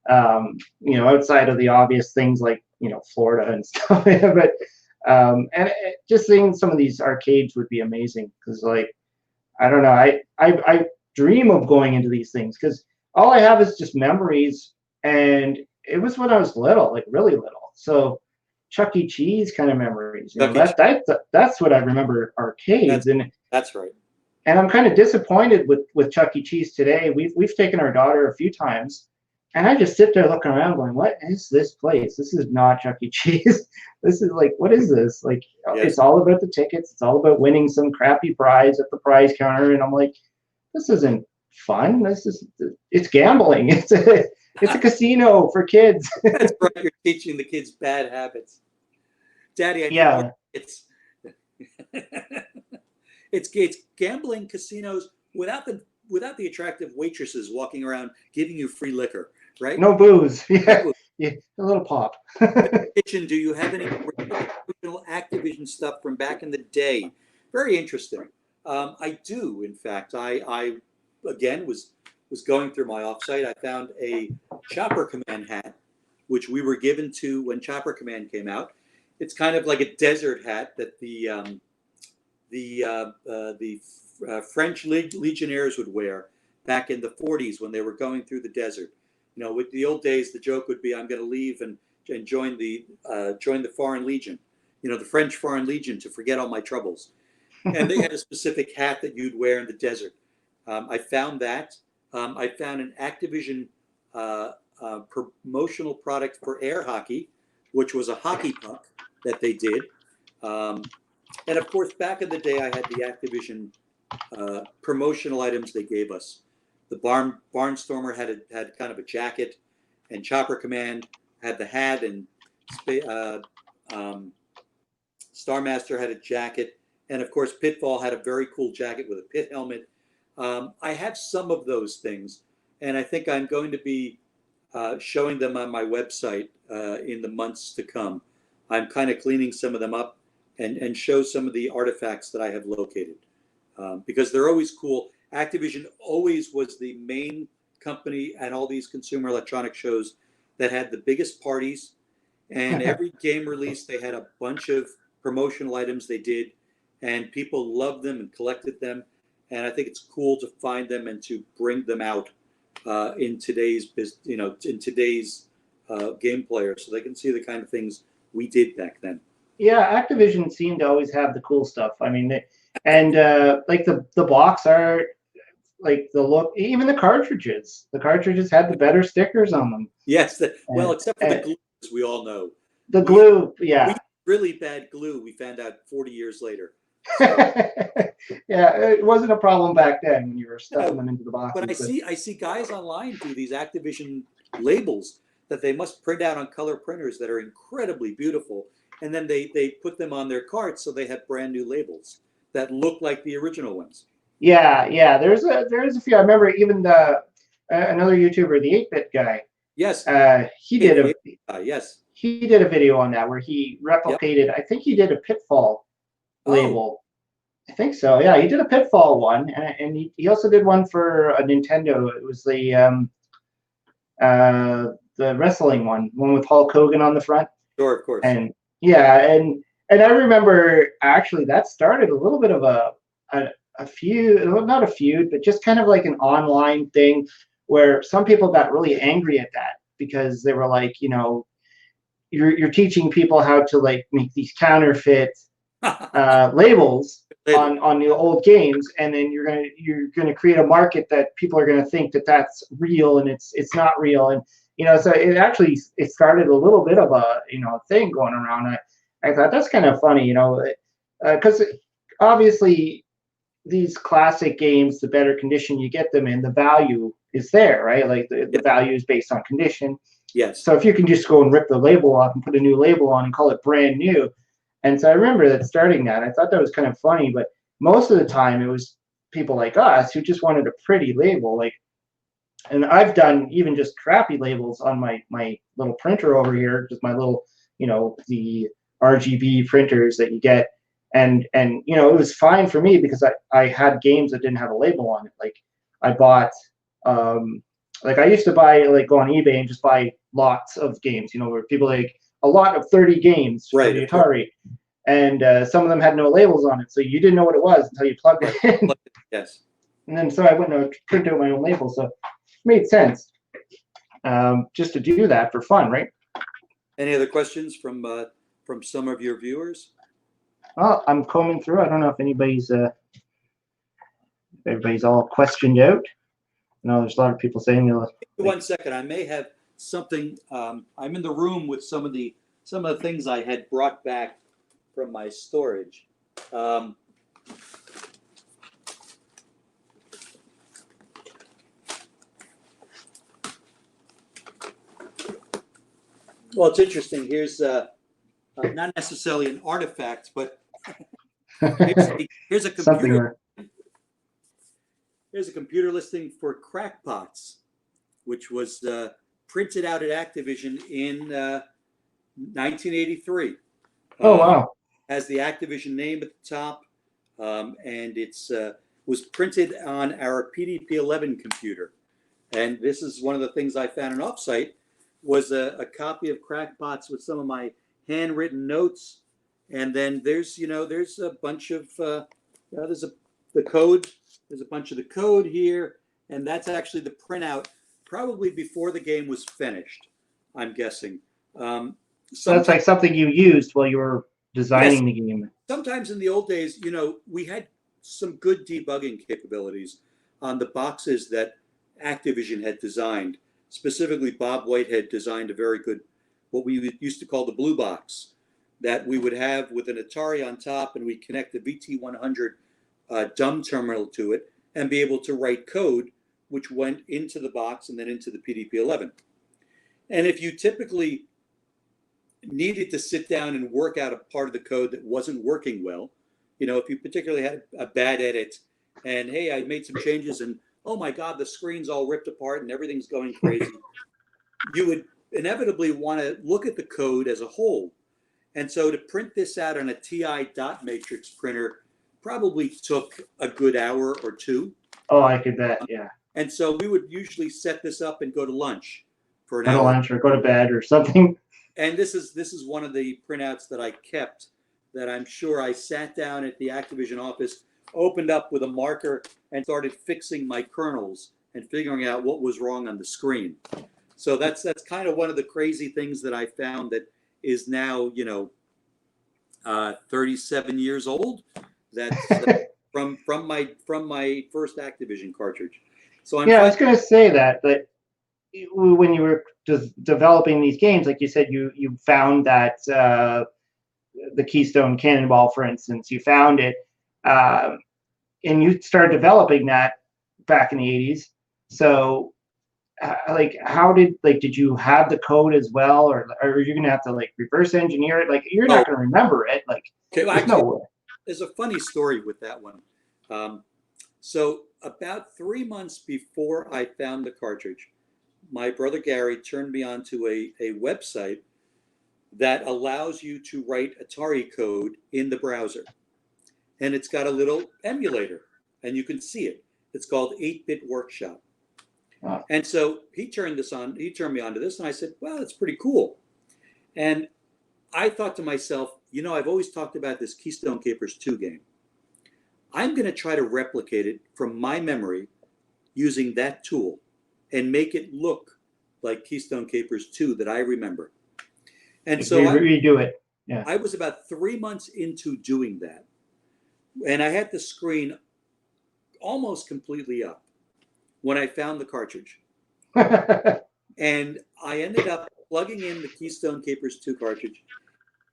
Outside of the obvious things like Florida and stuff. But just seeing some of these arcades would be amazing because, like, I don't know, I dream of going into these things because all I have is just memories, and it was when I was little, like really little. So Chuck E. Cheese kind of memories. That's what I remember arcades. That's right. And I'm kind of disappointed with Chuck E. Cheese today. We've taken our daughter a few times, and I just sit there looking around going, what is this place? This is not Chuck E. Cheese. This is like, what is this? Like, yes. It's all about the tickets. It's all about winning some crappy prize at the prize counter. And I'm like, this isn't fun. It's gambling. It's a casino for kids. That's right. You're teaching the kids bad habits. Daddy, it's gambling casinos without the attractive waitresses walking around giving you free liquor, right? No booze. Yeah, a little pop. Kitchen, do you have any original Activision stuff from back in the day? Very interesting. I do, in fact. I again was going through my offsite. I found a Chopper Command hat, which we were given to when Chopper Command came out. It's kind of like a desert hat that the French legionnaires would wear back in the 40s when they were going through the desert. With the old days, the joke would be, I'm going to leave and join the Foreign Legion, the French Foreign Legion, to forget all my troubles. And they had a specific hat that you'd wear in the desert. I found that. I found an Activision promotional product for air hockey, which was a hockey puck that they did. And of course, back in the day, I had the Activision promotional items they gave us. The Barnstormer had kind of a jacket, and Chopper Command had the hat, and Starmaster had a jacket, and of course, Pitfall had a very cool jacket with a pit helmet. I have some of those things, and I think I'm going to be showing them on my website in the months to come. I'm kind of cleaning some of them up and show some of the artifacts that I have located because they're always cool. Activision always was the main company at all these consumer electronic shows that had the biggest parties, and every game release they had a bunch of promotional items they did, and people loved them and collected them. And I think it's cool to find them and to bring them out in today's game players, so they can see the kind of things we did back then. Yeah, Activision seemed to always have the cool stuff. I mean, like the box art, like the look, even the cartridges. The cartridges had the better stickers on them. Yes, except for the glue, as we all know. The glue, yeah. We really bad glue, we found out 40 years later. So. Yeah, it wasn't a problem back then when you were stuffing them into the box. But I see guys online do these Activision labels that they must print out on color printers that are incredibly beautiful, and then they put them on their carts so they have brand new labels that look like the original ones. Yeah. There's a few. I remember even another YouTuber, the 8-Bit guy. Yes. He did yes. He did a video on that where he replicated. Yep. I think he did a Pitfall label. I think so. Yeah, he did a Pitfall one, and he also did one for a Nintendo. It was the wrestling one with Hulk Hogan on the front. Sure, of course. And yeah, and I remember actually that started a little bit of a feud, well, not a feud, but just kind of like an online thing where some people got really angry at that because they were like, you're teaching people how to like make these counterfeit labels Label. on the old games, and then you're gonna create a market that people are gonna think that that's real, and it's not real, and so it started a little bit of a thing going around. I thought that's kind of funny, because obviously these classic games, the better condition you get them in, the value is there, right? Like the value is based on condition. Yes. So if you can just go and rip the label off and put a new label on and call it brand new. And so I remember that starting that. I thought that was kind of funny, but most of the time it was people like us who just wanted a pretty label. And I've done even just crappy labels on my little printer over here, just my little, the RGB printers that you get. And it was fine for me because I had games that didn't have a label on it. Like I bought, like I used to buy, like go on eBay and just buy lots of games, where people like a lot of 30 games for the Atari. And some of them had no labels on it. So you didn't know what it was until you plugged it in. Yes. And then so I went and printed out my own label. So it made sense just to do that for fun, right? Any other questions from some of your viewers? Well, I'm combing through. I don't know if everybody's all questioned out. No, there's a lot of people saying they'll. 1 second, I may have something. I'm in the room with some of the things I had brought back from my storage. Well, it's interesting. Here's not necessarily an artifact, but here's a computer. Here's a computer listing for Crackpots, which was printed out at Activision in 1983. Oh, wow. Has the Activision name at the top, and it's was printed on our PDP-11 computer. And this is one of the things I found on offsite was a copy of Crackpots with some of my handwritten notes. And then there's a bunch of the code. There's a bunch of the code here, and that's actually the printout probably before the game was finished, I'm guessing. So that's like something you used while you were designing the game. Sometimes in the old days, we had some good debugging capabilities on the boxes that Activision had designed. Specifically, Bob Whitehead designed a very good, what we used to call the blue box, that we would have with an Atari on top, and we'd connect the VT100 dumb terminal to it and be able to write code which went into the box and then into the PDP-11. And if you typically needed to sit down and work out a part of the code that wasn't working well, if you particularly had a bad edit and, hey, I made some changes and, oh my God, the screen's all ripped apart and everything's going crazy, you would inevitably want to look at the code as a whole. And so to print this out on a TI dot matrix printer probably took a good hour or two. Oh, I could bet, yeah. And so we would usually set this up and go to lunch for an hour. Go to lunch or go to bed or something. And this is one of the printouts that I kept that I'm sure I sat down at the Activision office, opened up with a marker, and started fixing my kernels and figuring out what was wrong on the screen. So that's kind of one of the crazy things that I found that is now 37 years old. That's from my first Activision cartridge. So I was going to say that when you were developing these games, like you said, you found that the Keystone Cannonball, for instance, you found it, and you started developing that back in the 80s. So, did you have the code as well, or are you going to have to reverse engineer it? Like, you're not going to remember it. There's a funny story with that one. So about 3 months before I found the cartridge, my brother Gary turned me on to a website that allows you to write Atari code in the browser. And it's got a little emulator, and you can see it. It's called 8-Bit Workshop. Wow. And so he turned me on to this, and I said, well, it's pretty cool. And I thought to myself, I've always talked about this Keystone Capers 2 game. I'm going to try to replicate it from my memory using that tool and make it look like Keystone Capers 2 that I remember. And so redo it. Yeah. I was about 3 months into doing that, and I had the screen almost completely up when I found the cartridge. And I ended up plugging in the Keystone Capers 2 cartridge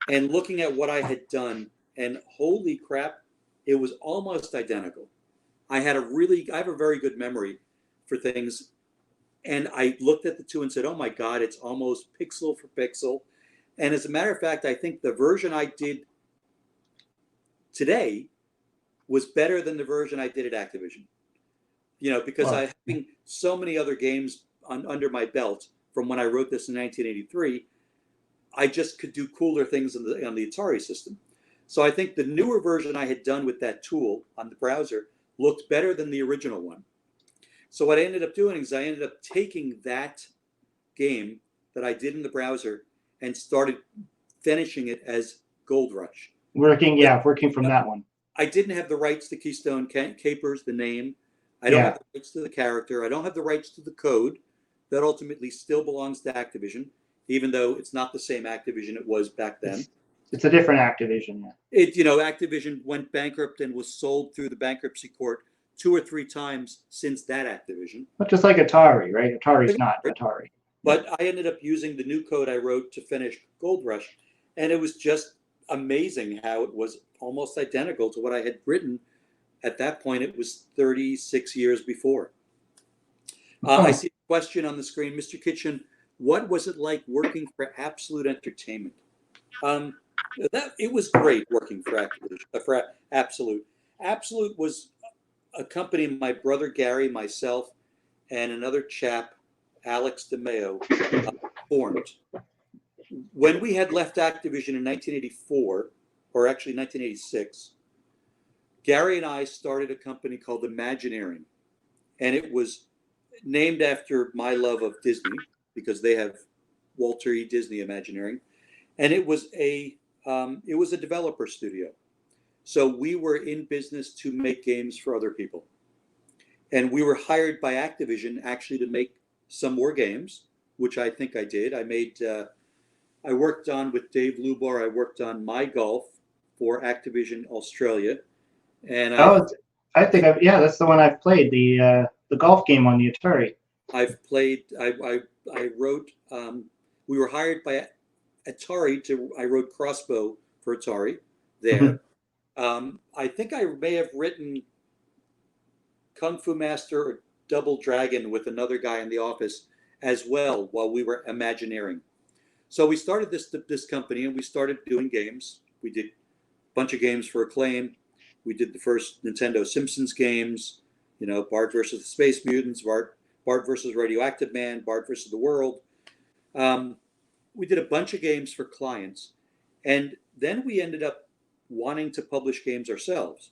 and looking at what I had done, and holy crap, it was almost identical. I have a very good memory for things, and I looked at the two and said, oh my God, it's almost pixel for pixel. And as a matter of fact, I think the version I did today was better than the version I did at Activision. Because I having so many other games under my belt from when I wrote this in 1983, I just could do cooler things on the Atari system. So I think the newer version I had done with that tool on the browser looked better than the original one. So what I ended up doing is I ended up taking that game that I did in the browser and started finishing it as Gold Rush. Working from that one. I didn't have the rights to Keystone Capers, the name. I don't have the rights to the character. I don't have the rights to the code. That ultimately still belongs to Activision, even though it's not the same Activision it was back then. It's a different Activision. Activision went bankrupt and was sold through the bankruptcy court 2 or 3 times since that Activision. But just like Atari, right? Atari's not Atari. But I ended up using the new code I wrote to finish Gold Rush, and it was just amazing how it was almost identical to what I had written. At that point, it was 36 years before. I see a question on the screen. Mr. Kitchen, what was it like working for Absolute Entertainment? It was great working for Absolute. Absolute was a company my brother Gary, myself, and another chap, Alex DeMeo, formed. When we had left Activision in 1984, or actually 1986, Gary and I started a company called Imagineering, and it was named after my love of Disney because they have Walter E. Disney Imagineering, and it was a developer studio. So we were in business to make games for other people, and we were hired by Activision actually to make some more games, which I think I did. I worked on with Dave Lubar. I worked on My Golf for Activision Australia, and that's the one I've played, the golf game on the Atari. I've played. I wrote. We were hired by Atari I wrote Crossbow for Atari there. I think I may have written Kung Fu Master or Double Dragon with another guy in the office as well while we were Imagineering. So we started this company and we started doing games. We did a bunch of games for Acclaim. We did the first Nintendo Simpsons games, Bart versus the Space Mutants, Bart versus Radioactive Man, Bart versus the World. We did a bunch of games for clients, and then we ended up wanting to publish games ourselves.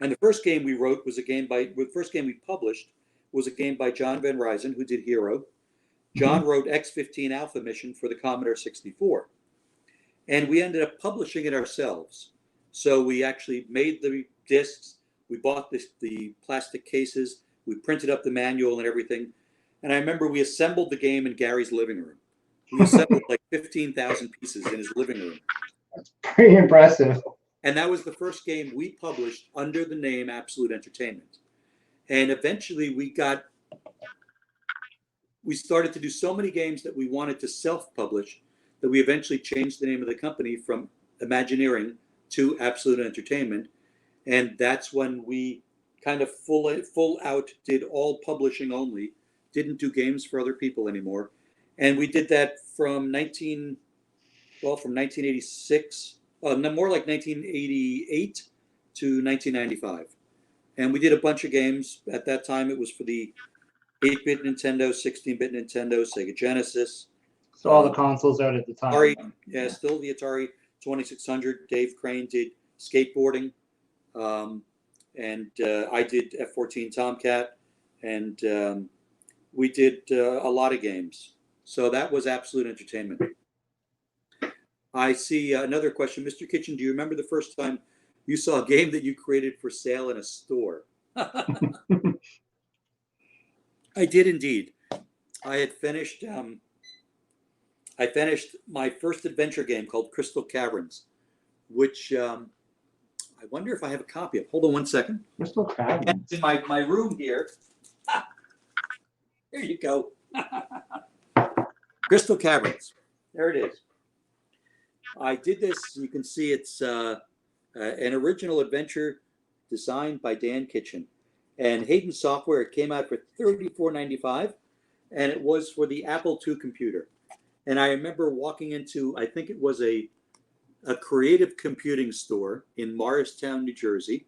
And the first game we wrote was the first game we published was a game by John Van Ryzen, who did Hero. John wrote X-15 Alpha Mission for the Commodore 64. And we ended up publishing it ourselves. So we actually made the discs, we bought the plastic cases, we printed up the manual and everything. And I remember we assembled the game in Gary's living room. We assembled like 15,000 pieces in his living room. That's pretty impressive. And that was the first game we published under the name Absolute Entertainment. And eventually we started to do so many games that we wanted to self-publish that we eventually changed the name of the company from Imagineering to Absolute Entertainment. And that's when we kind of full out did all publishing only, didn't do games for other people anymore. And we did that from 1986, more like 1988 to 1995. And we did a bunch of games. At that time, it was for the 8-bit Nintendo, 16-bit Nintendo, Sega Genesis. So all the consoles out at the time. Atari, still the Atari 2600. Dave Crane did skateboarding. And I did F-14 Tomcat. And we did a lot of games. So that was Absolute Entertainment. I see another question. Mr. Kitchen, do you remember the first time you saw a game that you created for sale in a store. I did indeed. I had finished. I finished my first adventure game called Crystal Caverns, which I wonder if I have a copy of. Hold on one second. Crystal Caverns. It's in my room here. Here you go. Crystal Caverns. There it is. I did this. You can see it's an original adventure designed by Dan Kitchen. And Hayden Software, it came out for $34.95, and it was for the Apple II computer. And I remember walking into, I think it was a creative computing store in Morristown, New Jersey,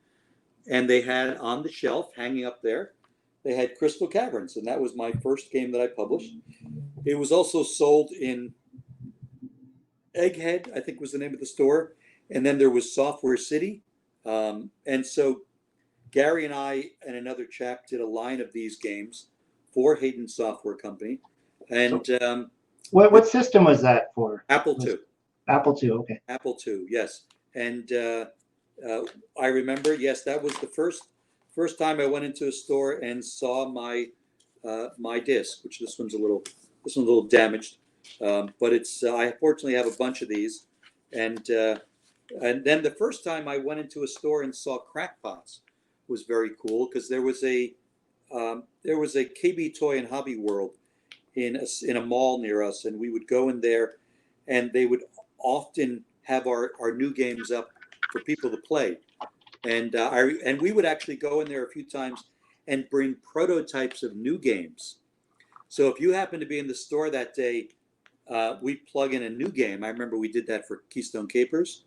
and they had on the shelf, hanging up there, they had Crystal Caverns, and that was my first game that I published. It was also sold in Egghead, I think was the name of the store, and then there was Software City. And so Gary and I and another chap did a line of these games for Hayden Software Company. And what system was that for? Apple II. Apple II, okay. Apple II, yes. And I remember, yes, that was the first time I went into a store and saw my my disc, which this one's a little damaged, but it's I fortunately have a bunch of these. And then the first time I went into a store and saw Crackpots was very cool, because there was a KB Toy and Hobby World in a mall near us, and we would go in there, and they would often have our new games up for people to play, and we would actually go in there a few times and bring prototypes of new games. So if you happen to be in the store that day, we'd plug in a new game. I remember we did that for Keystone Capers.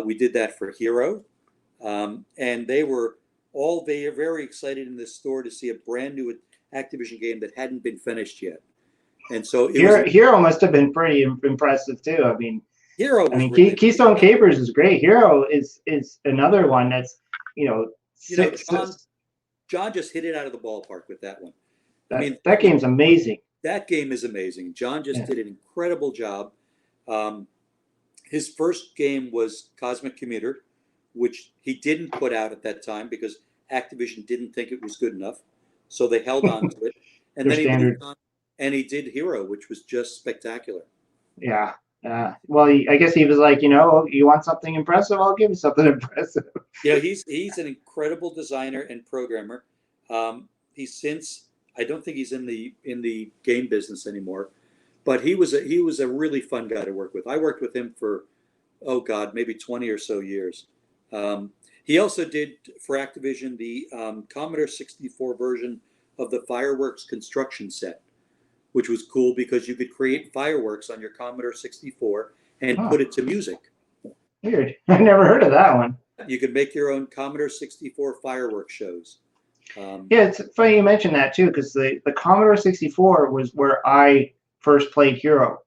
We did that for Hero, and they were very excited in this store to see a brand new Activision game that hadn't been finished yet. And so Hero must have been pretty impressive too. I mean, really Keystone Capers is great. Hero is another one that's, John just hit it out of the ballpark with that one. That game's amazing. That game is amazing. John just did an incredible job. His first game was Cosmic Commuter, which he didn't put out at that time because Activision didn't think it was good enough. So they held on to it. And then he moved on, and he did Hero, which was just spectacular. Yeah. Well, I guess he was like, you want something impressive? I'll give you something impressive. He's an incredible designer and programmer. I don't think he's in the game business anymore, but he was a really fun guy to work with. I worked with him for, maybe 20 or so years. He also did for Activision the Commodore 64 version of the Fireworks construction set, which was cool because you could create fireworks on your Commodore 64 and put it to music. Weird. I never heard of that one. You could make your own Commodore 64 fireworks shows. It's funny you mentioned that too, because the Commodore 64 was where I first played Hero.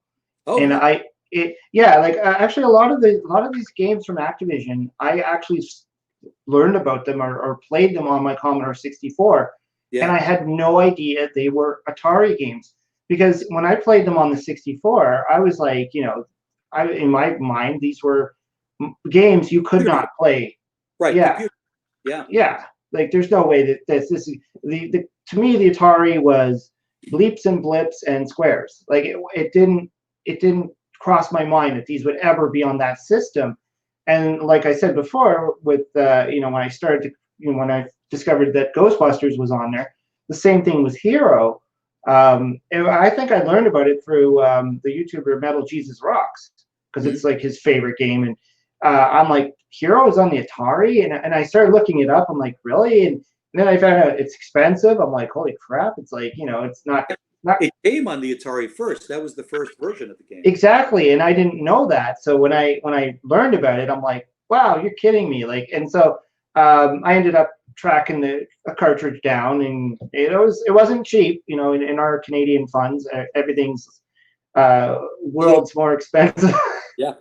Oh, and actually a lot of these games from Activision, I actually learned about them or played them on my Commodore 64, and I had no idea they were Atari games, because when I played them on the 64, I was like, in my mind these were games you could not play. Right. Yeah. Yeah. Like there's no way that this is to me the Atari was bleeps and blips and squares. Like it didn't cross my mind that these would ever be on that system. And like I said before, with when I started to, when I discovered that Ghostbusters was on there, the same thing was Hero. And I think I learned about it through the YouTuber Metal Jesus Rocks, because it's like his favorite game. And I'm like, Hero is on the Atari, and I started looking it up. I'm like, really? And then I found out it's expensive. I'm like, holy crap! It's like, it's not. It came on the Atari first. That was the first version of the game. Exactly, and I didn't know that. So when I learned about it, I'm like, wow, you're kidding me! Like, and so I ended up tracking a cartridge down, and it wasn't cheap. In our Canadian funds, everything's world's more expensive. Yeah.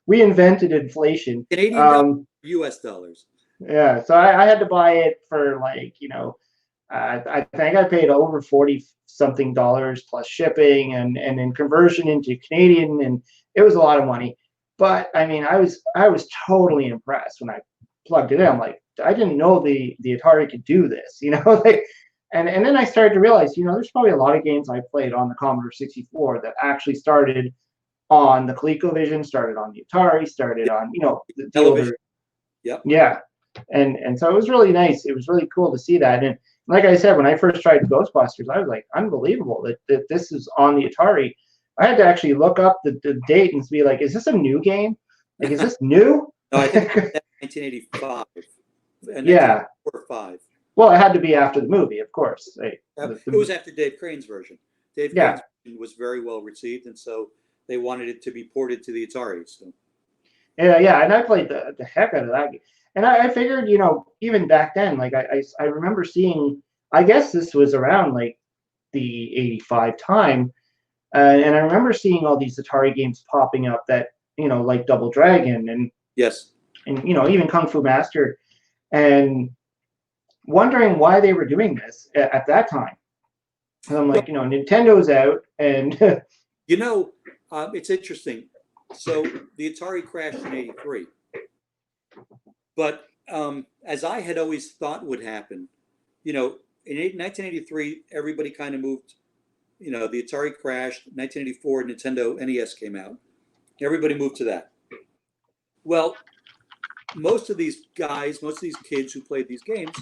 we invented inflation. Canadian US dollars. Yeah, so I had to buy it for like, I think I paid over $40-something plus shipping and in conversion into Canadian, and it was a lot of money. But I mean, I was totally impressed when I plugged it in. I'm like, I didn't know the Atari could do this, you know, like, and then I started to realize, you know, there's probably a lot of games I played on the Commodore 64 that actually started on the ColecoVision, started on the Atari, started Yep. on, you know, the Television. older, Yep. yeah. And so it was really nice. It was really cool to see that. And like I said, when I first tried Ghostbusters, I was like, unbelievable that this is on the Atari. I had to actually look up the date and be like, is this a new game? Like, is this new? No, I think it's 1985. Yeah. 1984 or 5. Well, it had to be after the movie, of course. Like, It was after Dave Crane's version. Dave yeah. Crane's version was very well received, and so they wanted it to be ported to the Atari. So Yeah, and I played the heck out of that game. And I figured, you know, even back then, like I remember seeing, I guess this was around like the 85 time. And I remember seeing all these Atari games popping up that, you know, like Double Dragon yes, and you know, even Kung Fu Master, and wondering why they were doing this at that time. And I'm like, you know, Nintendo's out, and you know, it's interesting. So the Atari crashed in '83, but as I had always thought would happen, you know, in 1983, everybody kind of moved. You know, the Atari crashed. 1984, Nintendo NES came out. Everybody moved to that. Well, most of these guys, most of these kids who played these games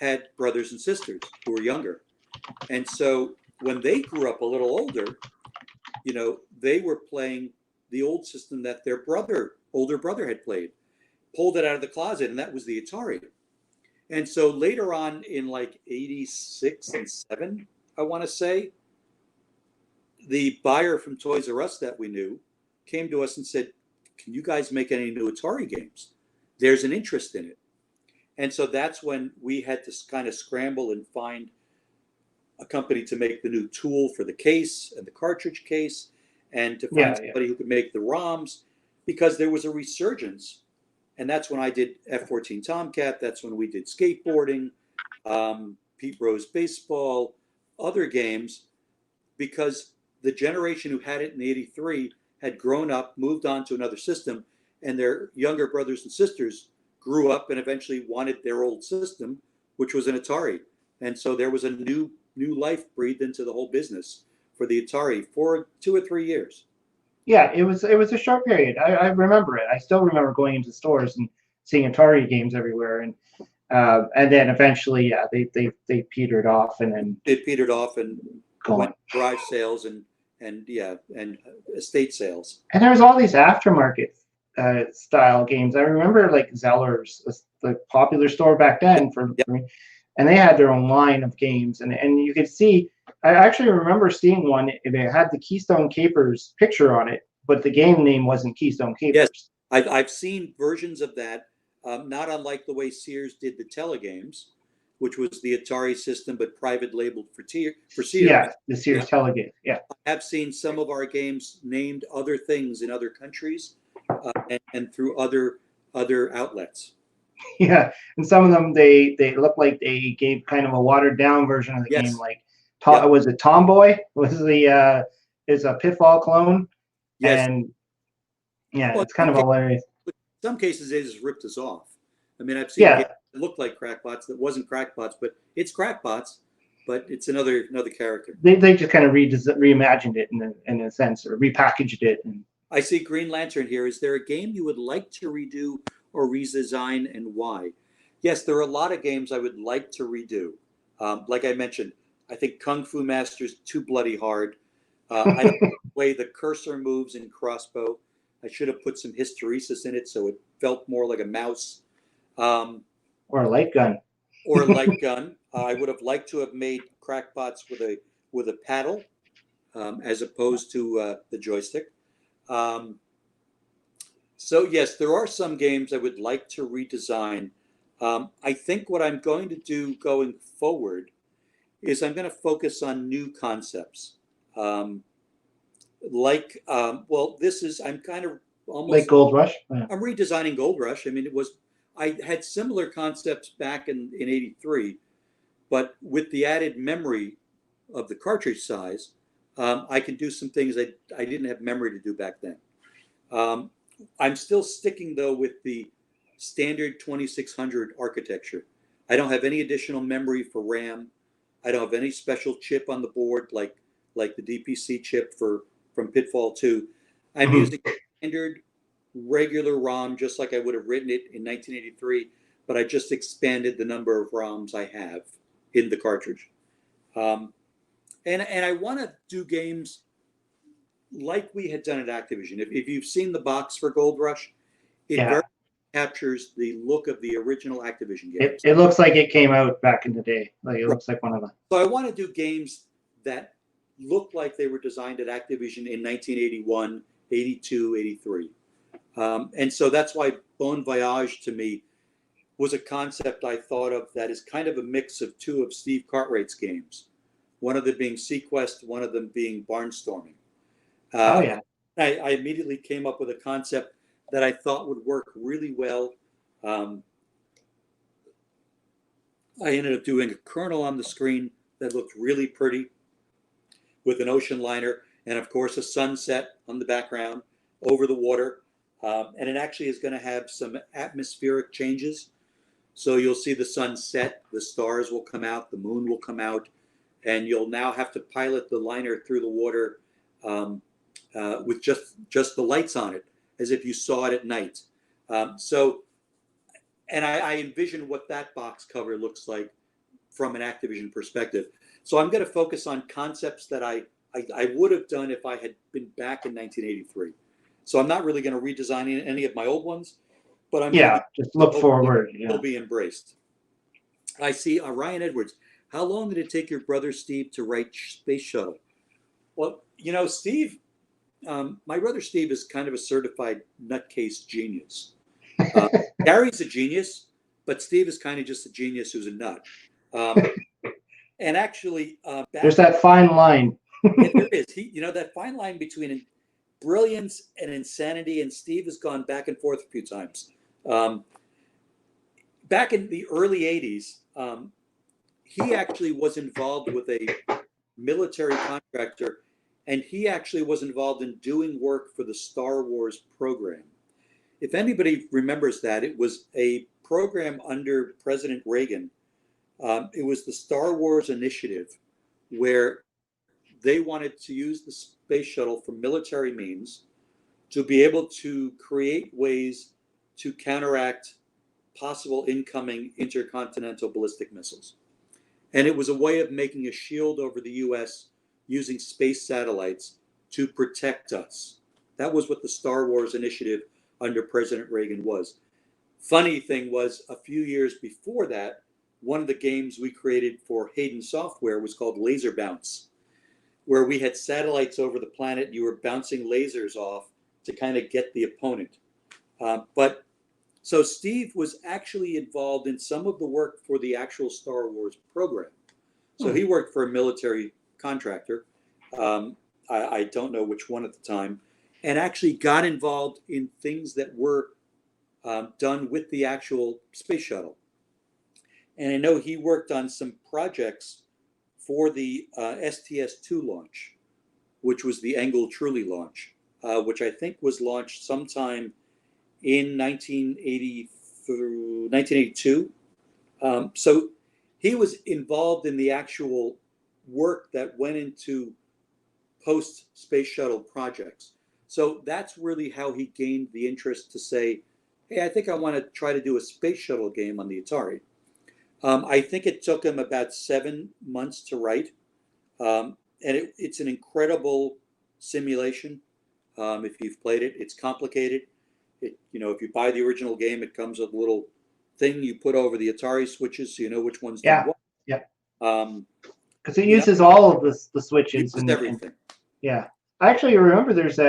had brothers and sisters who were younger. And so when they grew up a little older, you know, they were playing the old system that their older brother had played, pulled it out of the closet, and that was the Atari. And so later on in like 86 and 7, I want to say, the buyer from Toys R Us that we knew came to us and said, can you guys make any new Atari games? There's an interest in it. And so that's when we had to kind of scramble and find a company to make the new tool for the case and the cartridge case, and to find somebody who could make the ROMs, because there was a resurgence. And that's when I did F-14 Tomcat. That's when we did skateboarding, Pete Rose Baseball, other games, because the generation who had it in '83 had grown up, moved on to another system, and their younger brothers and sisters grew up and eventually wanted their old system, which was an Atari. And so there was a new life breathed into the whole business for the Atari for 2 or 3 years. Yeah, it was a short period. I remember it. I still remember going into stores and seeing Atari games everywhere, and then eventually, yeah, they petered off, and then it petered off and gone. went garage sales and estate sales. And there was all these aftermarket style games. I remember like Zeller's, the popular store back then for me, and they had their own line of games, and you could see. I actually remember seeing one. It had the Keystone Capers picture on it, but the game name wasn't Keystone Capers. Yes, I've seen versions of that, not unlike the way Sears did the telegames, which was the Atari system but private labeled for Sears. Yeah, the Sears Telegame. Yeah, I have seen some of our games named other things in other countries, and through other outlets. Yeah, and some of them they look like they gave kind of a watered down version of the game, like was it Tomboy? Was the is a Pitfall clone? Yes. And yeah, it's kind of hilarious. In some cases, they just ripped us off. I mean, I've seen games that looked like Crackpots that wasn't Crackpots, but it's Crackpots, but it's another character. They just kind of reimagined it in a sense, or repackaged it. And I see Green Lantern here. Is there a game you would like to redo or redesign, and why? Yes, there are a lot of games I would like to redo. Like I mentioned, I think Kung Fu Master's too bloody hard. I don't like the way the cursor moves in Crossbow. I should have put some hysteresis in it so it felt more like a mouse. Or a light gun. Or a light gun. I would have liked to have made Crackpots with a paddle, as opposed to the joystick. So yes, there are some games I would like to redesign. I think what I'm going to do going forward is I'm going to focus on new concepts. I'm kind of almost like Gold Rush. Yeah. I'm redesigning Gold Rush. I mean, I had similar concepts back in '83, but with the added memory of the cartridge size, I can do some things I didn't have memory to do back then. I'm still sticking though with the standard 2600 architecture. I don't have any additional memory for RAM. I don't have any special chip on the board like the DPC chip from Pitfall 2. I'm using standard regular ROM just like I would have written it in 1983, but I just expanded the number of ROMs I have in the cartridge. And I want to do games like we had done at Activision. If you've seen the box for Gold Rush, it very captures the look of the original Activision games. It looks like it came out back in the day. Like it looks like one of them. So I want to do games that look like they were designed at Activision in 1981, 82, 83. And so that's why Bon Voyage to me was a concept I thought of that is kind of a mix of two of Steve Cartwright's games. One of them being Sequest, one of them being Barnstorming. I immediately came up with a concept that I thought would work really well. I ended up doing a kernel on the screen that looked really pretty with an ocean liner and, of course, a sunset on the background over the water. And it actually is going to have some atmospheric changes. So you'll see the sun set, the stars will come out, the moon will come out, and you'll now have to pilot the liner through the water with just the lights on it, as if you saw it at night. And I envision what that box cover looks like from an Activision perspective. So I'm going to focus on concepts that I would have done if I had been back in 1983. So I'm not really going to redesign any of my old ones, but I'm just look forward. It'll be embraced. I see Ryan Edwards. How long did it take your brother Steve to write Space Shuttle? Well, Steve, my brother Steve is kind of a certified nutcase genius. Gary's a genius, but Steve is kind of just a genius who's a nut. And actually, there's that fine line. There is. That fine line between brilliance and insanity, and Steve has gone back and forth a few times. Back in the early 80s, he actually was involved with a military contractor, and he actually was involved in doing work for the Star Wars program. If anybody remembers that, it was a program under President Reagan. It was the Star Wars Initiative, where they wanted to use the space shuttle for military means to be able to create ways to counteract possible incoming intercontinental ballistic missiles. And it was a way of making a shield over the U.S. using space satellites to protect us. That was what the Star Wars Initiative under President Reagan was. Funny thing was, a few years before that, one of the games we created for Hayden Software was called Laser Bounce, where we had satellites over the planet. You were bouncing lasers off to kind of get the opponent. So Steve was actually involved in some of the work for the actual Star Wars program. So he worked for a military contractor. I don't know which one at the time, and actually got involved in things that were done with the actual space shuttle. And I know he worked on some projects for the STS-2 launch, which was the Engel Truly launch, which I think was launched sometime in 1980 through 1982. So he was involved in the actual work that went into post-space shuttle projects. So that's really how he gained the interest to say, hey, I think I want to try to do a space shuttle game on the Atari. I think it took him about 7 months to write. And it's an incredible simulation. If you've played it, it's complicated. If you buy the original game, it comes with a little thing you put over the Atari switches so you know which ones do what. Yeah. Because it uses all of the switches. And everything. Yeah. I actually remember there's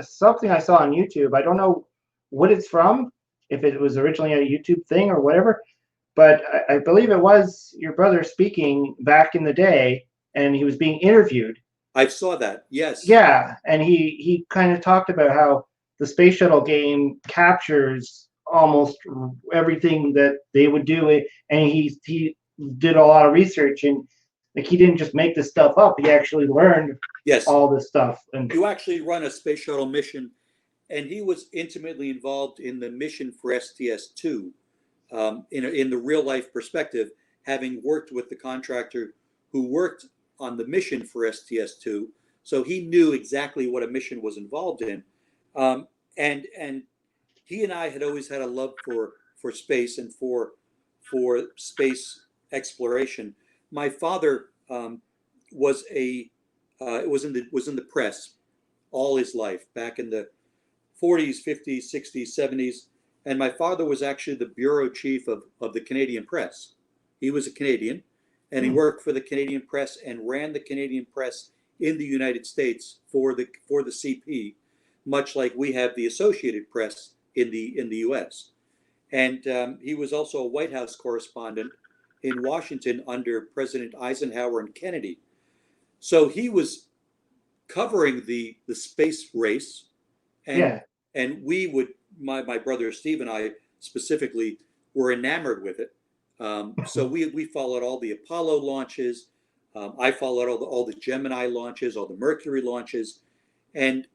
something I saw on YouTube. I don't know what it's from, if it was originally a YouTube thing or whatever, but I believe it was your brother speaking back in the day, and he was being interviewed. I saw that, yes. Yeah, and he kind of talked about how the space shuttle game captures almost everything that they would do, and he did a lot of research, and like he didn't just make this stuff up. He actually learned all this stuff. And you actually run a space shuttle mission and he was intimately involved in the mission for STS-2 in the real life perspective, having worked with the contractor who worked on the mission for STS-2. So he knew exactly what a mission was involved in. And he and I had always had a love for space and for space exploration. My father was in the press all his life, back in the 40s, 50s, 60s, 70s. And my father was actually the bureau chief of the Canadian press. He was a Canadian, and he worked for the Canadian press and ran the Canadian press in the United States for the CP, much like we have the Associated Press in the U.S. And he was also a White House correspondent in Washington under President Eisenhower and Kennedy. So he was covering the space race, and we would, my brother Steve and I specifically, were enamored with it. So we followed all the Apollo launches. I followed all the Gemini launches, all the Mercury launches, and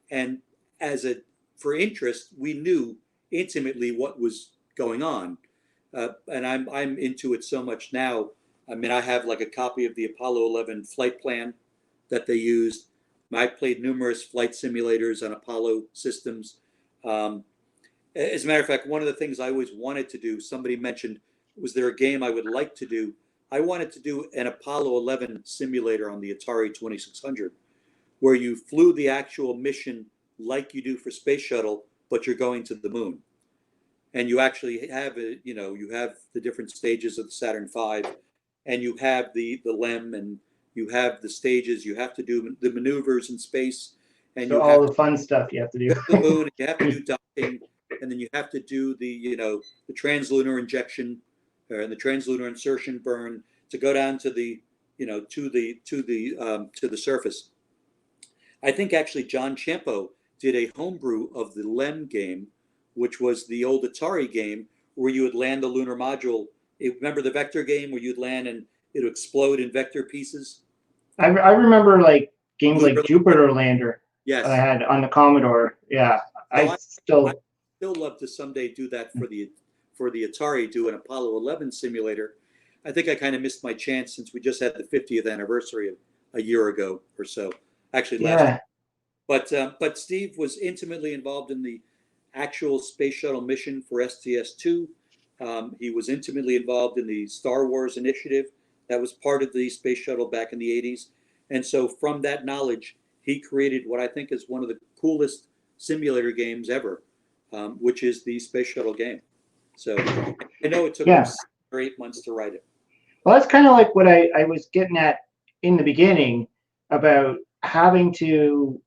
for interest, we knew intimately what was going on. And I'm into it so much now. I mean, I have like a copy of the Apollo 11 flight plan that they used. I played numerous flight simulators on Apollo systems. As a matter of fact, one of the things I always wanted to do, somebody mentioned, was there a game I would like to do? I wanted to do an Apollo 11 simulator on the Atari 2600, where you flew the actual mission like you do for Space Shuttle, but you're going to the moon. And you actually have you have the different stages of the Saturn V, and you have the LEM, and you have the stages. You have to do the maneuvers in space, and so all the fun stuff you have to do. The moon, you have to do docking, and then you have to do the the translunar injection and the translunar insertion burn to go down to the to the surface. I think actually John Champo did a homebrew of the LEM game, which was the old Atari game where you would land the lunar module. Remember the vector game where you'd land and it would explode in vector pieces? I remember like games like Jupiter Lander. Yes. I had on the Commodore. Yeah. I'd still love to someday do that for the Atari, do an Apollo 11 simulator. I think I kind of missed my chance since we just had the 50th anniversary a year ago or so. Actually, last year. But Steve was intimately involved in the actual space shuttle mission for STS-2. He was intimately involved in the Star Wars initiative that was part of the space shuttle back in the 80s. And so from that knowledge, he created what I think is one of the coolest simulator games ever, which is the space shuttle game. So I know it took him 6 or 8 months to write it. Well, that's kind of like what I was getting at in the beginning about having to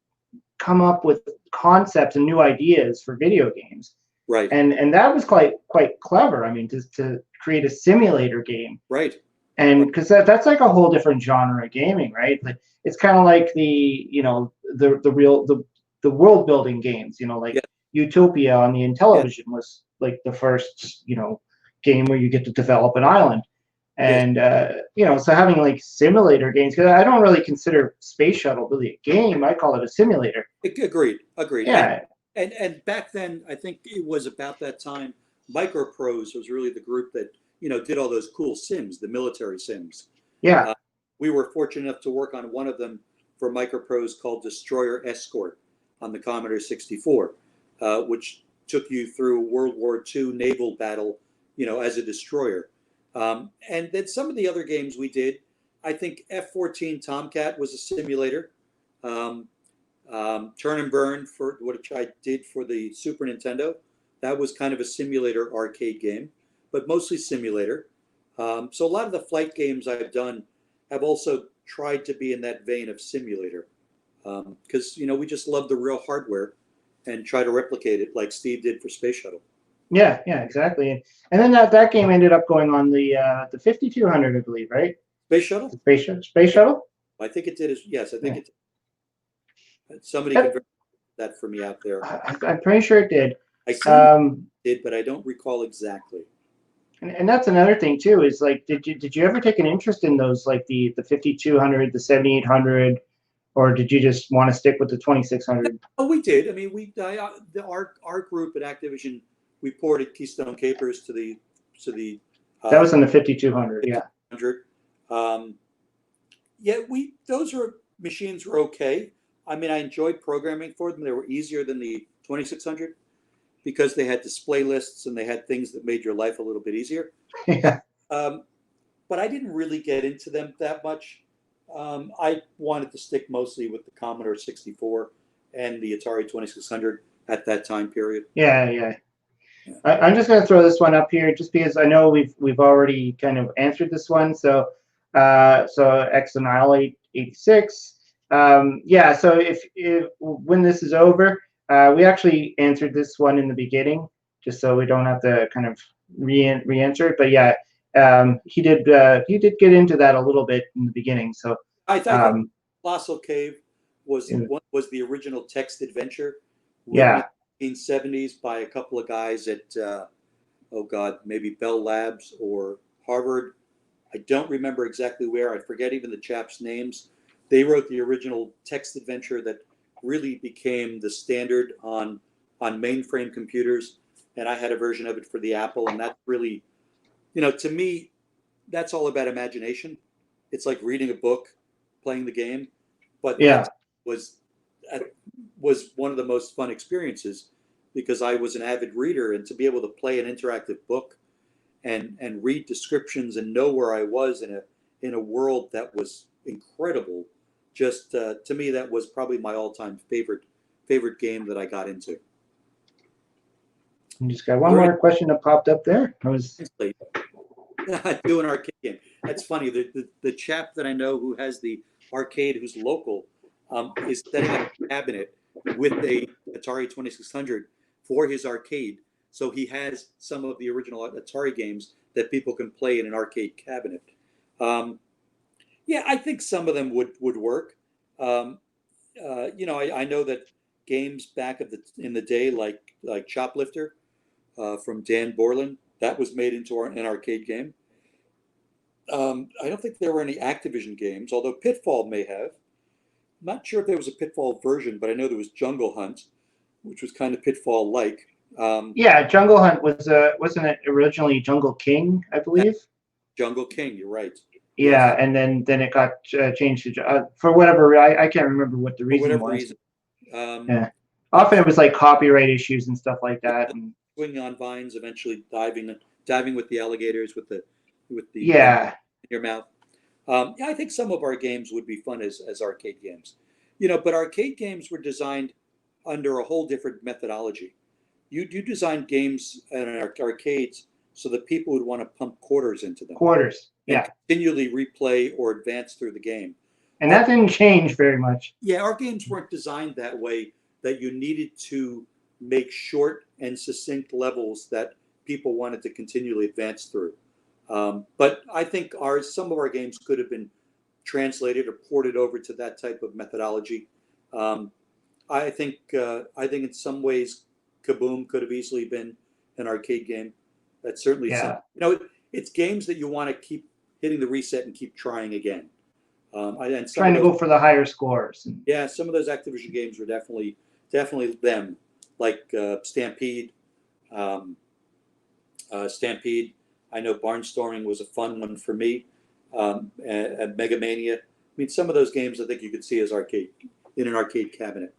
come up with concepts and new ideas for video games. Right. And that was quite clever. I mean, to create a simulator game. Right. And because that's like a whole different genre of gaming, right? Like it's kind of like the world building games, like Utopia on the Intellivision was like the first, game where you get to develop an island. And so having like simulator games, because I don't really consider Space Shuttle really a game. I call it a simulator. Agreed. Yeah. And back then, I think it was about that time, Microprose was really the group that did all those cool sims, the military sims. Yeah. We were fortunate enough to work on one of them for Microprose called Destroyer Escort on the Commodore 64, which took you through World War II naval battle, as a destroyer. And then some of the other games we did, I think F-14 Tomcat was a simulator. Turn and Burn, for which I did for the Super Nintendo, that was kind of a simulator arcade game, but mostly simulator. So a lot of the flight games I've done have also tried to be in that vein of simulator, because we just love the real hardware and try to replicate it like Steve did for Space Shuttle. Yeah, exactly. And then that game ended up going on the 5200, I believe, right? Space Shuttle? Space Shuttle? I think it did. Yes, I think it did. Somebody can verify that for me out there. I'm pretty sure it did. I did, but I don't recall exactly. And that's another thing too. Is like, did you ever take an interest in those, like the 5200, the 7800, or did you just want to stick with the 2600? Oh, we did. I mean, our group at Activision, we ported Keystone Capers to the That was on the 5200. Yeah. 5200. Yeah, those machines were okay. I mean, I enjoyed programming for them. They were easier than the 2600 because they had display lists and they had things that made your life a little bit easier. Yeah. But I didn't really get into them that much. I wanted to stick mostly with the Commodore 64 and the Atari 2600 at that time period. Yeah. I'm just going to throw this one up here just because I know we've already kind of answered this one. So X Annihilate 86. Yeah. So if when this is over, we actually answered this one in the beginning, just so we don't have to kind of re-answer it. But yeah, he did get into that a little bit in the beginning. So I thought Colossal Cave was the original text adventure. Yeah. In the 1970s by a couple of guys at maybe Bell Labs or Harvard. I don't remember exactly where. I forget even the chaps' names. They wrote the original text adventure that really became the standard on mainframe computers, and I had a version of it for the Apple, and that really, to me, that's all about imagination. It's like reading a book, playing the game, but yeah, that was one of the most fun experiences because I was an avid reader, and to be able to play an interactive book and read descriptions and know where I was in a world that was incredible. Just to me, that was probably my all-time favorite game that I got into. I just got one more question that popped up there. I was do an arcade game. That's funny. The chap that I know who has the arcade, who's local, is setting up a cabinet with a Atari 2600 for his arcade. So he has some of the original Atari games that people can play in an arcade cabinet. Yeah, I think some of them would work. I know that games back in the day, like Choplifter from Dan Borland, that was made into an arcade game. I don't think there were any Activision games, although Pitfall may have. I'm not sure if there was a Pitfall version, but I know there was Jungle Hunt, which was kind of Pitfall-like. Yeah, Jungle Hunt wasn't it originally Jungle King, I believe? Jungle King, you're right. Yeah, yes. And then it got changed to for whatever I can't remember what the reason was. Yeah, often it was like copyright issues and stuff like that. And swinging on vines, eventually diving with the alligators with the yeah in your mouth. Yeah, I think some of our games would be fun as arcade games, but arcade games were designed under a whole different methodology. You designed games in arcades so that people would want to pump quarters into them. Quarters, yeah. Continually replay or advance through the game. And that didn't change very much. Yeah, our games weren't designed that way, that you needed to make short and succinct levels that people wanted to continually advance through. But I think some of our games could have been translated or ported over to that type of methodology. I think in some ways, Kaboom could have easily been an arcade game. That's certainly it's games that you want to keep hitting the reset and keep trying again. Trying to go for the higher scores. Yeah, some of those Activision games were definitely them, like Stampede. Stampede. I know Barnstorming was a fun one for me. At Mega Mania. I mean, some of those games I think you could see as in an arcade cabinet.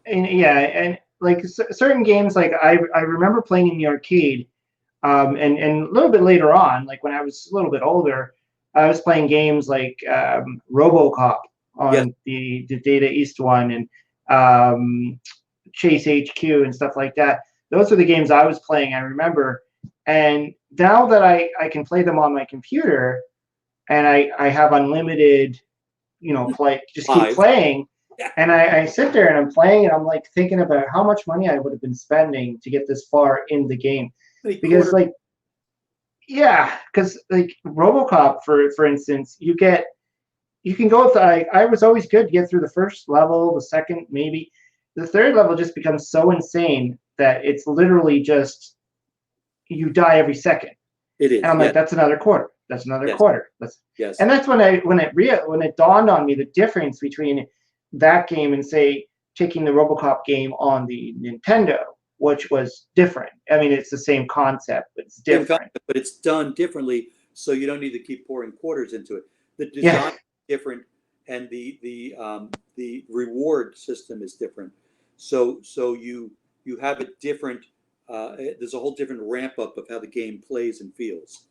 And like certain games, like I remember playing in the arcade, and a little bit later on, like when I was a little bit older, I was playing games like RoboCop on the Data East one and Chase HQ and stuff like that. Those are the games I was playing, I remember. And now that I can play them on my computer and I have unlimited, keep playing. Yeah. And I sit there and I'm playing and I'm like thinking about how much money I would have been spending to get this far in the game. Because like RoboCop, for instance, you can go with I was always good to get through the first level, the second maybe. The third level just becomes so insane that it's literally just you die every second. It is. And I'm like, that's another quarter. That's another quarter. Yes. And that's when it dawned on me the difference between that game and say taking the RoboCop game on the Nintendo, which was different. I mean, it's the same concept, but it's Same different. concept, but it's done differently, so you don't need to keep pouring quarters into it. The Yeah. design is different, and the reward system is different. So you have a different. There's a whole different ramp up of how the game plays and feels.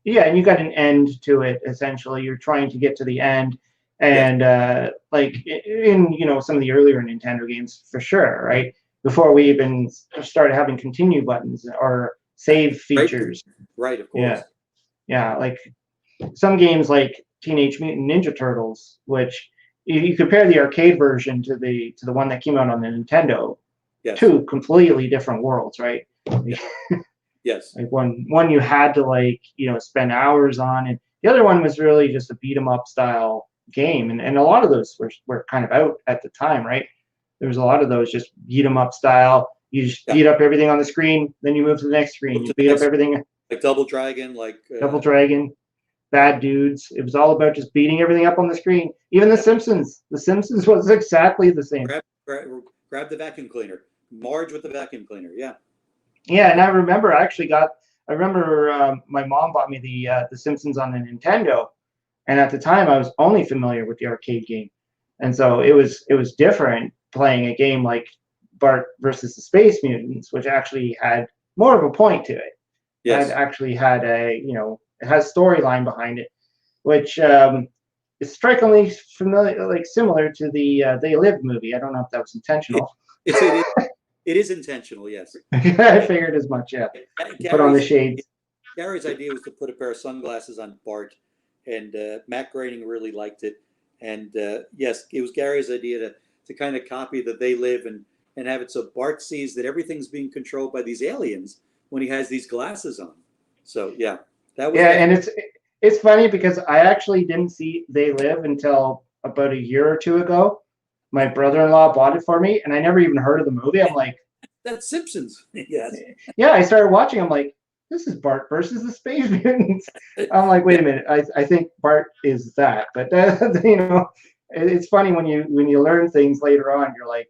Yeah, and you got an end to it essentially. You're trying to get to the end, Yes, and like in some of the earlier Nintendo games for sure, right? Before we even started having continue buttons or save right, features. right, of Yeah, course. yeah, like some games like Teenage Mutant Ninja Turtles, which you compare the arcade version to the one that came out on the Nintendo, Yes, two completely different worlds, right? yes, Like one you had to spend hours on, and the other one was really just a beat 'em up style game, and a lot of those were kind of out at the time, right? There was a lot of those just beat 'em up style. You just yeah. beat up everything on the screen, then you move to the next screen. Move You to the beat up next, everything, like Double Dragon, like Double Dragon, Bad Dudes. It was all about just beating everything up on the screen. Even The yeah. Simpsons. The Simpsons was exactly the same. Grab the vacuum cleaner. Marge with the vacuum cleaner. Yeah. Yeah, and I remember my mom bought me the Simpsons on the Nintendo, and at the time I was only familiar with the arcade game, and so it was different playing a game like Bart versus the Space Mutants, which actually had more of a point to it. It Yes. actually had it has storyline behind it, which is strikingly familiar, like similar to the They Live movie. I don't know if that was intentional. It is intentional. Yes. I figured as much. Yeah, put on the shades. Gary's idea was to put a pair of sunglasses on Bart, and Matt Groening really liked it. And yes, it was Gary's idea to kind of copy the They Live and have it so Bart sees that everything's being controlled by these aliens when he has these glasses on. So yeah, that was Yeah, and it's funny because I actually didn't see They Live until about a year or two ago. My brother-in-law bought it for me, and I never even heard of the movie. I'm like, that's Simpsons. Yes. yeah, I started watching. I'm like, this is Bart versus the Space Mutants. I'm like, wait a minute, I think Bart is that, but it's funny when you learn things later on. You're like,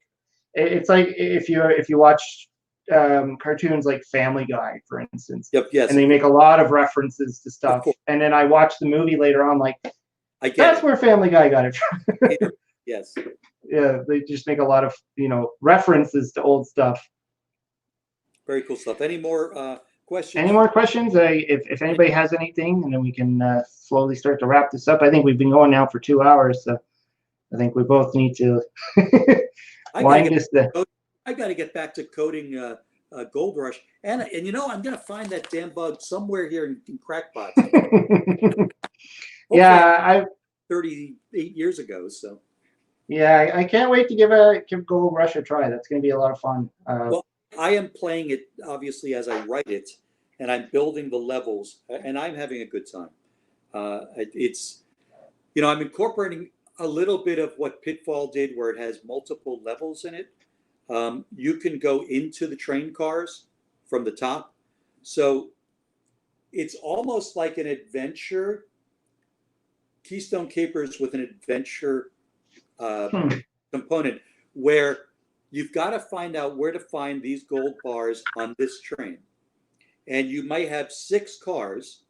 it's like if you watch cartoons like Family Guy, for instance, Yep. Yes. and they make a lot of references to Of stuff, course. and then I watch the movie later on, like I get that's it. where Family Guy got it from. Yes. Yeah, they just make a lot of references to old stuff. Very cool stuff. Any more questions? Any more questions? If anybody has anything, and then we can slowly start to wrap this up. I think we've been going now for 2 hours, so I think we both need to wind this down. I got to get back to coding Gold Rush, and I'm going to find that damn bug somewhere here in Crackpots. Yeah, 38 years ago. So yeah, I can't wait to give Gold Rush a try. That's going to be a lot of fun. well, I am playing it obviously as I write it, and I'm building the levels, and I'm having a good time. It's I'm incorporating a little bit of what Pitfall did, where it has multiple levels in it. You can go into the train cars from the top, so it's almost like an adventure. Keystone Capers with an adventure component where you've got to find out where to find these gold bars on this train. And you might have 6 cars,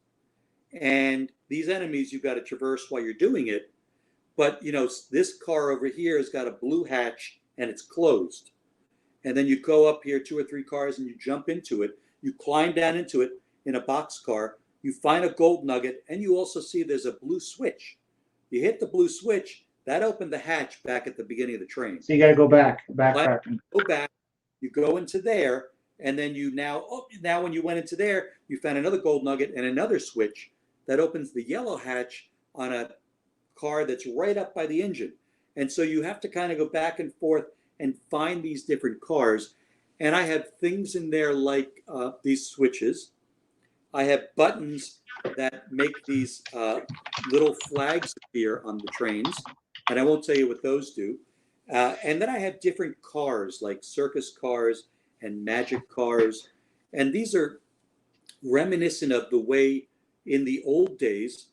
and these enemies you've got to traverse while you're doing it. But, this car over here has got a blue hatch and it's closed. And then you go up here 2 or 3 cars and you jump into it. You climb down into it in a boxcar. You find a gold nugget, and you also see there's a blue switch. You hit the blue switch, that opened the hatch back at the beginning of the train. So you got to go backtracking. Go back, you go into there, and then now when you went into there, you found another gold nugget and another switch that opens the yellow hatch on a car that's right up by the engine. And so you have to kind of go back and forth and find these different cars. And I have things in there like these switches. I have buttons that make these little flags appear on the trains, and I won't tell you what those do. And then I have different cars, like circus cars and magic cars, and these are reminiscent of the way in the old days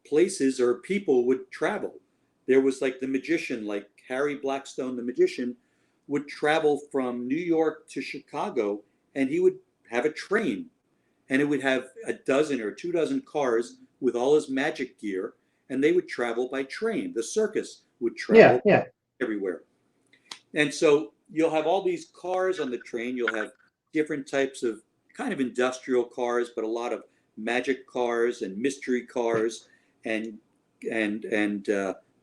places or people would travel. There was like the magician, like Harry Blackstone, the magician, would travel from New York to Chicago, and he would have a train, and it would have a dozen or 2 dozen cars with all his magic gear, and they would travel by train. The circus would Yeah, travel yeah. everywhere. And so you'll have all these cars on the train. You'll have different types of kind of industrial cars, but a lot of magic cars and mystery cars and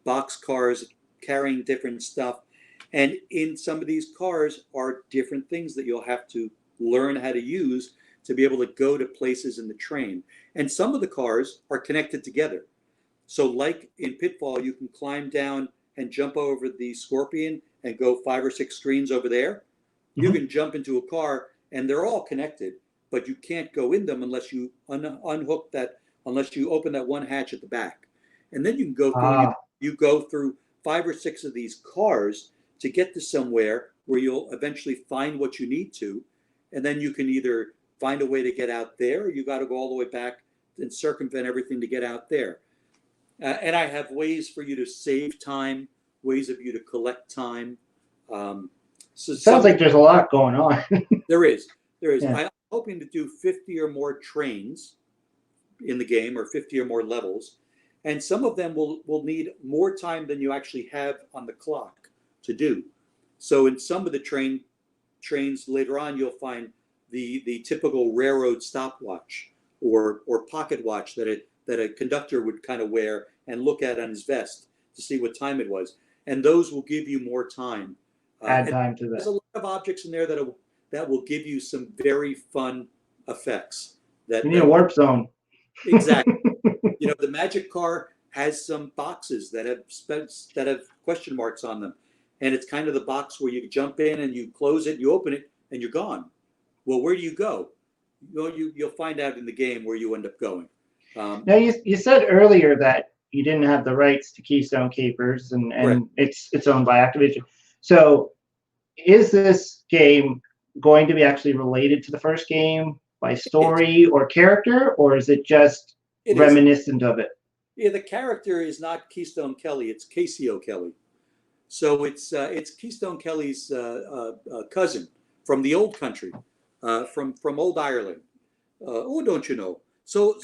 box cars carrying different stuff. And in some of these cars are different things that you'll have to learn how to use to be able to go to places in the train. And some of the cars are connected together. So like in Pitfall, you can climb down and jump over the Scorpion and go 5 or 6 screens over there. You can jump into a car and they're all connected, but you can't go in them unless you unhook that, unless you open that one hatch at the back. And then you can go through, you go through 5 or 6 of these cars to get to somewhere where you'll eventually find what you need to. And then you can either find a way to get out there, or you got to go all the way back and circumvent everything to get out there. And I have ways for you to save time, ways of you to collect time. So Sounds like there's a lot going on. there is. Yeah. I'm hoping to do 50 or more trains in the game, or 50 or more levels. And some of them will need more time than you actually have on the clock to do. So in some of the trains later on, you'll find the typical railroad stopwatch or pocket watch that a conductor would kind of wear and look at on his vest to see what time it was. And those will give you more time. Add time to that. There's a lot of objects in there that will give you some very fun effects. You need a warp zone. Exactly. The magic car has some boxes that have question marks on them. And it's kind of the box where you jump in and you close it, you open it, and you're gone. Well, where do you go? You'll find out in the game where you end up going. Now, you said earlier that you didn't have the rights to Keystone Capers, and Right. it's owned by Activision. So is this game going to be actually related to the first game by story or character, or is it just reminiscent of it? Yeah, the character is not Keystone Kelly, it's Casey O'Kelly. So it's Keystone Kelly's cousin from the old country, from old Ireland. Oh, don't you know? So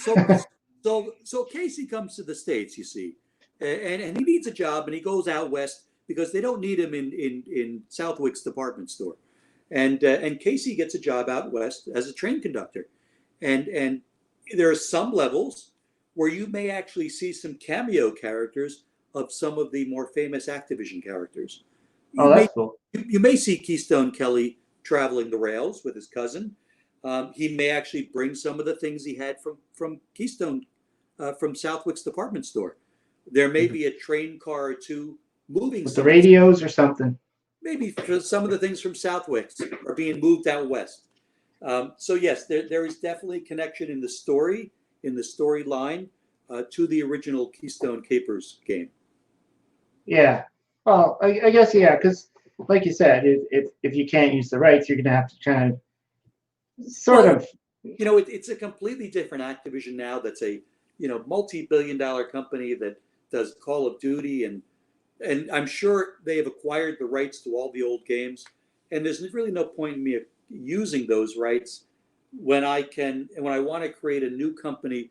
Casey comes to the States, you see, and he needs a job, and he goes out west because they don't need him in Southwick's department store, and Casey gets a job out west as a train conductor, and there are some levels where you may actually see some cameo characters of some of the more famous Activision characters. That's cool. You may see Keystone Kelly traveling the rails with his cousin. He may actually bring some of the things he had from Keystone, from Southwick's department store. There may be a train car or two moving. With the radios or something. Maybe some of the things from Southwick's are being moved out west. So yes, there is definitely connection in the storyline to the original Keystone Capers game. Yeah. Well, I guess, yeah, because like you said, if you can't use the rights, you're going to have to kind of it's a completely different Activision now. That's a multi-billion-dollar company that does Call of Duty, and I'm sure they have acquired the rights to all the old games, and there's really no point in me using those rights when I want to create a new company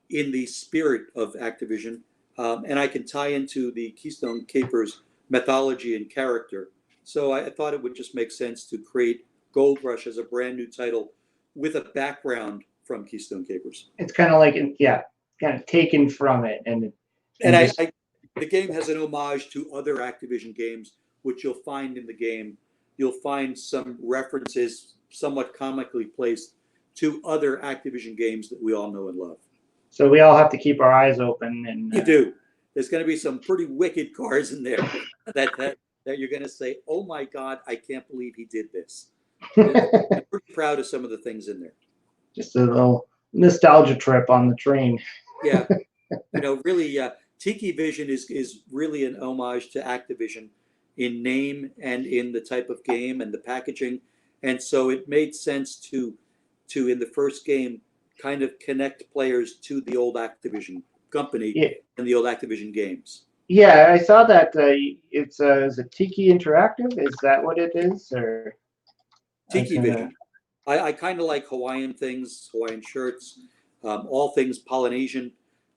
in the spirit of Activision, and I can tie into the Keystone Capers mythology and character. So I thought it would just make sense to create Gold Rush as a brand new title with a background from Keystone Capers. It's kind of like, kind of taken from it. And the game has an homage to other Activision games, which you'll find in the game. You'll find some references, somewhat comically placed, to other Activision games that we all know and love. So we all have to keep our eyes open. And you do. There's going to be some pretty wicked cars in there that you're going to say, "Oh my God, I can't believe he did this." I'm pretty proud of some of the things in there. Just a little nostalgia trip on the train. Yeah, really, Tiki Vision is really an homage to Activision in name and in the type of game and the packaging, and so it made sense to in the first game kind of connect players to the old Activision company and the old Activision games. Yeah, I saw that. It's is it Tiki Interactive? Is that what it is? Or I was Tiki gonna. Vision. I kind of like Hawaiian things, Hawaiian shirts, all things Polynesian.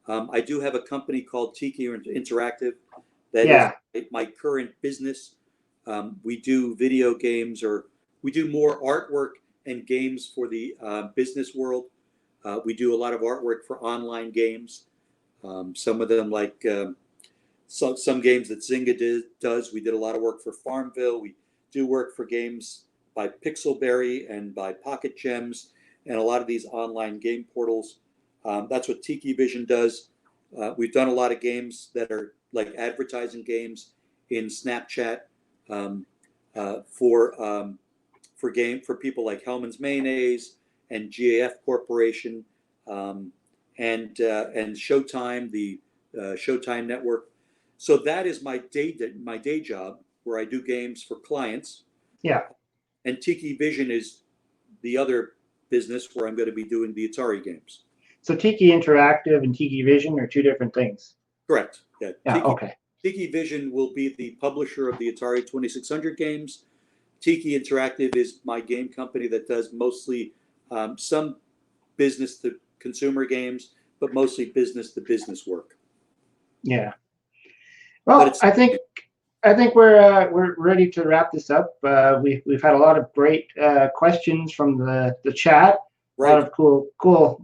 I do have a company called Tiki Interactive that is Yeah, my current business. We do video games, or we do more artwork and games for the business world. We do a lot of artwork for online games. Some of them, like some games that Zynga does. We did a lot of work for Farmville. We do work for games by Pixelberry and by Pocket Gems, and a lot of these online game portals. That's what Tiki Vision does. We've done a lot of games that are like advertising games in Snapchat, um, for people like Hellman's Mayonnaise and GAF Corporation, um, and Showtime, the Showtime network. So that is my day job, where I do games for clients, yeah. and Tiki Vision is the other business where I'm going to be doing the Atari games. So Tiki Interactive and Tiki Vision are two different things. Correct. Yeah. Yeah. Okay. Tiki Vision will be the publisher of the Atari 2600 games. Tiki Interactive is my game company that does mostly some business to consumer games, but mostly business to business work. Yeah. But Well, it's I think we're ready to wrap this up. We've had a lot of great questions from the chat. A lot right. of cool.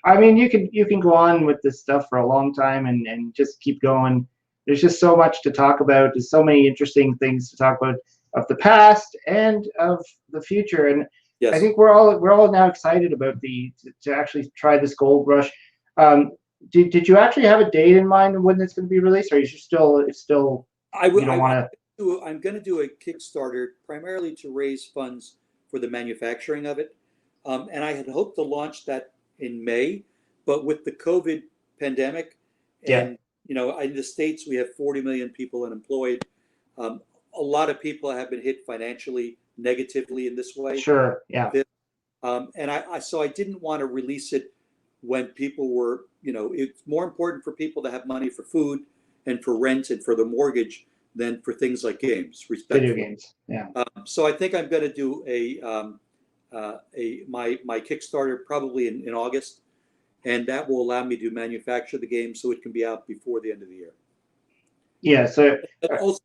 I mean, you can go on with this stuff for a long time and just keep going. There's just so much to talk about. There's so many interesting things to talk about of the past and of the future. And I Yes. think we're all now excited about to actually try this Gold Rush. Um, did you actually have a date in mind when it's going to be released, or is you still it's still I you will. don't want I'm going to do a Kickstarter primarily to raise funds for the manufacturing of it, and I had hoped to launch that in May, but with the COVID pandemic, to? Yeah, and in the States we have 40 million people unemployed. Um, a lot of people have been hit financially negatively in this way. sure. Yeah, And so I didn't want to release it when people were, it's more important for people to have money for food and for rent and for the mortgage than for things like games, video respectfully. games. Yeah. So I think I'm going to do my Kickstarter probably in August, and that will allow me to manufacture the game so it can be out before the end of the year. Yeah. So But also,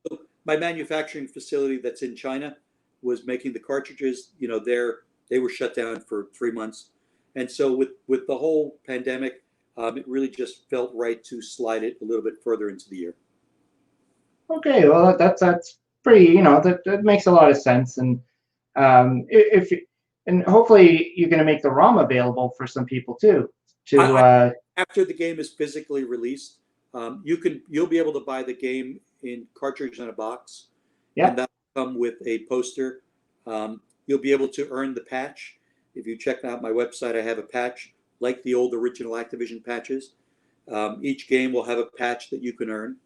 my manufacturing facility that's in China was making the cartridges. They were shut down for 3 months, and so with the whole pandemic, it really just felt right to slide it a little bit further into the year. okay, well that's pretty. That makes a lot of sense. And if and hopefully you're going to make the ROM available for some people too. To After the game is physically released, you'll be able to buy the game in cartridge in a box, Yeah. and that will come with a poster. You'll be able to earn the patch. If you check out my website, I have a patch like the old original Activision patches. Each game will have a patch that you can earn.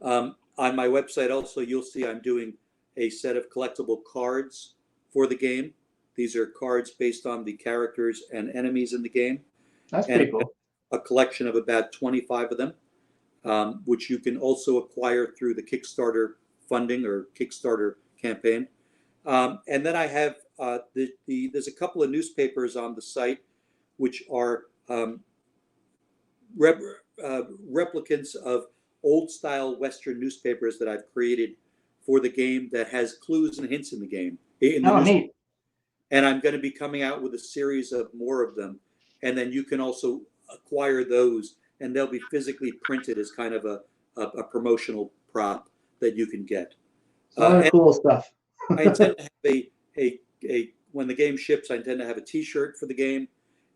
On my website also, you'll see I'm doing a set of collectible cards for the game. These are cards based on the characters and enemies in the game, that's and pretty cool. a collection of about 25 of them, which you can also acquire through the Kickstarter funding or Kickstarter campaign. And then I have there's a couple of newspapers on the site, which are replicants of old style Western newspapers that I've created for the game that has clues and hints in the game in the Oh, news. neat. And I'm going to be coming out with a series of more of them, and then you can also acquire those, and they'll be physically printed as kind of a promotional prop that you can get. It's a lot of And cool stuff. I intend to have a when the game ships, I intend to have a T-shirt for the game,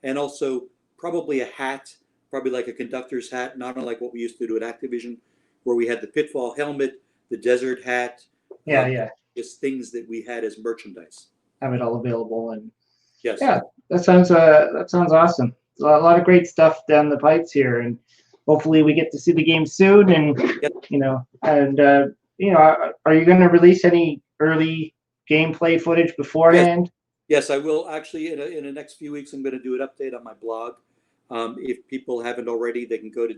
and also probably a hat, probably like a conductor's hat, not unlike what we used to do at Activision, where we had the Pitfall helmet, the desert hat, Yeah. just things that we had as merchandise. Have it all available, and Yes. yeah, that sounds awesome. A lot of great stuff down the pipes here, and hopefully we get to see the game soon. And Yep. are you going to release any early gameplay footage beforehand? Yes, I will actually in the next few weeks. I'm going to do an update on my blog. If people haven't already, they can go to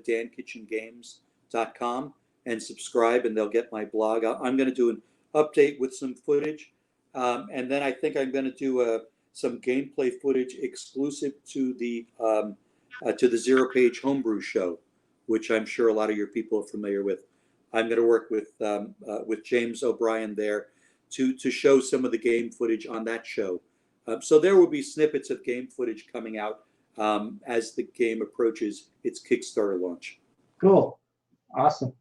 goldbrushfootage.com and subscribe, and they'll get my blog. I'm going to do an update with some footage, and then I think I'm going to do some gameplay footage exclusive to the Zero Page Homebrew show, which I'm sure a lot of your people are familiar with. I'm going to work with James O'Brien there to show some of the game footage on that show. So there will be snippets of game footage coming out as the game approaches its Kickstarter launch. Cool. Awesome.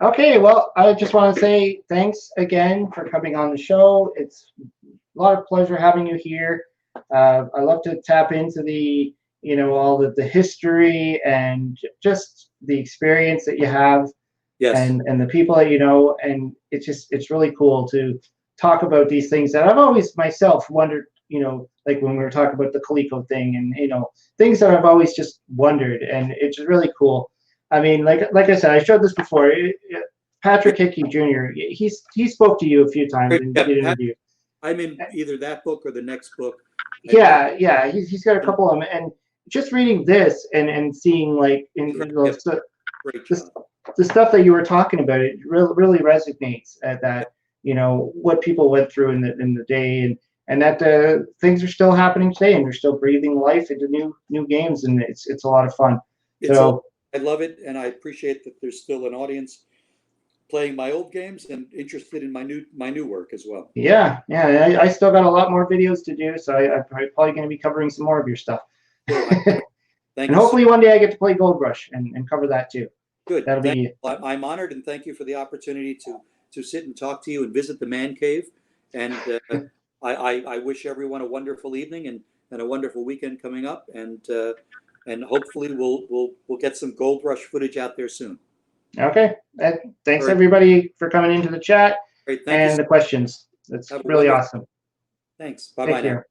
Okay, well, I just want to say thanks again for coming on the show. It's a lot of pleasure having you here. I love to tap into the, all the history and just the experience that you have. Yes. And the people that you know, and it's really cool to talk about these things that I've always myself wondered, like when we were talking about the Coleco thing and, things that I've always just wondered, and it's really cool. I mean, like I said, I showed this before. Patrick Hickey Jr. He spoke to you a few times and did an interview. I'm in either that book or the next book. Yeah. He's got a couple of them, and just reading this and seeing like the stuff that you were talking about, it really resonates at that. What people went through in the day, and that things are still happening today, and they're still breathing life into new games, and it's a lot of fun. I love it, and I appreciate that there's still an audience playing my old games and interested in my new work as well. Yeah. I still got a lot more videos to do, so I'm probably going to be covering some more of your stuff. Thank and hopefully one day I get to play Gold Rush and cover that too. Good. That'll be. I'm honored, and thank you for the opportunity to sit and talk to you and visit the man cave. And I wish everyone a wonderful evening and a wonderful weekend coming up. And hopefully we'll get some Gold Rush footage out there soon. Okay. Thanks everybody for coming into the chat Great, and the questions. That's really awesome. Thanks. Bye-bye now.